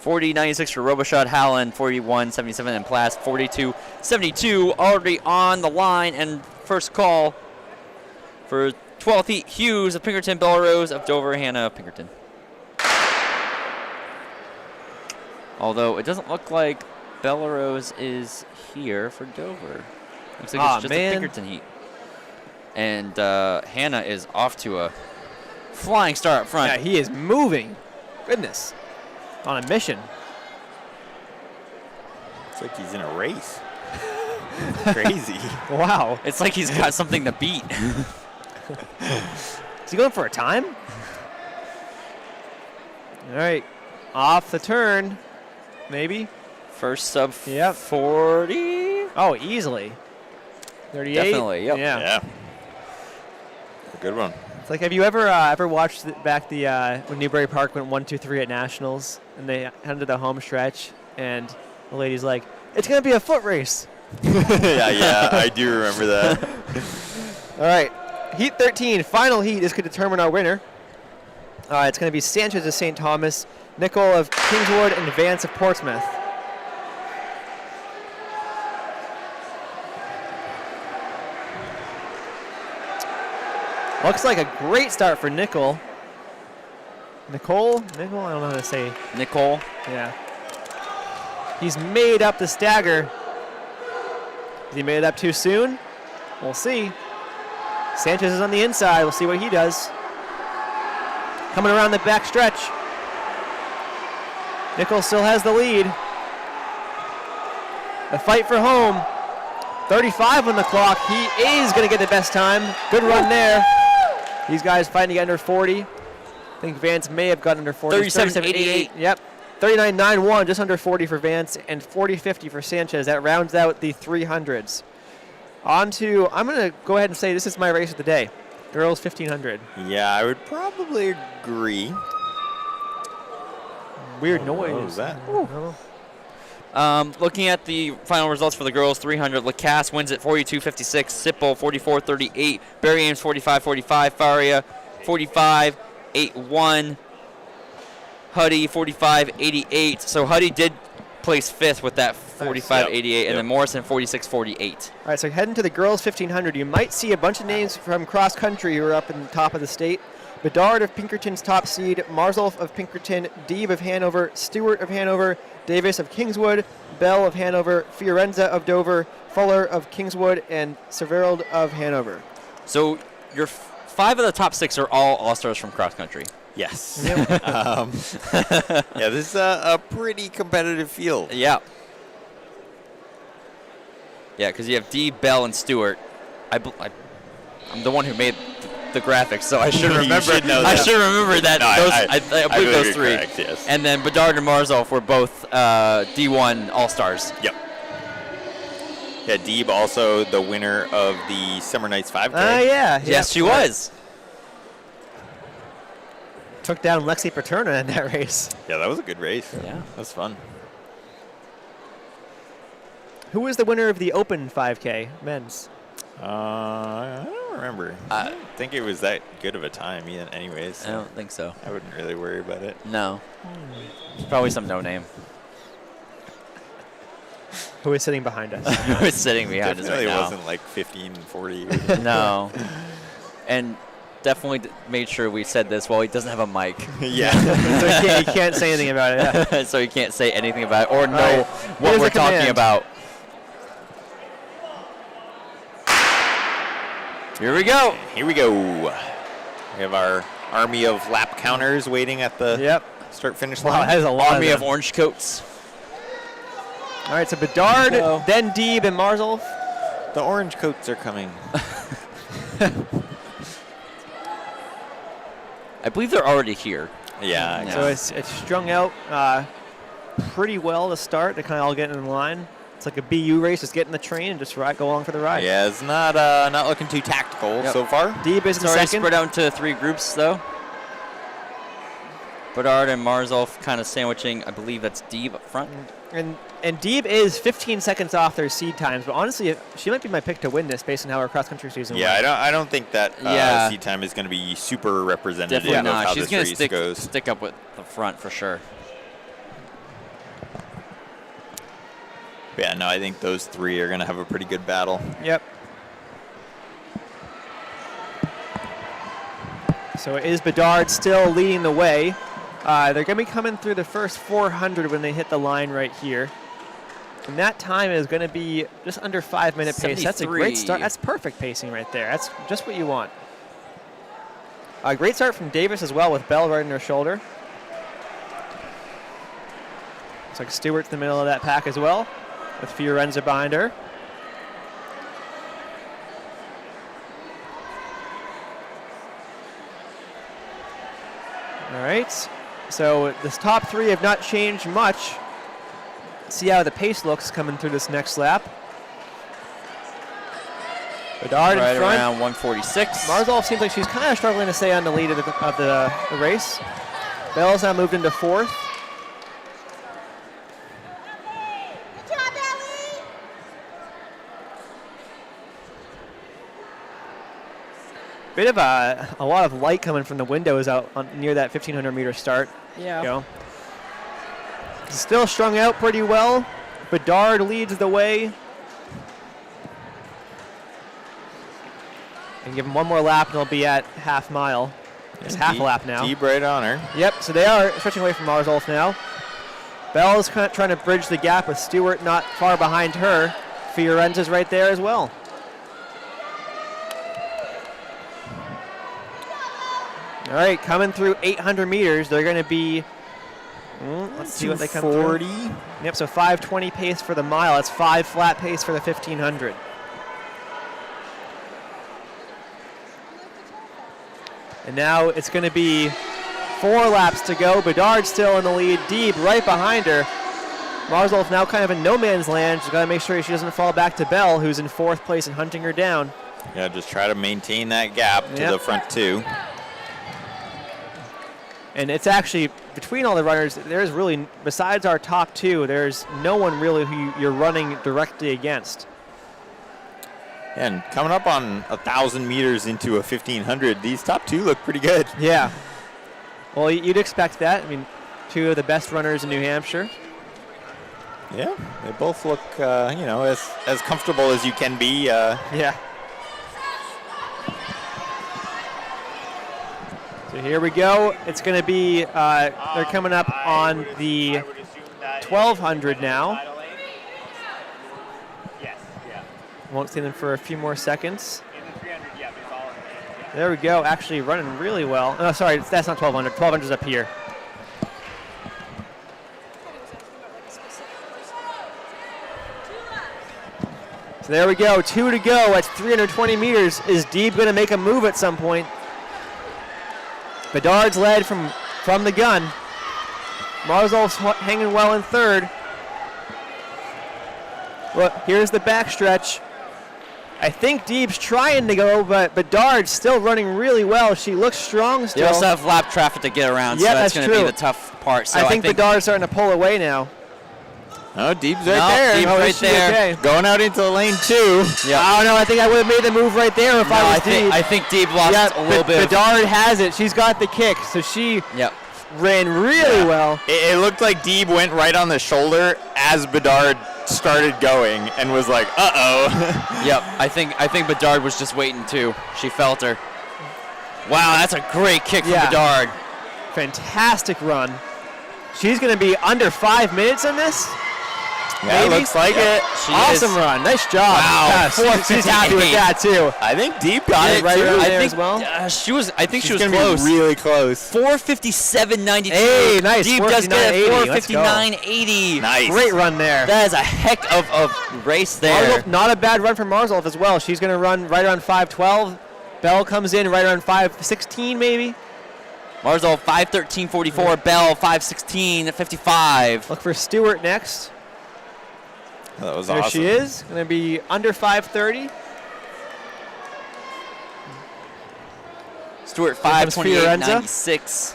S1: 40.96 for Robichaud, Hallen 41.77, and Plass 42.72. Already on the line and first call for 12th heat. Hughes of Pinkerton, Belrose of Dover, Hannah of Pinkerton. Although it doesn't look like Belrose is here for Dover. Looks like it's just a Pinkerton heat. And Hannah is off to a flying start up front.
S2: Yeah, he is moving. Goodness. On a mission.
S4: It's like he's in a race. Crazy.
S2: Wow.
S1: It's like he's got something to beat.
S2: Is he going for a time? All right. Off the turn. Maybe.
S1: First sub
S2: Yep.
S1: 40.
S2: Oh, easily. 38.
S1: Definitely, yep.
S2: Yeah.
S4: A good one.
S2: It's like, have you ever watched when Newbury Park went 1-2-3 at Nationals and they headed to the home stretch and the lady's like, it's going to be a foot race.
S4: yeah, I do remember that.
S2: All right. Heat 13, final heat. This could determine our winner. It's going to be Sanchez of St. Thomas, Nicol of Kingswood, and Vance of Portsmouth. Looks like a great start for Nicol. Nicole? I don't know how to say.
S1: Nicole.
S2: Yeah. He's made up the stagger. Has he made it up too soon? We'll see. Sanchez is on the inside. We'll see what he does. Coming around the back stretch. Nicol still has the lead. The fight for home. 35 on the clock. He is going to get the best time. Good run there. These guys fighting to get under 40. I think Vance may have gotten under 40.
S1: 37.88.
S2: Yep. 39.91, just under 40 for Vance, and 40.50 for Sanchez. That rounds out the 300s. On to, I'm going to go ahead and say this is my race of the day. Girls 1500.
S4: Yeah, I would probably agree.
S2: Weird noise.
S4: What was that?
S1: Looking at the final results for the girls 300, Lacasse wins at 42.56, Sipple 44.38, Barry Ames 45.45, Faria 45.81, Huddy 45.88. So Huddy did place fifth with that 45.88, and then Morrison 46.48.
S2: All right, so heading to the girls 1500, you might see a bunch of names from cross country who are up in the top of the state. Bedard of Pinkerton's top seed, Marzolf of Pinkerton, Deeb of Hanover, Stewart of Hanover, Davis of Kingswood, Bell of Hanover, Fiorenza of Dover, Fuller of Kingswood, and Severald of Hanover.
S1: So your 5 of the top 6 are all all-stars from cross country.
S4: Yes. Yeah, this is a pretty competitive field.
S1: Yeah. Yeah, because you have D, Bell, and Stewart. I'm the one who made the graphics, so I should remember.
S4: should know
S1: I
S4: that.
S1: should remember that.
S4: No,
S1: I believe
S4: believe
S1: those
S4: you're
S1: 3.
S4: correct, yes.
S1: And then Bedard and Marzolf were both D1 All-Stars.
S4: Yep. Yeah, Deeb also the winner of the Summer Nights 5K.
S2: Yeah.
S1: Yes, she was.
S2: Took down Lexi Paterna in that race.
S4: Yeah, that was a good race.
S1: Yeah.
S4: That was fun.
S2: Who was the winner of the Open 5K men's?
S4: I don't remember. I don't think it was that good of a time anyways. So
S1: I don't think so.
S4: I wouldn't really worry about it.
S1: No. Probably some no-name.
S2: Who is sitting behind us?
S1: Who is sitting behind us right
S4: Definitely
S1: now.
S4: wasn't like 1540.
S1: No. And definitely made sure we said this while he doesn't have a mic.
S4: Yeah.
S2: So he can't say anything about it. Yeah.
S1: So he can't say anything about it or know
S2: right.
S1: what
S2: Here's
S1: we're
S2: the
S1: talking
S2: command.
S1: about. Here we go.
S4: Here we go. We have our army of lap counters waiting at the
S2: Yep.
S4: start-finish
S2: Wow,
S4: line.
S2: that is a lot
S1: Army
S2: of
S1: of
S2: them.
S1: orange coats.
S2: All right, so Bedard,
S1: Go.
S2: then Deeb, and Marzolf.
S4: The orange coats are coming.
S1: I believe they're already here.
S4: Yeah.
S1: Yeah.
S2: So it's strung out pretty well to start. They're kind of all getting in line. It's like a BU race. Just get in the train and just go along for the ride.
S4: Yeah, it's not looking too tactical so far.
S2: Deeb is
S1: It's
S2: in
S1: already
S2: second.
S1: spread out into 3 groups, though. Bedard and Marzolf kind of sandwiching. I believe that's Deeb up front.
S2: And Deeb is 15 seconds off their seed times, but honestly, she might be my pick to win this based on how her cross-country season
S4: Yeah,
S2: went.
S4: I don't think that
S1: Yeah.
S4: seed time is going to be super representative
S1: Definitely
S4: of
S1: not.
S4: how
S1: She's
S4: this
S1: going
S4: race
S1: to
S4: goes.
S1: stick up with the front for sure.
S4: Yeah, no, I think those 3 are going to have a pretty good battle.
S2: Yep. So it is Bedard still leading the way. They're going to be coming through the first 400 when they hit the line right here. And that time is going to be just under 5-minute pace. That's a great
S1: 73.
S2: start. That's perfect pacing right there. That's just what you want. A great start from Davis as well with Bell right on her shoulder. Looks like Stewart's in the middle of that pack as well, with Fiorenza behind her. All right, so this top 3 have not changed much. See how the pace looks coming through this next lap. Bedard
S1: Right
S2: in front.
S1: around 146.
S2: Marzolf seems like she's kind of struggling to stay on the lead of the race. Bell's now moved into 4th. Bit of a lot of light coming from the windows out near that 1,500-meter start.
S1: Yeah.
S2: You know. Still strung out pretty well. Bedard leads the way. And give him one more lap, and they'll be at half mile. It's half a lap now.
S4: Deeb right on her.
S2: Yep, so they are switching away from Marzolf now. Bell is kind of trying to bridge the gap with Stewart not far behind her. Fiorenza's right there as well. All right, coming through 800 meters, they're going to be, let's see what they come through.
S4: 40.
S2: Yep, so 5:20 pace for the mile. That's 5 flat pace for the 1,500. And now it's going to be 4 laps to go. Bedard still in the lead. Deeb right behind her. Marzolf now kind of in no man's land. She's got to make sure she doesn't fall back to Bell, who's in 4th place and hunting her down.
S4: Yeah, just try to maintain that gap to the front two.
S2: And it's actually, between all the runners, there's really, besides our top two, there's no one really who you're running directly against.
S4: And coming up on 1,000 meters into a 1,500, these top two look pretty good.
S2: Yeah. Well, you'd expect that. I mean, two of the best runners in New Hampshire.
S4: Yeah, they both look, as comfortable as you can be.
S2: Yeah. So here we go. It's going to be, they're coming up on the 1,200 now. Won't see them for a few more seconds. There we go. Actually running really well. Oh, sorry, that's not 1,200. 1,200 is up here. So there we go. 2 to go at 320 meters. Is Deeb going to make a move at some point? Bedard's led from the gun. Marzol's hanging well in third. Look, here's the backstretch. I think Deeb's trying to go, but Bedard's still running really well. She looks strong still.
S1: You also have lap traffic to get around, so that's going to be the tough part. So
S2: I think Bedard's starting to pull away now.
S4: Oh, Deeb's right there.
S1: Deeb's right there.
S4: Okay. Going out into lane 2.
S2: Yeah. I don't know. I think I would have made the move right there if I was Deeb.
S1: I think Deeb lost a little bit.
S2: Bedard has it. She's got the kick, so she ran really well.
S4: It looked like Deeb went right on the shoulder as Bedard started going and was like, uh-oh.
S1: Yep, I think Bedard was just waiting too. She felt her. Wow, that's a great kick from Bedard.
S2: Fantastic run. She's going to be under 5 minutes in this.
S4: Yeah, looks like it.
S2: Awesome run. Nice job.
S1: Wow.
S2: She's happy with that too.
S4: I think Deeb got it
S2: right
S4: too.
S2: around
S1: I
S2: there
S1: think
S2: as well.
S1: she was
S4: gonna
S1: close.
S4: Be really close.
S1: 4:57.92.
S2: Hey, nice.
S1: Deeb does get it.
S2: 4:59.80.
S4: Nice.
S2: Great run there.
S1: That is a heck of a race there.
S2: Marzolf, not a bad run for Marzolf as well. She's going to run right around 5:12. Bell comes in right around 5:16 maybe.
S1: Marzolf 5:13.44. Bell 5:16.55.
S2: Look for Stewart next.
S4: That was
S2: there
S4: awesome.
S2: She is. Going to be under 5:30.
S1: Stewart 5:28.96.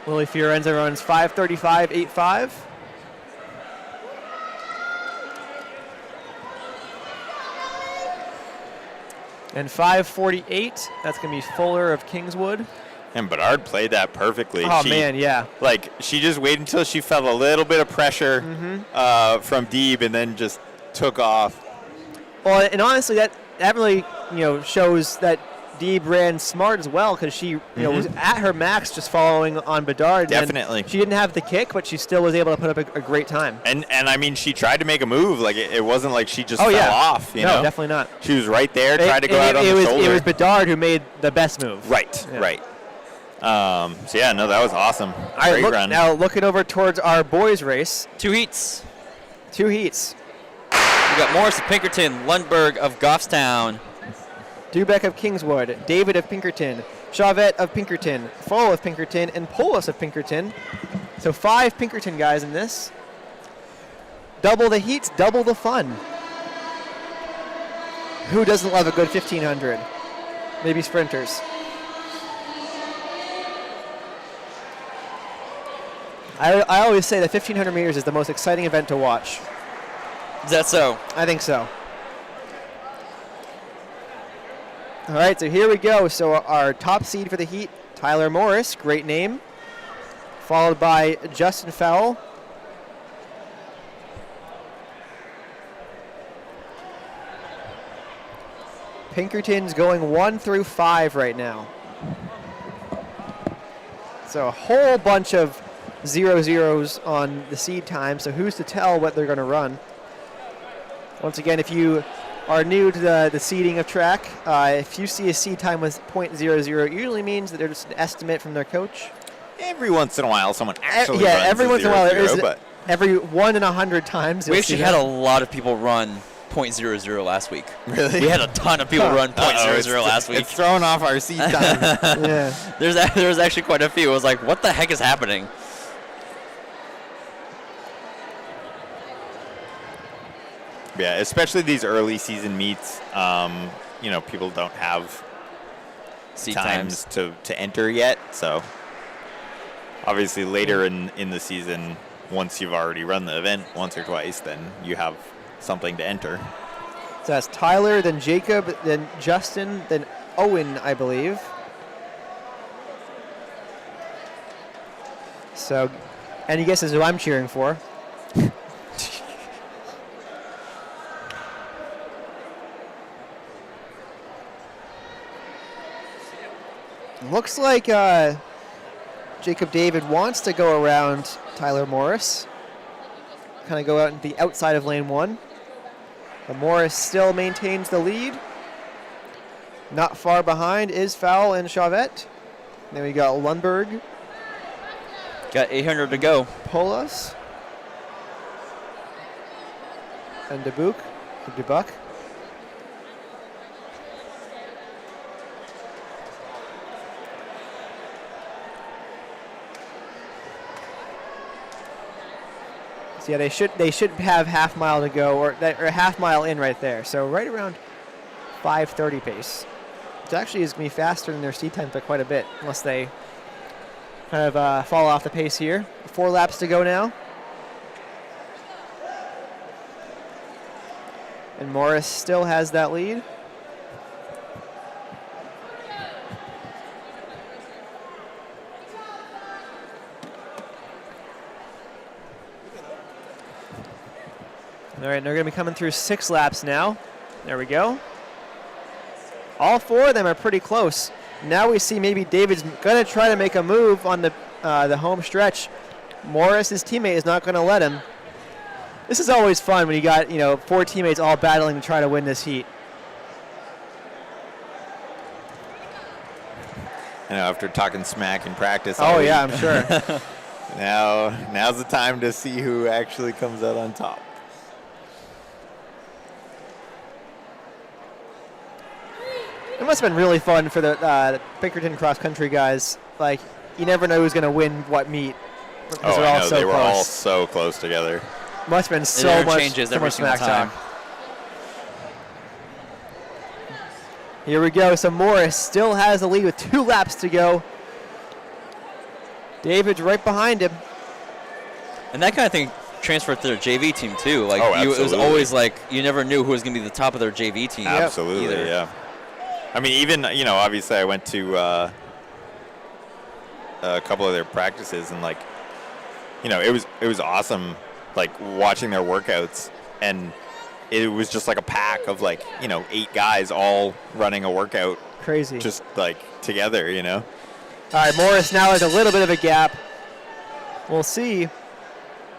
S2: Lily Fiorenza runs 5:35.85. And 5:48. That's going to be Fuller of Kingswood.
S4: And Bedard played that perfectly.
S2: Oh, man, yeah.
S4: Like, she just waited until she felt a little bit of pressure from Deeb and then just took off.
S2: Well, and honestly, that really, shows that Deeb ran smart as well because she, was at her max just following on Bedard.
S4: Definitely.
S2: She didn't have the kick, but she still was able to put up a great time.
S4: And I mean, she tried to make a move. Like, it wasn't like she just fell off,
S2: No, definitely not.
S4: She was right there, tried to go out on the shoulder.
S2: It was Bedard who made the best move.
S4: Right,
S2: Yeah.
S4: right. That was awesome.
S2: All right,
S4: run.
S2: Now looking over towards our boys' race.
S1: 2 heats.
S2: 2 heats.
S1: We got Morris of Pinkerton, Lundberg of Goffstown,
S2: Dubeck of Kingswood, David of Pinkerton, Chavette of Pinkerton, Fall of Pinkerton, and Polis of Pinkerton. So 5 Pinkerton guys in this. Double the heats, double the fun. Who doesn't love a good 1,500? Maybe sprinters. I always say that 1,500 meters is the most exciting event to watch.
S1: Is that so?
S2: I think so. All right, so here we go. So our top seed for the heat, Tyler Morris, great name, followed by Justin Fowle. Pinkerton's going 1 through 5 right now. So a whole bunch of 0-0s on the seed time, so who's to tell what they're going to run. Once again, if you are new to the seeding of track, if you see a seed time with .00, it usually means that there's an estimate from their coach.
S4: Every once in a while, someone actually
S2: yeah,
S4: runs
S2: every
S4: a
S2: once in a while, there is
S4: 0-0,
S2: every 1 in 100 times.
S1: We actually had a lot of people run .00 last week.
S4: Really?
S1: We had a ton of people run .00 last week.
S4: It's throwing off our seed time.
S2: Yeah.
S1: There's actually quite a few. It was like, what the heck is happening?
S4: Yeah, especially these early season meets. People don't have
S1: Seat
S4: times to enter yet. So obviously later in the season, once you've already run the event once or twice, then you have something to enter.
S2: So that's Tyler, then Jacob, then Justin, then Owen, I believe. So, any guesses who I'm cheering for? Looks like Jacob David wants to go around Tyler Morris. Kind of go out the outside of lane 1. But Morris still maintains the lead. Not far behind is Fowl and Chavette. Then we got Lundberg,
S1: Got 800 to go.
S2: Polas, and Dubuc. So yeah, they should have half mile to go, or a half mile in right there. So right around 5:30 pace. It actually is going to be faster than their seat time by quite a bit, unless they kind of fall off the pace here. 4 laps to go now. And Morris still has that lead. All right, they're going to be coming through 6 laps now. There we go. All 4 of them are pretty close. Now we see maybe David's going to try to make a move on the home stretch. Morris, his teammate, is not going to let him. This is always fun when you got 4 teammates all battling to try to win this heat.
S4: After talking smack in practice.
S2: Oh yeah, I'm sure.
S4: Now's the time to see who actually comes out on top.
S2: It must have been really fun for the Pinkerton cross country guys. Like, you never know who's going to win what meet.
S4: Oh, I know. They were all so close together.
S2: Must have been so much smack
S1: time.
S2: talk. Here we go. So Morris still has the lead with 2 laps to go. David's right behind him.
S1: And that kind of thing transferred to their JV team too. Like
S4: absolutely.
S1: It was always like you never knew who was going to be the top of their JV team.
S4: Absolutely,
S1: either.
S4: yeah. I mean, even obviously, I went to a couple of their practices, and it was awesome, like watching their workouts, and it was just like a pack of 8 guys all running a workout.
S2: Crazy.
S4: Just together,
S2: All right, Morris now has a little bit of a gap. We'll see.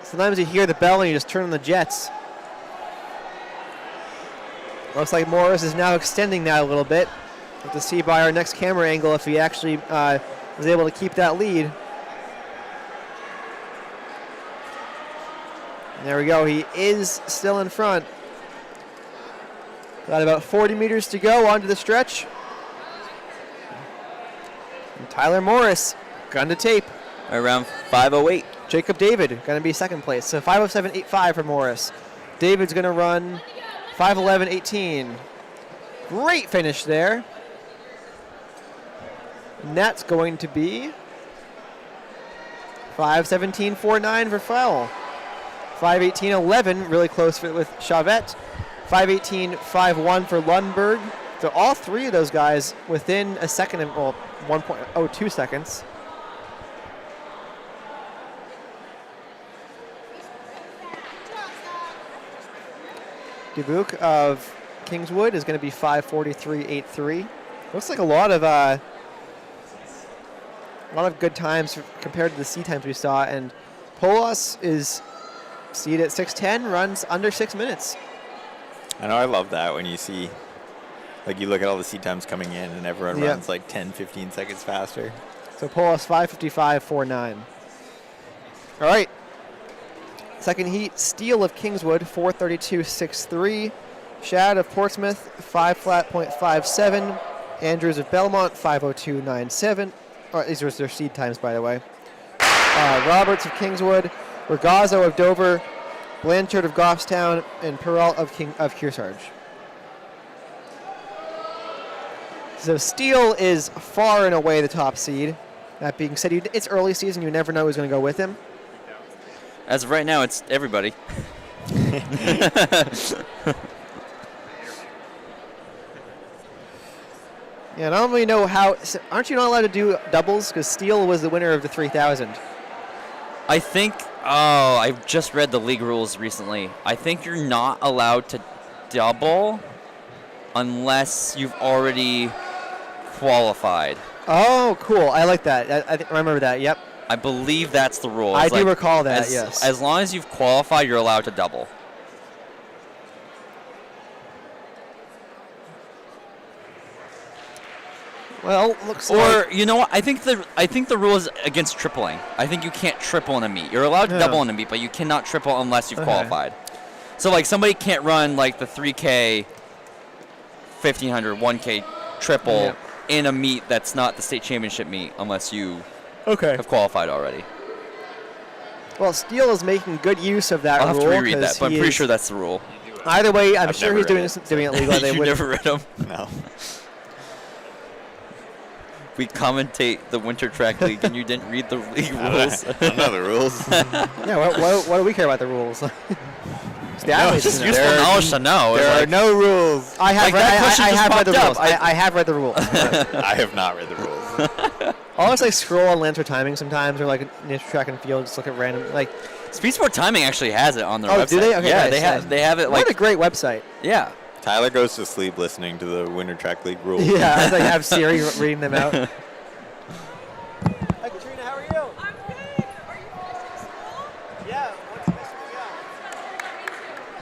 S2: Sometimes you hear the bell and you just turn on the jets. Looks like Morris is now extending that a little bit. We'll have to see by our next camera angle if he actually was able to keep that lead. And there we go. He is still in front. Got about 40 meters to go onto the stretch. And Tyler Morris, gun to tape.
S1: Around 5:08.
S2: Jacob David going to be second place. So 5:07.85 for Morris. David's going to run 5:11.18. Great finish there. And that's going to be 5:17.49 for Fowl. 5:18.11, really close with Chavette. 5:18.51 for Lundberg. So all 3 of those guys within a second, 1.02 seconds. Dubuc of Kingswood is going to be 5:43.83. Looks like a lot of good times compared to the C times we saw, and Polos is seated at 6:10, runs under 6 minutes.
S4: I know, I love that when you see, you look at all the seat times coming in and everyone runs 10, 15 seconds faster.
S2: So Polos 5:55.49. All right. Second heat, Steele of Kingswood 4:32.63. Shad of Portsmouth 5:57. Andrews of Belmont 5:02.97. These are their seed times, by the way. Roberts of Kingswood, Regazzo of Dover Blanchard of Goffstown, and Perrault of Kearsarge. So Steele is far and away the top seed. That being said, it's early season. You never know who's going to go with him.
S1: As of right now, it's everybody.
S2: Yeah, I don't really know how. Aren't you not allowed to do doubles? Because Steele was the winner of the 3,000.
S1: I think. Oh, I just read the league rules recently. I think you're not allowed to double unless you've already qualified.
S2: Oh, cool. I like that. I remember that. Yep.
S1: I believe that's the rule.
S2: I
S1: It's
S2: do recall that,
S1: yes.
S2: yes.
S1: As long as you've qualified, you're allowed to double.
S2: Well, looks like...
S1: Or you know what? I think the rule is against tripling. I think you can't triple in a meet. You're allowed to
S2: Yeah.
S1: double in a meet, but you cannot triple unless you've qualified. So like somebody can't run like the 3K, 1500, 1K triple in a meet that's not the state championship meet unless you have qualified already.
S2: Well, Steele is making good use of that
S1: I'll have
S2: rule.
S1: to reread that,
S2: 'cause
S1: but I'm
S2: he
S1: pretty
S2: is-
S1: sure that's the rule.
S2: Either way, I'm
S4: I've
S2: sure
S4: never
S2: he's doing
S4: read it,
S2: doing it legally. They
S1: You
S2: would.
S1: never read them?
S4: No.
S1: We commentate the Winter Track League, and you didn't read the league rules.
S4: I don't know the rules.
S2: Yeah, what do we care about the rules? It's the athletes,
S1: It's just
S2: isn't it?
S1: useful knowledge to know. It's
S4: There are
S1: like-
S4: no rules.
S2: I have
S1: Like,
S2: read,
S1: that question
S2: I
S1: just
S2: have read the
S1: popped
S2: rules.
S1: up.
S2: I have read the rules.
S4: I have not read the rules.
S2: I always like scroll on Lancer timing sometimes, or like Niche Track and Field, just look at random like.
S1: Speed Sport Timing actually has it on their
S2: Oh,
S1: website.
S2: do they? Okay,
S1: yeah,
S2: nice,
S1: they have it like
S2: What a great website.
S1: yeah.
S4: Tyler goes to sleep listening to the Winter Track League rules.
S2: Yeah, I like have Siri reading them out.
S5: Hi, Katrina, how are you? I'm good. Are you finishing school? Yeah, what's next for you?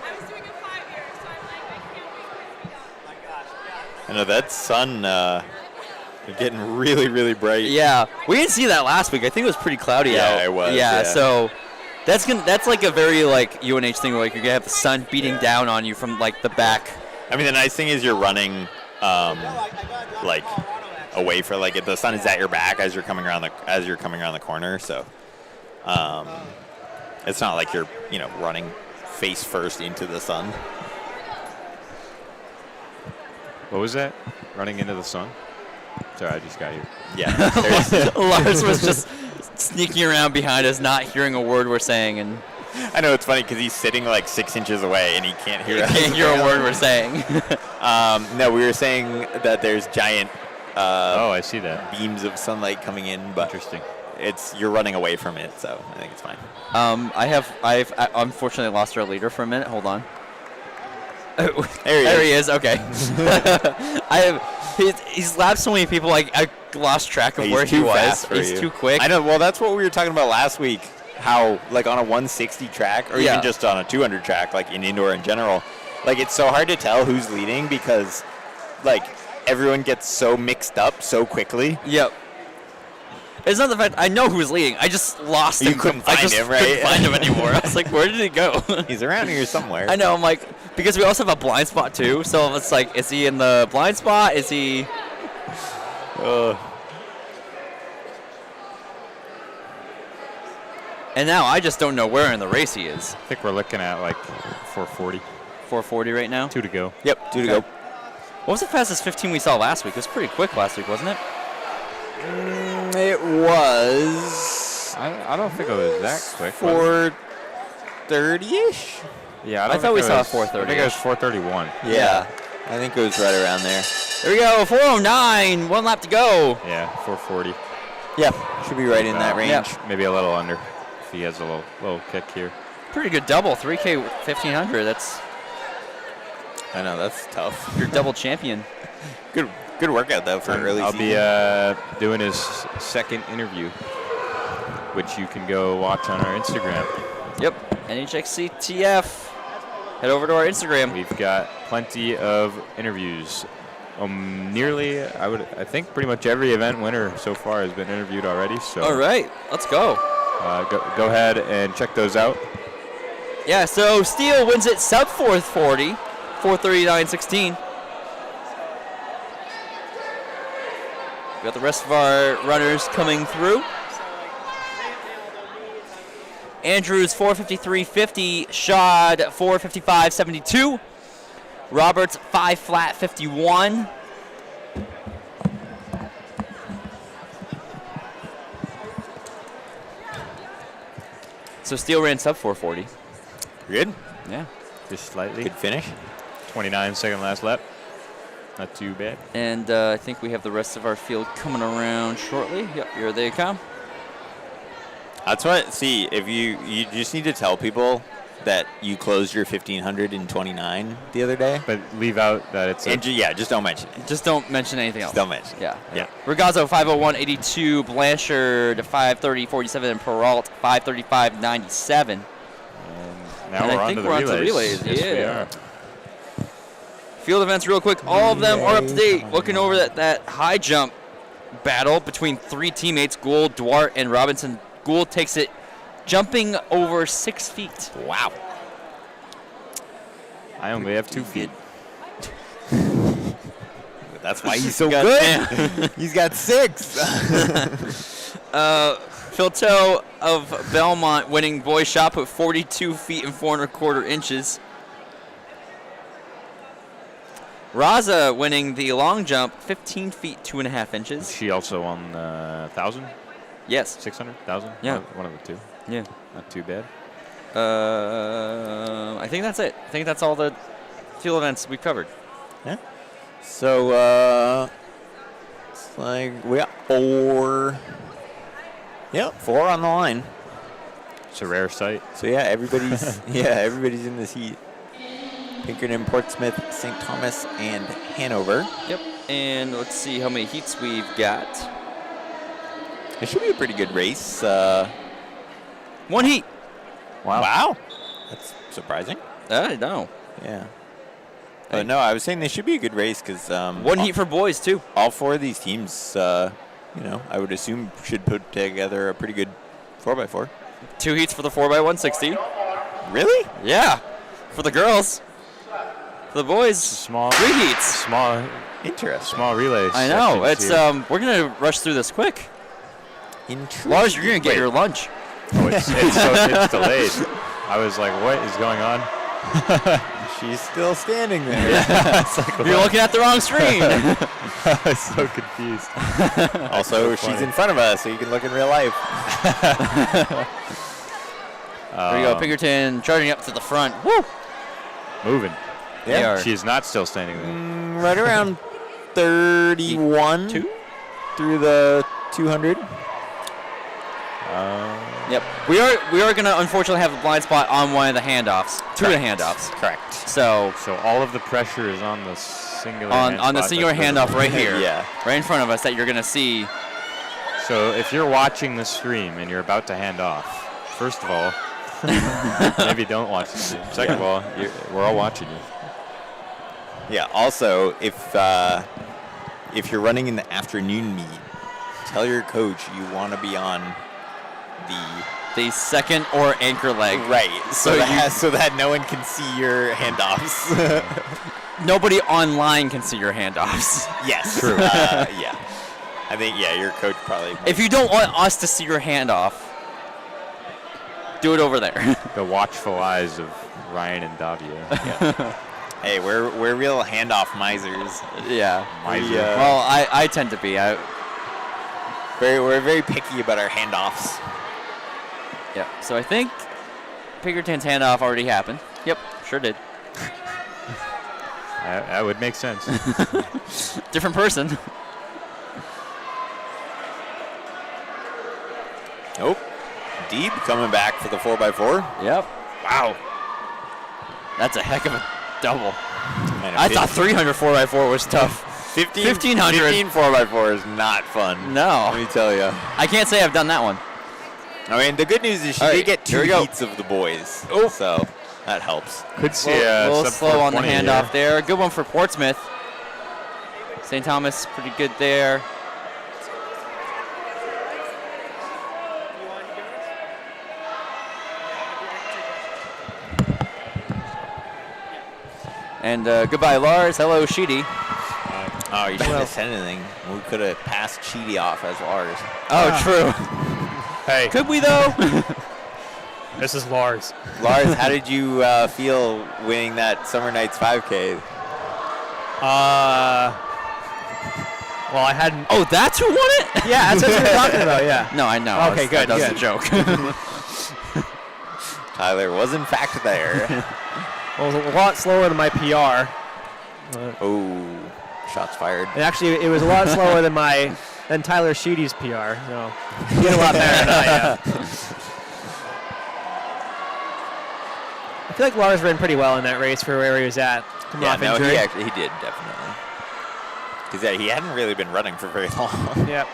S5: I was doing a 5-year, so I'm like, I can't wait for it to be done. My gosh, yeah.
S4: I know that sun getting really, really bright.
S1: Yeah, we didn't see that last week. I think it was pretty cloudy
S4: Yeah,
S1: out.
S4: it was,
S1: Yeah,
S4: yeah.
S1: so that's like a very like UNH thing where like you're gonna have the sun beating down on you from like the back.
S4: I mean, the nice thing is you're running like away for like the sun is at your back as you're coming around the corner. So it's not like you're running face first into the sun.
S3: What was that? Running into the sun? Sorry, I just got you.
S4: Yeah. there's-
S1: Lars was just sneaking around behind us, not hearing a word we're saying, and
S4: I know it's funny because he's sitting like 6 inches away and he can't hear us.
S1: can't hear a word we're saying.
S4: No, we were saying that there's giant
S3: Oh, I see that.
S4: beams of sunlight coming in, but
S3: Interesting.
S4: you're running away from it, so I think it's fine.
S1: I've unfortunately lost our leader for a minute. Hold on.
S4: There he
S1: is. Okay. He's lapped so many people. Like I lost track of
S4: He's
S1: where he
S4: too
S1: was.
S4: fast for
S1: He's
S4: you.
S1: too quick.
S4: I know. Well, that's what we were talking about last week. How like on a 160 track, or
S1: Yeah.
S4: even just on a 200 track, like in indoor in general, like it's so hard to tell who's leading because like everyone gets so mixed up so quickly.
S1: Yep. It's not the fact I know who's leading. I just lost
S4: You
S1: him.
S4: couldn't
S1: I
S4: find
S1: just
S4: him, right?
S1: couldn't find him anymore. I was like, where did he go?
S4: He's around here somewhere.
S1: I know. I'm like, because we also have a blind spot too. So it's like, is he in the blind spot? Is he? And now I just don't know where in the race he is.
S3: I think we're looking at like 440.
S1: 440 right now.
S3: 2 to go.
S4: Yep, 2 to go.
S1: What was the fastest 15 we saw last week? It was pretty quick last week, wasn't it?
S4: It was
S3: I don't think it was that quick.
S4: 430-ish.
S3: Yeah,
S1: I thought we saw
S3: a
S1: 4:30.
S3: I think it was 431.
S4: Yeah, I think it was right around there.
S1: There we go. 409. 1 lap to go.
S3: Yeah, 440.
S4: Yeah, should be right in that range.
S1: Yep.
S3: Maybe a little under if he has a little kick here.
S1: Pretty good double. 3K 1500. That's
S4: I know that's tough.
S1: your double champion.
S4: Good workout though for early
S3: I'll
S4: season.
S3: be doing his second interview, which you can go watch on our Instagram.
S1: Yep. NHXCTF. Head over to our Instagram.
S3: We've got plenty of interviews. Nearly, I think pretty much every event winner so far has been interviewed already. So
S1: All right. Let's go.
S3: go ahead and check those out.
S1: Yeah, so Steele wins it sub 440. 439.16. Got the rest of our runners coming through. Andrews 4:53.50. Shad 4:55.72. Roberts 5 flat 51. So Steele ran sub 440.
S4: Good.
S1: Yeah.
S3: Just slightly.
S4: Good finish.
S3: 29-second last lap. Not too bad.
S1: And I think we have the rest of our field coming around shortly. Yep, here they come.
S4: That's what. See, if you just need to tell people that you closed your 1500 in 29 the other day.
S3: But leave out that it's
S4: And just don't mention it.
S1: Just don't mention anything else.
S4: Just don't mention it.
S1: Yeah.
S4: Yeah.
S1: Regazzo 5:01.82, Blanchard 5:30.47, and Peralt 5:35.97.
S3: And now
S1: And
S3: we're
S1: I
S3: on
S1: think
S3: to the
S1: we're on to
S3: relays.
S1: relays,
S3: Yes, we
S1: yeah.
S3: are.
S1: Field events real quick. All of them are up to date. Looking over that high jump battle between three teammates, Gould, Duarte, and Robinson. Gould takes it jumping over 6 feet.
S4: Wow.
S3: I only have 2 feet.
S4: That's why he's so good. He's got 6.
S1: Philto of Belmont winning boys shot put 42 feet and 4¼ inches. Raza winning the long jump 15 feet 2½ inches.
S3: She also won 1,000,
S1: Yes.
S3: 600, 1,000?
S1: Yeah.
S3: One of the two.
S1: Yeah.
S3: Not too bad.
S1: I think that's it. I think that's all the field events we covered.
S4: Yeah. So, it's like we got 4. Yep, 4 on the line.
S3: It's a rare sight.
S4: So yeah, everybody's everybody's in this heat. Pinkerton, Portsmouth, St. Thomas, and Hanover.
S1: Yep. And let's see how many heats we've got.
S4: It should be a pretty good race.
S1: 1 heat.
S4: Wow. That's surprising.
S1: I know.
S4: Yeah. But no, I was saying they should be a good race because
S1: 1 heat for boys, too.
S4: all 4 of these teams, I would assume should put together a pretty good 4x4.
S1: 2 heats for the 4x160.
S4: Really?
S1: Yeah. For the girls. For the boys,
S3: Small.
S1: 3 heats.
S4: Interesting.
S3: Small relays.
S1: I know.
S3: sections
S1: It's
S3: here.
S1: we're gonna rush through this quick.
S4: Interesting.
S1: Lars, you're gonna get
S4: Wait,
S1: your lunch.
S3: Oh, it's delayed. I was like, what is going on?
S4: She's still standing there.
S3: It's like,
S1: You're looking at the wrong screen.
S3: I was so confused.
S4: Also,
S3: so
S4: she's
S3: funny.
S4: in front of us, so you can look in real life.
S1: There you go, Pinkerton charging up to the front. Woo!
S3: Moving.
S1: They are.
S3: She is not still standing there.
S4: Right around 31
S1: 2?
S4: through the 200.
S1: Yep. We are gonna unfortunately have a blind spot on one of the handoffs. 2 of the handoffs.
S4: Correct.
S1: So
S3: So all of the pressure is on the singular
S1: on the
S3: spot
S1: singular
S3: that's
S1: handoff
S3: visible.
S1: right here.
S4: Yeah.
S1: Right in front of us that you're gonna see.
S3: So if you're watching the stream and you're about to hand off, first of all, maybe don't watch the stream. Second of all, we're all watching you.
S4: Yeah. Also, if you're running in the afternoon meet, tell your coach you want to be on
S1: The second or anchor leg.
S4: right,
S1: So
S4: so that no one can see your handoffs.
S1: Nobody online can see your handoffs.
S4: Yes.
S3: True.
S4: Yeah. I think your coach probably.
S1: If you don't want us to see your handoff, do it over there.
S3: The watchful eyes of Ryan and Davia.
S4: Hey, we're real handoff misers.
S1: Yeah.
S3: Miser.
S1: Well, I tend to be.
S4: We're very picky about our handoffs.
S1: Yeah. So I think Pinkerton's handoff already happened. Yep, sure did.
S3: That would make sense.
S1: Different person.
S4: Nope. Deeb coming back for the 4x4.
S1: Yep. Wow. That's a heck of a double.
S4: Man,
S1: I thought 300 4x4 was tough. 1500.
S4: 15 4x4 is not fun.
S1: No.
S4: Let me tell you.
S1: I can't say I've done that one.
S4: I mean, the good news is she
S1: All
S4: did
S1: right,
S4: get
S1: here
S4: 2
S1: we go.
S4: heats of the boys.
S1: Oh.
S4: So that helps.
S3: Could see
S1: A little
S3: sub
S1: slow on the
S3: 420
S1: handoff
S3: here.
S1: there. Good one for Portsmouth. St. Thomas, pretty good there. And goodbye, Lars. Hello, Sheedy.
S4: Oh, you shouldn't have said anything. We could have passed Sheedy off as Lars.
S1: Oh, true.
S3: Hey,
S1: Could we, though?
S2: This is Lars.
S4: Lars, how did you feel winning that Summer Nights 5K?
S2: Well, I hadn't.
S1: Oh, that's who won it?
S2: Yeah, that's what we were talking about. Yeah.
S1: No, I know.
S2: Okay, good,
S1: That was
S2: good.
S1: a joke.
S4: Tyler was in fact there.
S2: Well, it was a lot slower than my PR.
S4: Oh, shots fired.
S2: And actually, it was a lot slower than Tyler Sheedy's PR. So he did a lot better than I am. I feel like Lars ran pretty well in that race for where he was at. Coming off injury.
S4: he did definitely. Because he hadn't really been running for very long.
S2: Yep.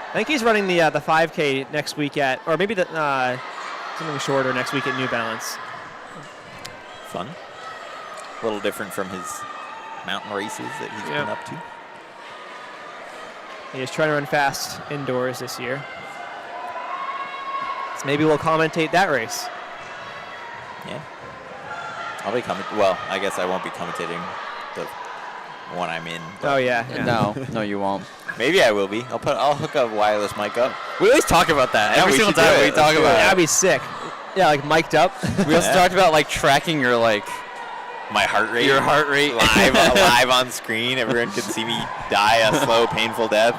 S2: I think he's running the 5K next week or maybe something shorter next week at New Balance.
S4: Fun. A little different from his mountain races that he's been up to.
S2: He is trying to run fast indoors this year. So maybe we'll commentate that race.
S4: Yeah. I'll be well, I guess I won't be commentating the one I'm in.
S2: Oh yeah.
S1: No, you won't.
S4: Maybe I will be. I'll hook a wireless mic up.
S1: We always talk about that.
S4: Yeah,
S1: Every
S4: we
S1: single
S4: should do
S1: time
S4: it.
S1: we talk
S4: Let's do
S1: about
S4: it.
S1: it.
S2: That'd be sick. Yeah, like mic'd up.
S1: We also talked about like tracking your
S4: My heart rate.
S1: Your heart rate.
S4: live on screen. Everyone can see me die a slow, painful death.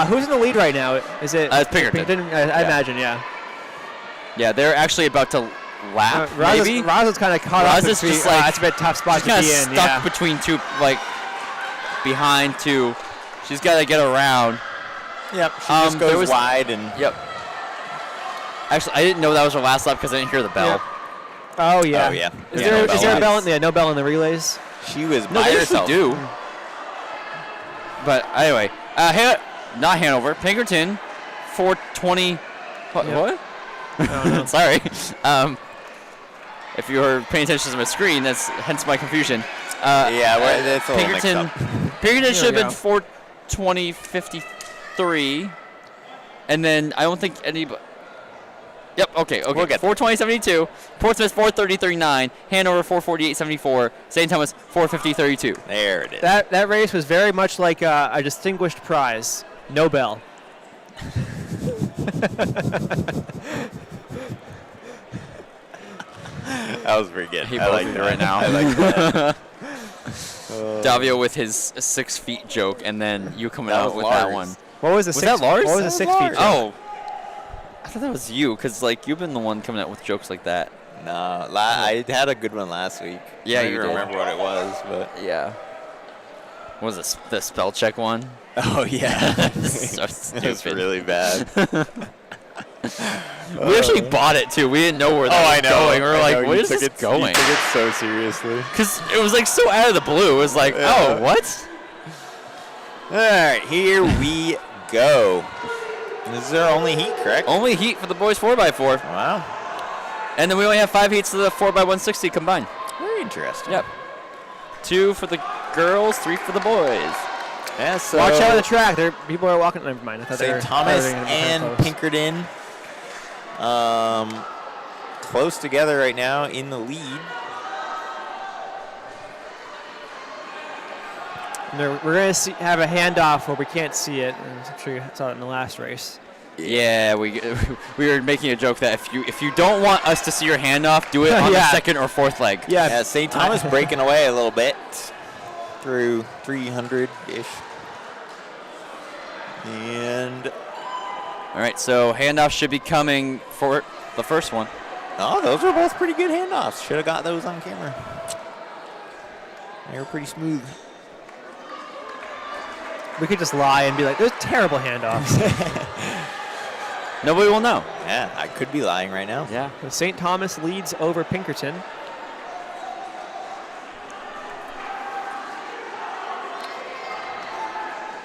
S2: Who's in the lead right now? Is it?
S1: It's Pinkerton.
S2: I imagine, yeah.
S1: Yeah, they're actually about to lap. Maybe.
S2: Raz is kind of caught
S1: Raz
S2: up.
S1: is just like
S2: it's a bit tough spot
S1: she's
S2: to
S1: kind
S2: be
S1: of
S2: in.
S1: stuck
S2: Yeah.
S1: between two, like behind two. She's got to get around.
S4: Yep. She just
S1: there
S4: goes
S1: was-
S4: wide and.
S1: Yep. Actually, I didn't know that was her last lap because I didn't hear the bell.
S2: Yep. Oh yeah.
S4: Oh yeah.
S2: Is
S4: Yeah,
S2: there
S4: no
S2: is there a
S4: bell.
S2: bell? No bell in the relays.
S4: She was
S1: No,
S4: by
S1: they usually
S4: herself.
S1: do. But anyway, not Hanover. Pinkerton, 420. What?
S2: Yep.
S1: What?
S2: Oh, no.
S1: Sorry. If you were paying attention to my screen, that's hence my confusion.
S4: Yeah, it's a little mixed
S1: Pinkerton.
S4: up.
S1: Pinkerton should
S2: we
S1: have been 420.53, and then I don't think anybody. Yep. Okay.
S4: We'll get
S1: 420.72. Portsmouth 433.9. Hanover 448.74. St. Thomas 450.32.
S4: There it is.
S2: That race was very much like a distinguished prize. No bell.
S4: That was pretty good.
S1: He
S4: I like
S1: both
S4: that
S1: right now.
S4: I like that.
S1: Davio with his 6 feet joke, and then you coming
S4: That
S1: out
S4: was
S1: with that
S4: Lars.
S1: one.
S2: What was the
S1: Was
S2: six?
S1: that Lars?
S2: What was the
S1: That
S2: 6
S4: was
S2: feet?
S4: Lars.
S1: Oh, I thought that was you, because like you've been the one coming out with jokes like that.
S4: No, I had a good one last week.
S1: Yeah,
S4: I don't
S1: you
S4: even
S1: did.
S4: remember what it was, but
S1: Yeah. What was this, the spell check one?
S4: oh yeah,
S1: So
S4: it was
S1: stupid.
S4: really bad.
S1: We actually bought it too. We didn't know where that was going. We were like, where is this going?
S4: You took it so seriously.
S1: Because it was like so out of the blue. It was like, oh, what?
S4: All right, here we go. This is our only heat, correct?
S1: Only heat for the boys 4x4.
S4: Wow,
S1: And then we only have 5 heats to the 4x160 combined.
S4: very interesting.
S1: Yep. 2 for the girls, 3 for the boys.
S4: Yeah, so
S2: Watch out on the track. People are walking. Never mind. I thought they were.
S4: St. Thomas
S2: they were gonna be
S4: and
S2: kinda close.
S4: Pinkerton close together right now in the lead.
S2: We're going to have a handoff where we can't see it. And I'm sure you saw it in the last race.
S1: Yeah, we were making a joke that if you don't want us to see your handoff, do it on the
S2: Yeah.
S1: second or fourth leg.
S2: Yeah.
S4: St. Thomas breaking away a little bit through 300-ish. And,
S1: All right, so handoff should be coming for the first one.
S4: oh, those were both pretty good handoffs. Should have got those on camera. They were pretty smooth.
S2: We could just lie and be like, "There's terrible handoffs."
S1: Nobody will know.
S4: Yeah, I could be lying right now.
S1: Yeah.
S2: St. Thomas leads over Pinkerton.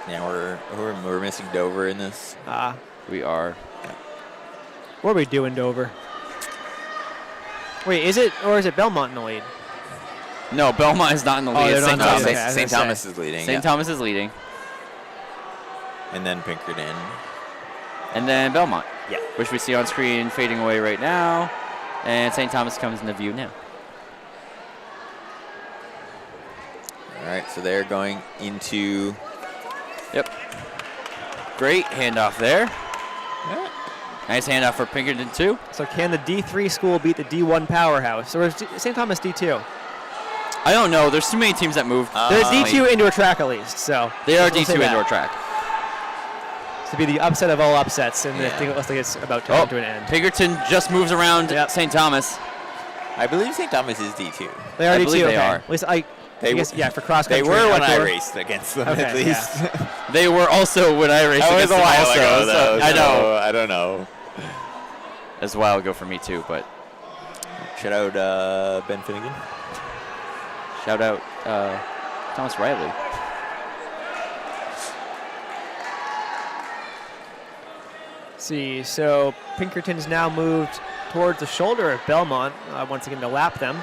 S4: Yeah, we're missing Dover in this.
S1: We are.
S2: What are we doing, Dover? Wait, is it Belmont in the lead?
S1: No, Belmont is not in the
S2: Oh,
S1: lead.
S2: they're
S1: It's
S2: not
S1: St.
S2: in the
S1: Thomas.
S2: lead. Okay, I was
S4: St.
S2: gonna
S4: Thomas
S2: say.
S4: is leading.
S1: St.
S4: yeah.
S1: Thomas is leading.
S4: And then Pinkerton.
S1: And then Belmont.
S4: Yeah.
S1: Which we see on screen fading away right now. And St. Thomas comes into view now.
S4: All right, so they're going into.
S1: Yep. Great handoff there. Nice handoff for Pinkerton, too.
S2: So can the D3 school beat the D1 powerhouse? Or is St. Thomas D2?
S1: I don't know. There's too many teams that moved.
S2: There's D2 indoor track at least, so.
S1: They are
S2: we'll say
S1: D2
S2: that.
S1: indoor track.
S2: To be the upset of all upsets, and I think it looks like it's about to come to an end.
S1: Pinkerton just moves around St. Thomas.
S4: I believe St. Thomas is D2.
S2: They are
S1: I
S2: D2,
S1: believe they
S2: okay.
S1: are.
S2: At least I guess, yeah, for cross
S4: They
S2: country.
S4: were when I
S2: outdoor.
S4: raced against them,
S2: Okay,
S4: at least.
S2: yeah.
S1: They were also when I raced
S4: That was
S1: against
S4: a
S1: them
S4: while
S1: also.
S4: ago, though.
S1: I know.
S4: I don't know.
S1: It was a while ago for me, too, but
S4: Shout out Ben Finnegan.
S1: shout out Thomas Riley.
S2: See, so Pinkerton's now moved towards the shoulder of Belmont, once again to lap them.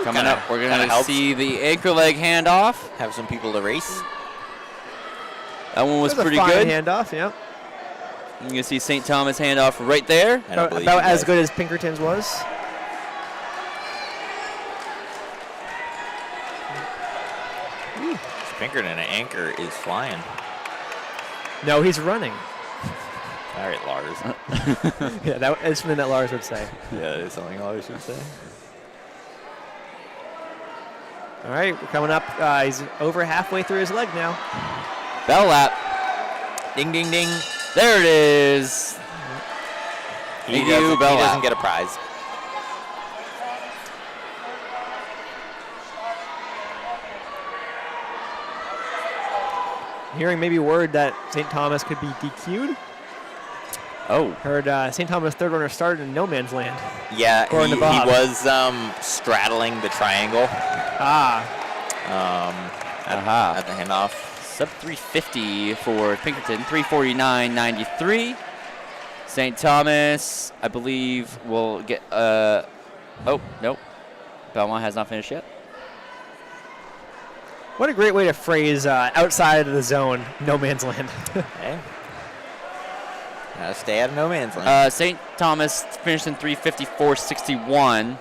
S1: Coming
S4: Kinda-
S1: up, we're going
S4: kinda
S1: to
S4: helps.
S1: see the anchor leg handoff.
S4: Have some people to race.
S1: That one was
S2: That
S1: pretty
S2: a fine
S1: good.
S2: handoff, yeah.
S1: You can see St. Thomas handoff right there.
S4: I don't believe
S2: About
S4: you
S2: as
S4: guys.
S2: good as Pinkerton's was.
S4: Pinkerton and anchor is flying.
S2: No, he's running.
S4: All right, Lars.
S2: Yeah, that is something that Lars would say.
S4: Yeah, that's something Lars should say.
S2: All right, we're coming up. He's over halfway through his leg now.
S1: Bell lap.
S4: Ding, ding, ding.
S1: There it is.
S4: He
S1: Thank you, Bell
S4: doesn't
S1: lap.
S4: get a prize.
S2: Hearing maybe word that St. Thomas could be DQ'd.
S1: Oh.
S2: Heard St. Thomas third runner started in no man's land.
S4: Yeah,
S2: According
S4: he
S2: to Bob.
S4: was straddling the triangle
S2: Ah,
S4: at the handoff.
S1: Sub 350 for Pinkerton, 349.93. St. Thomas, I believe, will get. Oh, nope. Belmont has not finished yet.
S2: what a great way to phrase outside of the zone, no man's land.
S4: Okay. Gotta stay out of no man's land.
S1: St. Thomas finished in 354.61.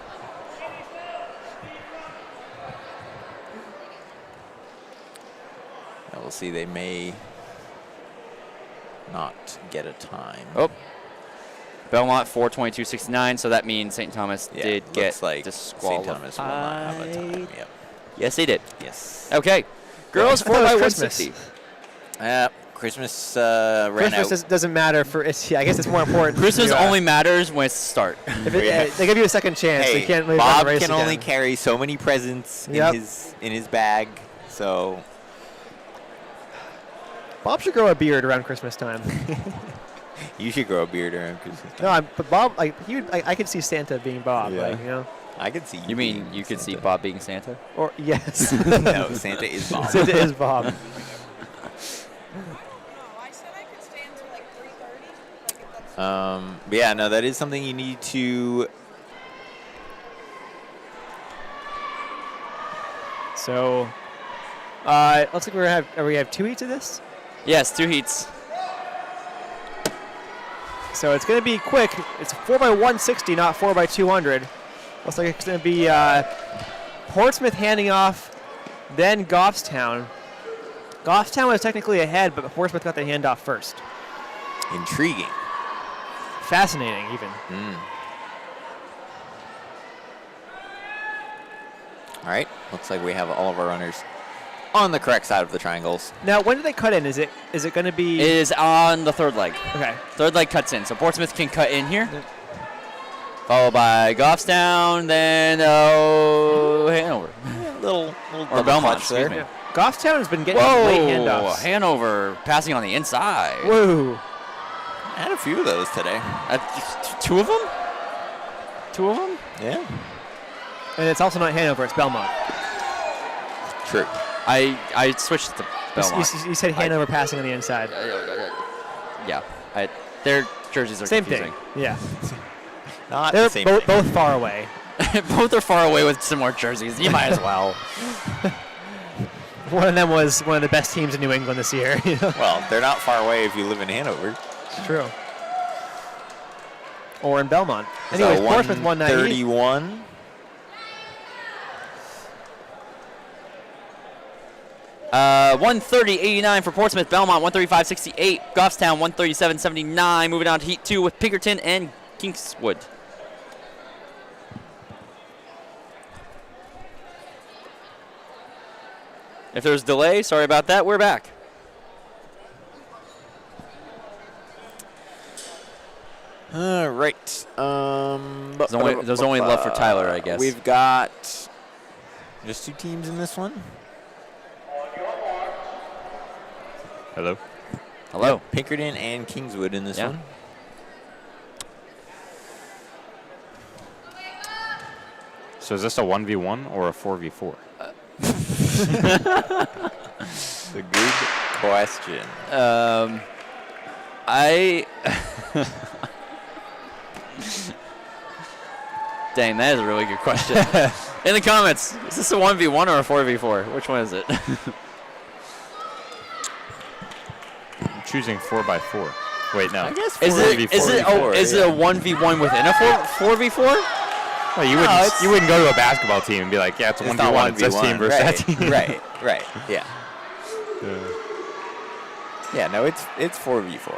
S4: We'll see. They may not get a time.
S1: Oh. Belmont 422.69, so that means St. Thomas
S4: Yeah,
S1: did
S4: looks
S1: get
S4: like
S1: disqualified.
S4: St. Thomas will not have a time. Yep.
S1: Yes, they did.
S4: Yes.
S1: Okay. Girls
S2: I thought it
S1: 4
S2: was
S1: by
S2: Christmas.
S1: 160.
S2: Christmas
S4: Christmas ran out.
S2: doesn't matter for. Yeah, I guess it's more important.
S1: Christmas
S2: to,
S1: only matters when it's the start.
S2: If it,
S4: Yeah.
S2: they give you a second chance.
S4: Hey,
S2: they can't leave
S4: Bob
S2: the race
S4: can only
S2: again.
S4: carry so many presents
S2: Yep.
S4: in his bag. So
S2: Bob should grow a beard around Christmas time.
S4: you should grow a beard around Christmas.
S2: No, but Bob, like he would, I could see Santa being Bob.
S4: Yeah.
S2: Like, you know,
S4: I could see.
S1: You mean
S4: being
S1: you could see
S4: Santa.
S1: Bob being Santa?
S2: or yes,
S4: No, Santa is Bob.
S2: Santa is Bob.
S5: No, I said I could stay until like 3:30. Like if that's
S4: But yeah, no, that is something you need to.
S2: So, looks like we have 2 heats of this.
S1: Yes, 2 heats.
S2: So it's going to be quick. It's 4 by 160, not 4 by 200. Looks like it's going to be Portsmouth handing off, then Goffstown. Goffstown was technically ahead, but Portsmouth got the handoff first.
S4: Intriguing.
S2: Fascinating, even.
S4: All right. Looks like we have all of our runners on the correct side of the triangles.
S2: Now, when do they cut in? Is it going to be?
S1: It is on the third leg.
S2: Okay.
S1: Third leg cuts in, so Portsmouth can cut in here. Followed by Goffstown, then Hanover.
S4: Little
S1: Or
S4: double
S1: Belmont,
S4: clutch there.
S1: excuse me.
S2: Goffstown has been getting
S1: Whoa,
S2: late handoffs.
S1: Hanover passing on the inside.
S2: Whoa.
S4: I had a few of those today.
S1: 2 of them? 2 of them?
S4: Yeah.
S2: And it's also not Hanover, it's Belmont.
S4: True.
S1: I switched to Belmont.
S2: You said Hanover passing on the inside.
S1: Yeah, their jerseys are
S2: Same
S1: confusing.
S2: thing. Yeah.
S4: Not
S2: They're
S4: the same thing.
S2: both far away.
S1: Both are far away with similar jerseys. You might as well.
S2: One of them was one of the best teams in New England this year. You know?
S4: Well, they're not far away if you live in Hanover.
S2: It's true. Or in Belmont.
S4: So
S2: Anyways, Portsmouth 190.
S4: 131.
S1: 130.89 for Portsmouth. Belmont 135.68. Goffstown 137.79. Moving on to Heat 2 with Pinkerton and Kingswood. If there's delay, sorry about that. We're back.
S4: All right.
S1: There's only love for Tyler, I guess.
S4: We've got just 2 teams in this one.
S3: Hello.
S1: Hello.
S4: Yep, Pinkerton and Kingswood in this one.
S3: So is this a 1v1 or a 4v4?
S4: It's a good question.
S1: Dang, that is a really good question. In the comments, is this a 1v1 or a 4v4? Which one is it?
S3: I'm choosing 4x4. Wait, no.
S4: I guess
S1: Is it
S4: 4v4,
S1: is it a 1v1 within a 4v4?
S3: Well, you wouldn't go to a basketball team and be like, yeah, it's a 1v1. It's this team versus that team.
S4: Right. Yeah. Yeah, no, it's 4v4.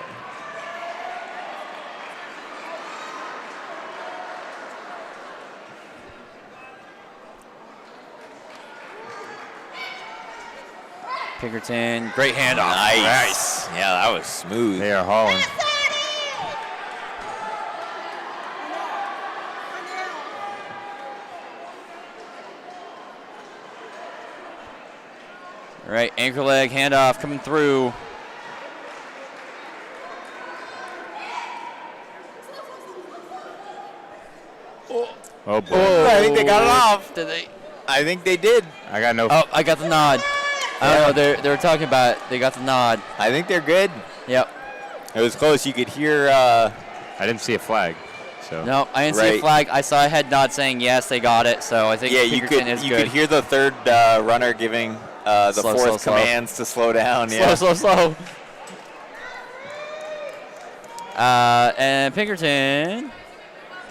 S1: Pinkerton, great handoff.
S4: Nice. Yeah, that was smooth.
S3: They are hauling.
S1: All right, anchor leg handoff coming through.
S3: Oh, boy.
S4: I think they got it off.
S1: Did they?
S4: I think they did.
S3: I got no.
S1: Oh, I got the nod. I don't know. They were talking about it. They got the nod.
S4: I think they're good.
S1: Yep.
S4: It was close. You could hear.
S3: I didn't see a flag. So.
S1: No, I didn't see a flag. I saw a head nod saying yes, they got it. So I think Pinkerton is good.
S4: You could hear the third runner giving the fourth commands to slow down.
S1: Slow. And Pinkerton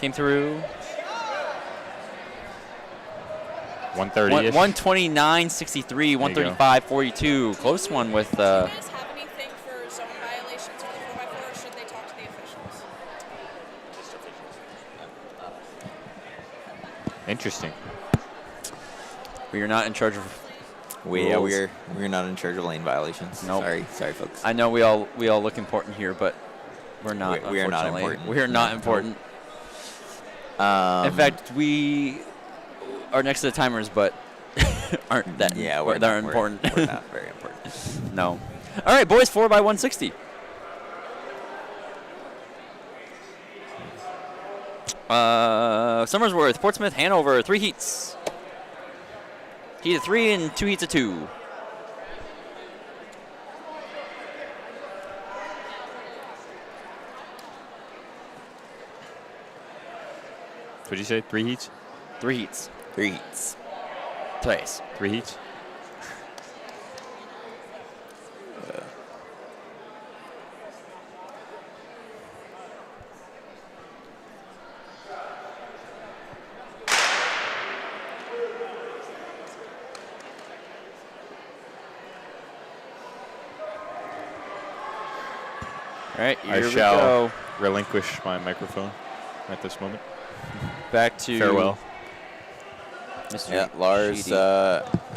S1: came through.
S3: 130-ish.
S1: 129.63, 135.42. Close one with.
S5: Do you guys have anything for zone violations for the 4x4, or should they talk to the officials?
S3: Interesting.
S1: We are not in charge of.
S4: We're not in charge of lane violations.
S1: Nope.
S4: Sorry, folks.
S1: I know we all look important here, but we're not.
S4: We are not
S1: unfortunately.
S4: important.
S1: We are not important. In fact, we are next to the timers, but aren't that?
S4: Yeah,
S1: they're important.
S4: We're not very important.
S1: No. All right, boys, 4x160. Somersworth, Portsmouth, Hanover, 3 heats. Heat of 3 and 2 heats of 2.
S3: What'd you say? 3 heats?
S1: 3 heats.
S4: 3 heats.
S1: Place.
S3: 3 heats?
S1: All right, here
S3: I
S1: we
S3: shall
S1: go.
S3: relinquish my microphone at this moment.
S1: Back to
S3: Farewell.
S1: Mr.
S4: Yeah, Lars
S1: Sheedy.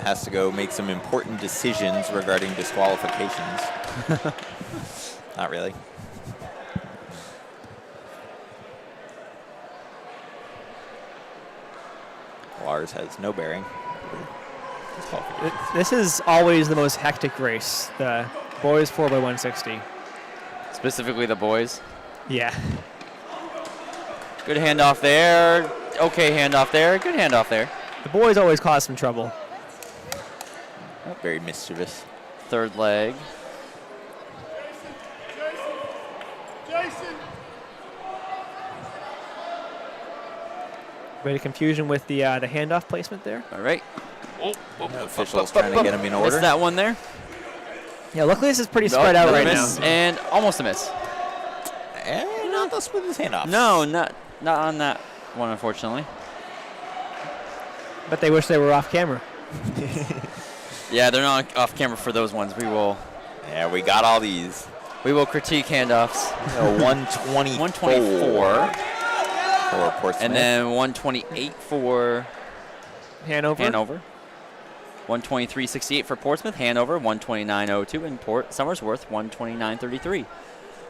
S4: has to go make some important decisions regarding disqualifications. Not really. Lars has no bearing.
S2: This is always the most hectic race, the boys 4x160.
S1: Specifically the boys.
S2: Yeah.
S1: Good handoff there. Okay handoff there. Good handoff there.
S2: The boys always cause some trouble.
S4: Very mischievous.
S1: Third leg.
S2: Bit of confusion with the handoff placement there.
S1: All right.
S4: Officials trying to get him in order.
S1: Missed that one there.
S2: Yeah, luckily this is pretty spread out right
S1: miss
S2: now.
S1: And almost a miss.
S4: And not the split his hand off.
S1: No, not on that one, unfortunately.
S2: But they wish they were off camera.
S1: Yeah, they're not off camera for those ones.
S4: Yeah, we got all these.
S1: We will critique handoffs.
S4: 124 for Portsmouth.
S1: And then 128 for
S2: Hanover.
S1: 123.68 for Portsmouth. Hanover 129.02 and Port Somersworth 129.33.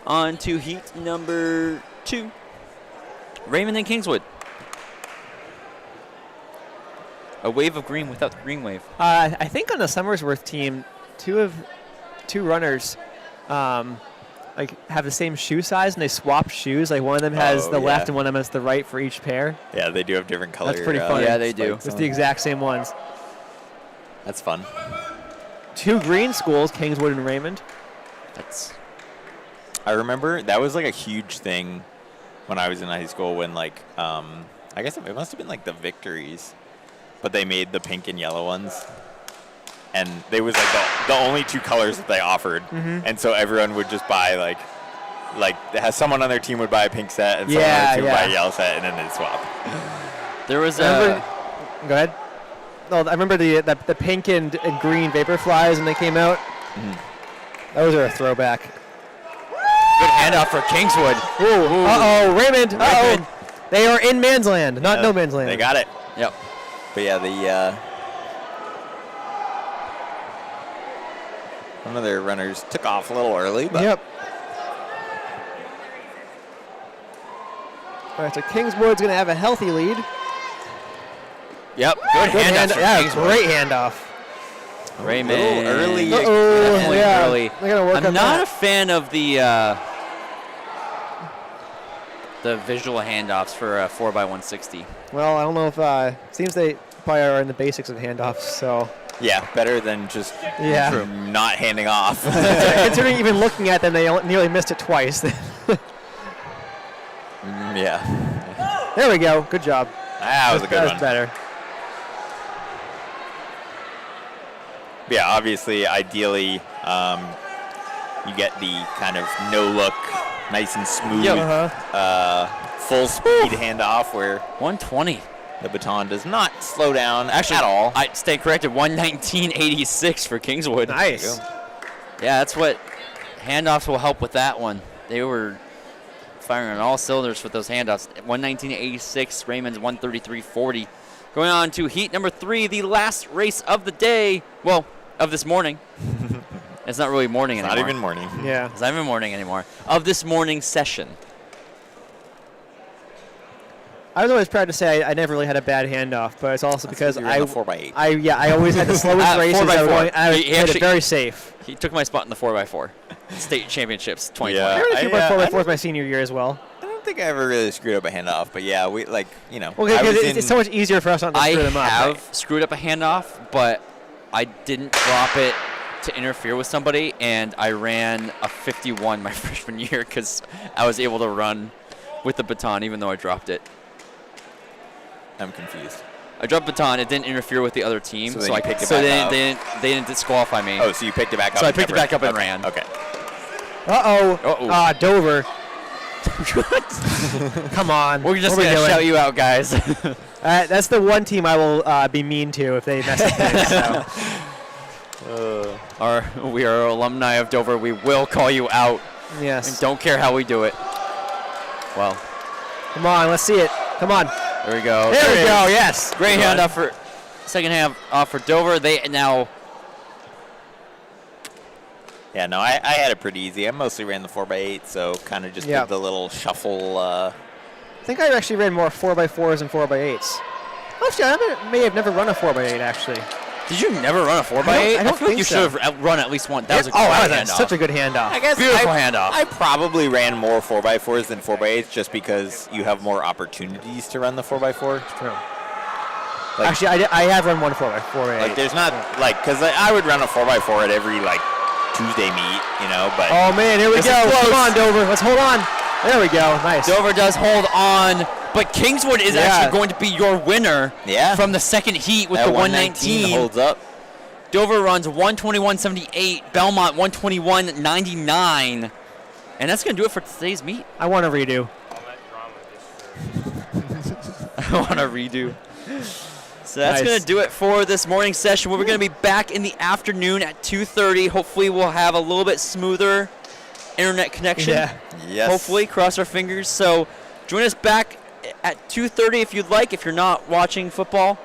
S1: On to heat number 2. Raymond and Kingswood. A wave of green without the green wave.
S2: I think on the Somersworth team, two runners have the same shoe size, and they swap shoes. Like one of them has the left and one of them has the right for each pair.
S4: Yeah, they do have different colors.
S2: That's pretty funny.
S1: Yeah, they do.
S2: It's the exact same ones.
S4: That's fun.
S2: 2 green schools, Kingswood and Raymond.
S4: I remember that was like a huge thing when I was in high school when I guess it must have been like the Victories, but they made the pink and yellow ones. And they was like the only 2 colors that they offered. And so everyone would just buy someone on their team would buy a pink set and someone on their team would buy a yellow set, and then they'd swap.
S1: There was
S2: Go ahead. No, I remember the pink and green Vaporflies when they came out. Those are a throwback.
S1: good handoff for Kingswood.
S2: Ooh. Uh-oh, Raymond. Uh-oh. They are in man's land, not no man's land.
S4: They got it.
S1: Yep.
S4: But yeah, one of their runners took off a little early, but
S2: Yep. All right, so Kingswood's going to have a healthy lead.
S1: Yep. Good handoff for
S2: Yeah,
S1: Kingswood.
S2: great handoff.
S1: Raymond.
S4: A little early.
S1: Definitely
S2: yeah.
S1: early.
S2: They're gonna work
S1: I'm
S2: on
S1: not
S2: that.
S1: a fan of the visual handoffs for 4x160.
S2: Well, I don't know if seems they probably are in the basics of handoffs. So
S4: Yeah, better than just not handing off.
S2: considering even looking at them, they nearly missed it twice.
S4: Yeah.
S2: There we go. Good job.
S4: That was a good
S2: That
S4: one.
S2: was better.
S4: Yeah, obviously, ideally, you get the kind of no-look, nice and smooth, full speed handoff where
S1: 120.
S4: the baton does not slow down
S1: Actually,
S4: at all.
S1: I stay corrected. 119.86 for Kingswood.
S2: Nice.
S1: Yeah, that's what handoffs will help with that one. They were firing on all cylinders with those handoffs. 119.86. Raymond's 133.40. Going on to heat number 3, the last race of the day. Well, of this morning. It's not really morning
S4: It's
S1: anymore.
S4: not even morning.
S2: Yeah.
S1: It's not even morning anymore. Of this morning session.
S2: I was always proud to say I never really had a bad handoff, but it's also because
S4: you're in the 4x8.
S2: I always had the slowest races.
S1: 4x4.
S2: I
S1: He
S2: made
S1: actually-
S2: it very safe.
S1: He took my spot in the 4x4. State Championships 2020.
S4: Yeah.
S2: I ran a few
S4: I
S2: 4x4s my senior year as well.
S4: I don't think I ever really screwed up a handoff, but yeah, we
S2: Well,
S4: I
S2: because
S4: was
S2: it's so much easier for us not to
S1: I
S2: screw them up.
S1: have
S2: right?
S1: screwed up a handoff, but I didn't drop it to interfere with somebody, and I ran a 51 my freshman year because I was able to run with the baton even though I dropped it.
S4: I'm confused.
S1: I dropped baton. It didn't interfere with the other team,
S4: So then
S1: so
S4: you picked it
S1: they
S4: back
S1: didn't they didn't disqualify me.
S4: Oh, so you picked it back up.
S1: So I
S4: and
S1: picked it
S4: kept
S1: back up and
S4: running.
S1: ran.
S4: Okay.
S2: Uh-oh.
S1: Uh-oh.
S2: Dover. Come on.
S1: We're just
S2: What
S1: going to
S2: doing?
S1: shout you out, guys.
S2: That's the one team I will be mean to if they mess up things. So.
S1: We are alumni of Dover. We will call you out.
S2: Yes.
S1: And don't care how we do it. Well,
S2: Come on, let's see it. Come on.
S1: there we go.
S2: There we
S1: it
S2: go,
S1: is.
S2: yes.
S1: Great
S4: Good
S1: handoff for second half off for Dover. They now
S4: Yeah, no, I had it pretty easy. I mostly ran the 4x8, so kind of just
S2: Yeah.
S4: did the little shuffle.
S2: I think I actually ran more 4x4s than 4x8s. Actually, I may have never run a 4x8, actually.
S1: Did you never run a 4x8?
S2: I don't
S1: feel like
S2: think
S1: you
S2: so.
S1: should have run at least one. That was a great
S2: that's
S1: handoff.
S2: such a good handoff.
S4: I guess
S1: Beautiful handoff.
S4: I probably ran more 4x4s than 4x8s just because you have more opportunities to run the 4x4.
S2: True.
S4: Like-
S2: Actually, I have run one 4x8.
S4: Like, there's not, because I would run a 4x4 at every, Tuesday meet, but
S2: Oh, man, here we
S1: This is
S2: go.
S1: close.
S2: Come on, Dover. Let's hold on. There we go. Nice.
S1: Dover does hold on, but Kingswood is
S2: Yeah.
S1: actually going to be your winner
S4: Yeah.
S1: from the second heat with
S4: that
S1: the
S4: 119
S1: 119.
S4: holds up.
S1: Dover runs 121.78, Belmont 121.99, and that's going to do it for today's meet.
S2: I want a redo.
S1: I want to redo. So that's
S2: Nice.
S1: going to do it for this morning session. We're going to be back in the afternoon at 2:30. Hopefully we'll have a little bit smoother internet connection.
S2: Yeah.
S4: Yes.
S1: Hopefully, cross our fingers. So join us back at 2:30 if you'd like, if you're not watching football.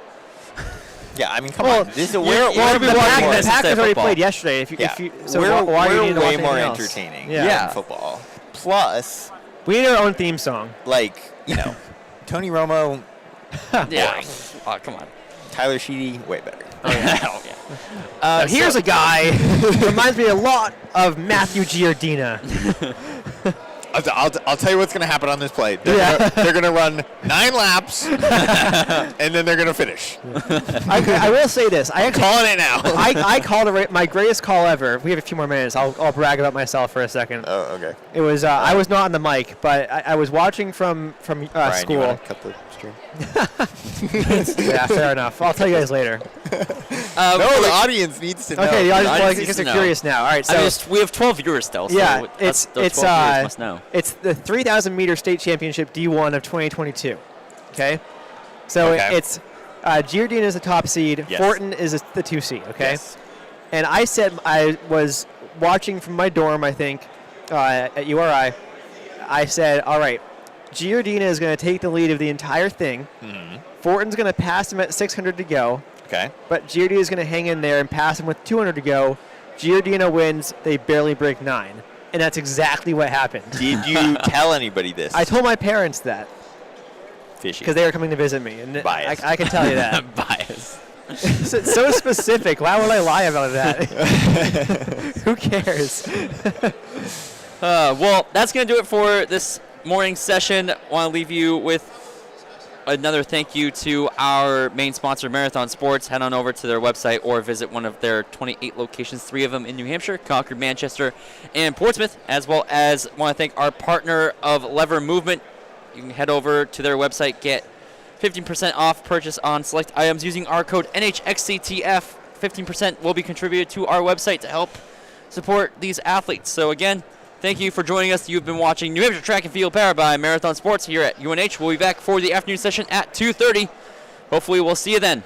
S4: Yeah, I mean, come
S2: Well,
S4: on. This is a
S1: you're-
S4: we're,
S1: you're-
S2: The
S1: be watching
S2: Packers
S1: this instead of
S2: already
S1: football.
S2: played yesterday.
S4: yeah,
S2: So
S4: we're,
S2: why do you need to
S4: way
S2: watch
S4: more
S2: anything else?
S4: entertaining
S2: Yeah.
S4: than football. Plus,
S2: We need our own theme song.
S4: like, Tony Romo,
S1: Yeah. Oh, come on.
S4: Tyler Sheedy, way better.
S1: Oh, yeah.
S2: Here's a guy who reminds me a lot of Matthew Giardina.
S4: I'll tell you what's going to happen on this play. They're going to run 9 laps, and then they're going to finish.
S2: I will say this. I actually
S4: Calling it now.
S2: I called my greatest call ever. We have a few more minutes. I'll brag about myself for a second.
S4: Oh, okay.
S2: It was I was not on the mic, but I was watching from
S4: Ryan,
S2: school.
S4: you want to cut the stream?
S2: Yeah, fair enough. I'll tell you guys later.
S4: No, the audience needs to know.
S2: Okay, the audience,
S1: audience
S2: well, I
S1: needs
S2: guess
S1: to
S2: they're
S1: know.
S2: curious now. All right, so
S1: We have 12 viewers still. So
S2: yeah,
S1: those
S2: it's
S1: 12 viewers must know.
S2: it's the 3,000 meter state championship D1 of 2022. Okay, so
S4: Okay.
S2: it's Giardina is the top seed.
S4: Yes.
S2: Fortin is the 2 seed. Okay,
S4: Yes.
S2: and I said I was watching from my dorm. I think at URI. I said, all right, Giardina is going to take the lead of the entire thing.
S4: Mm-hmm.
S2: Fortin's going to pass him at 600 to go.
S4: Okay.
S2: But Giardina is going to hang in there and pass him with 200 to go. Giardina wins. They barely break 9. And that's exactly what happened.
S4: Did you tell anybody this?
S2: I told my parents that
S4: Fishy.
S2: because they were coming to visit me. And
S4: Bias.
S2: I can tell you that.
S1: Bias.
S2: So specific. Why would I lie about that? Who cares?
S1: Well, that's going to do it for this morning session. Want to leave you with another thank you to our main sponsor, Marathon Sports. Head on over to their website or visit one of their 28 locations, 3 of them in New Hampshire, Concord, Manchester, and Portsmouth, as well as want to thank our partner of Lever Movement. You can head over to their website, get 15% off purchase on select items using our code NHXCTF. 15% will be contributed to our website to help support these athletes. So again, thank you for joining us. You've been watching New Hampshire Track and Field powered by Marathon Sports here at UNH. We'll be back for the afternoon session at 2:30. Hopefully we'll see you then.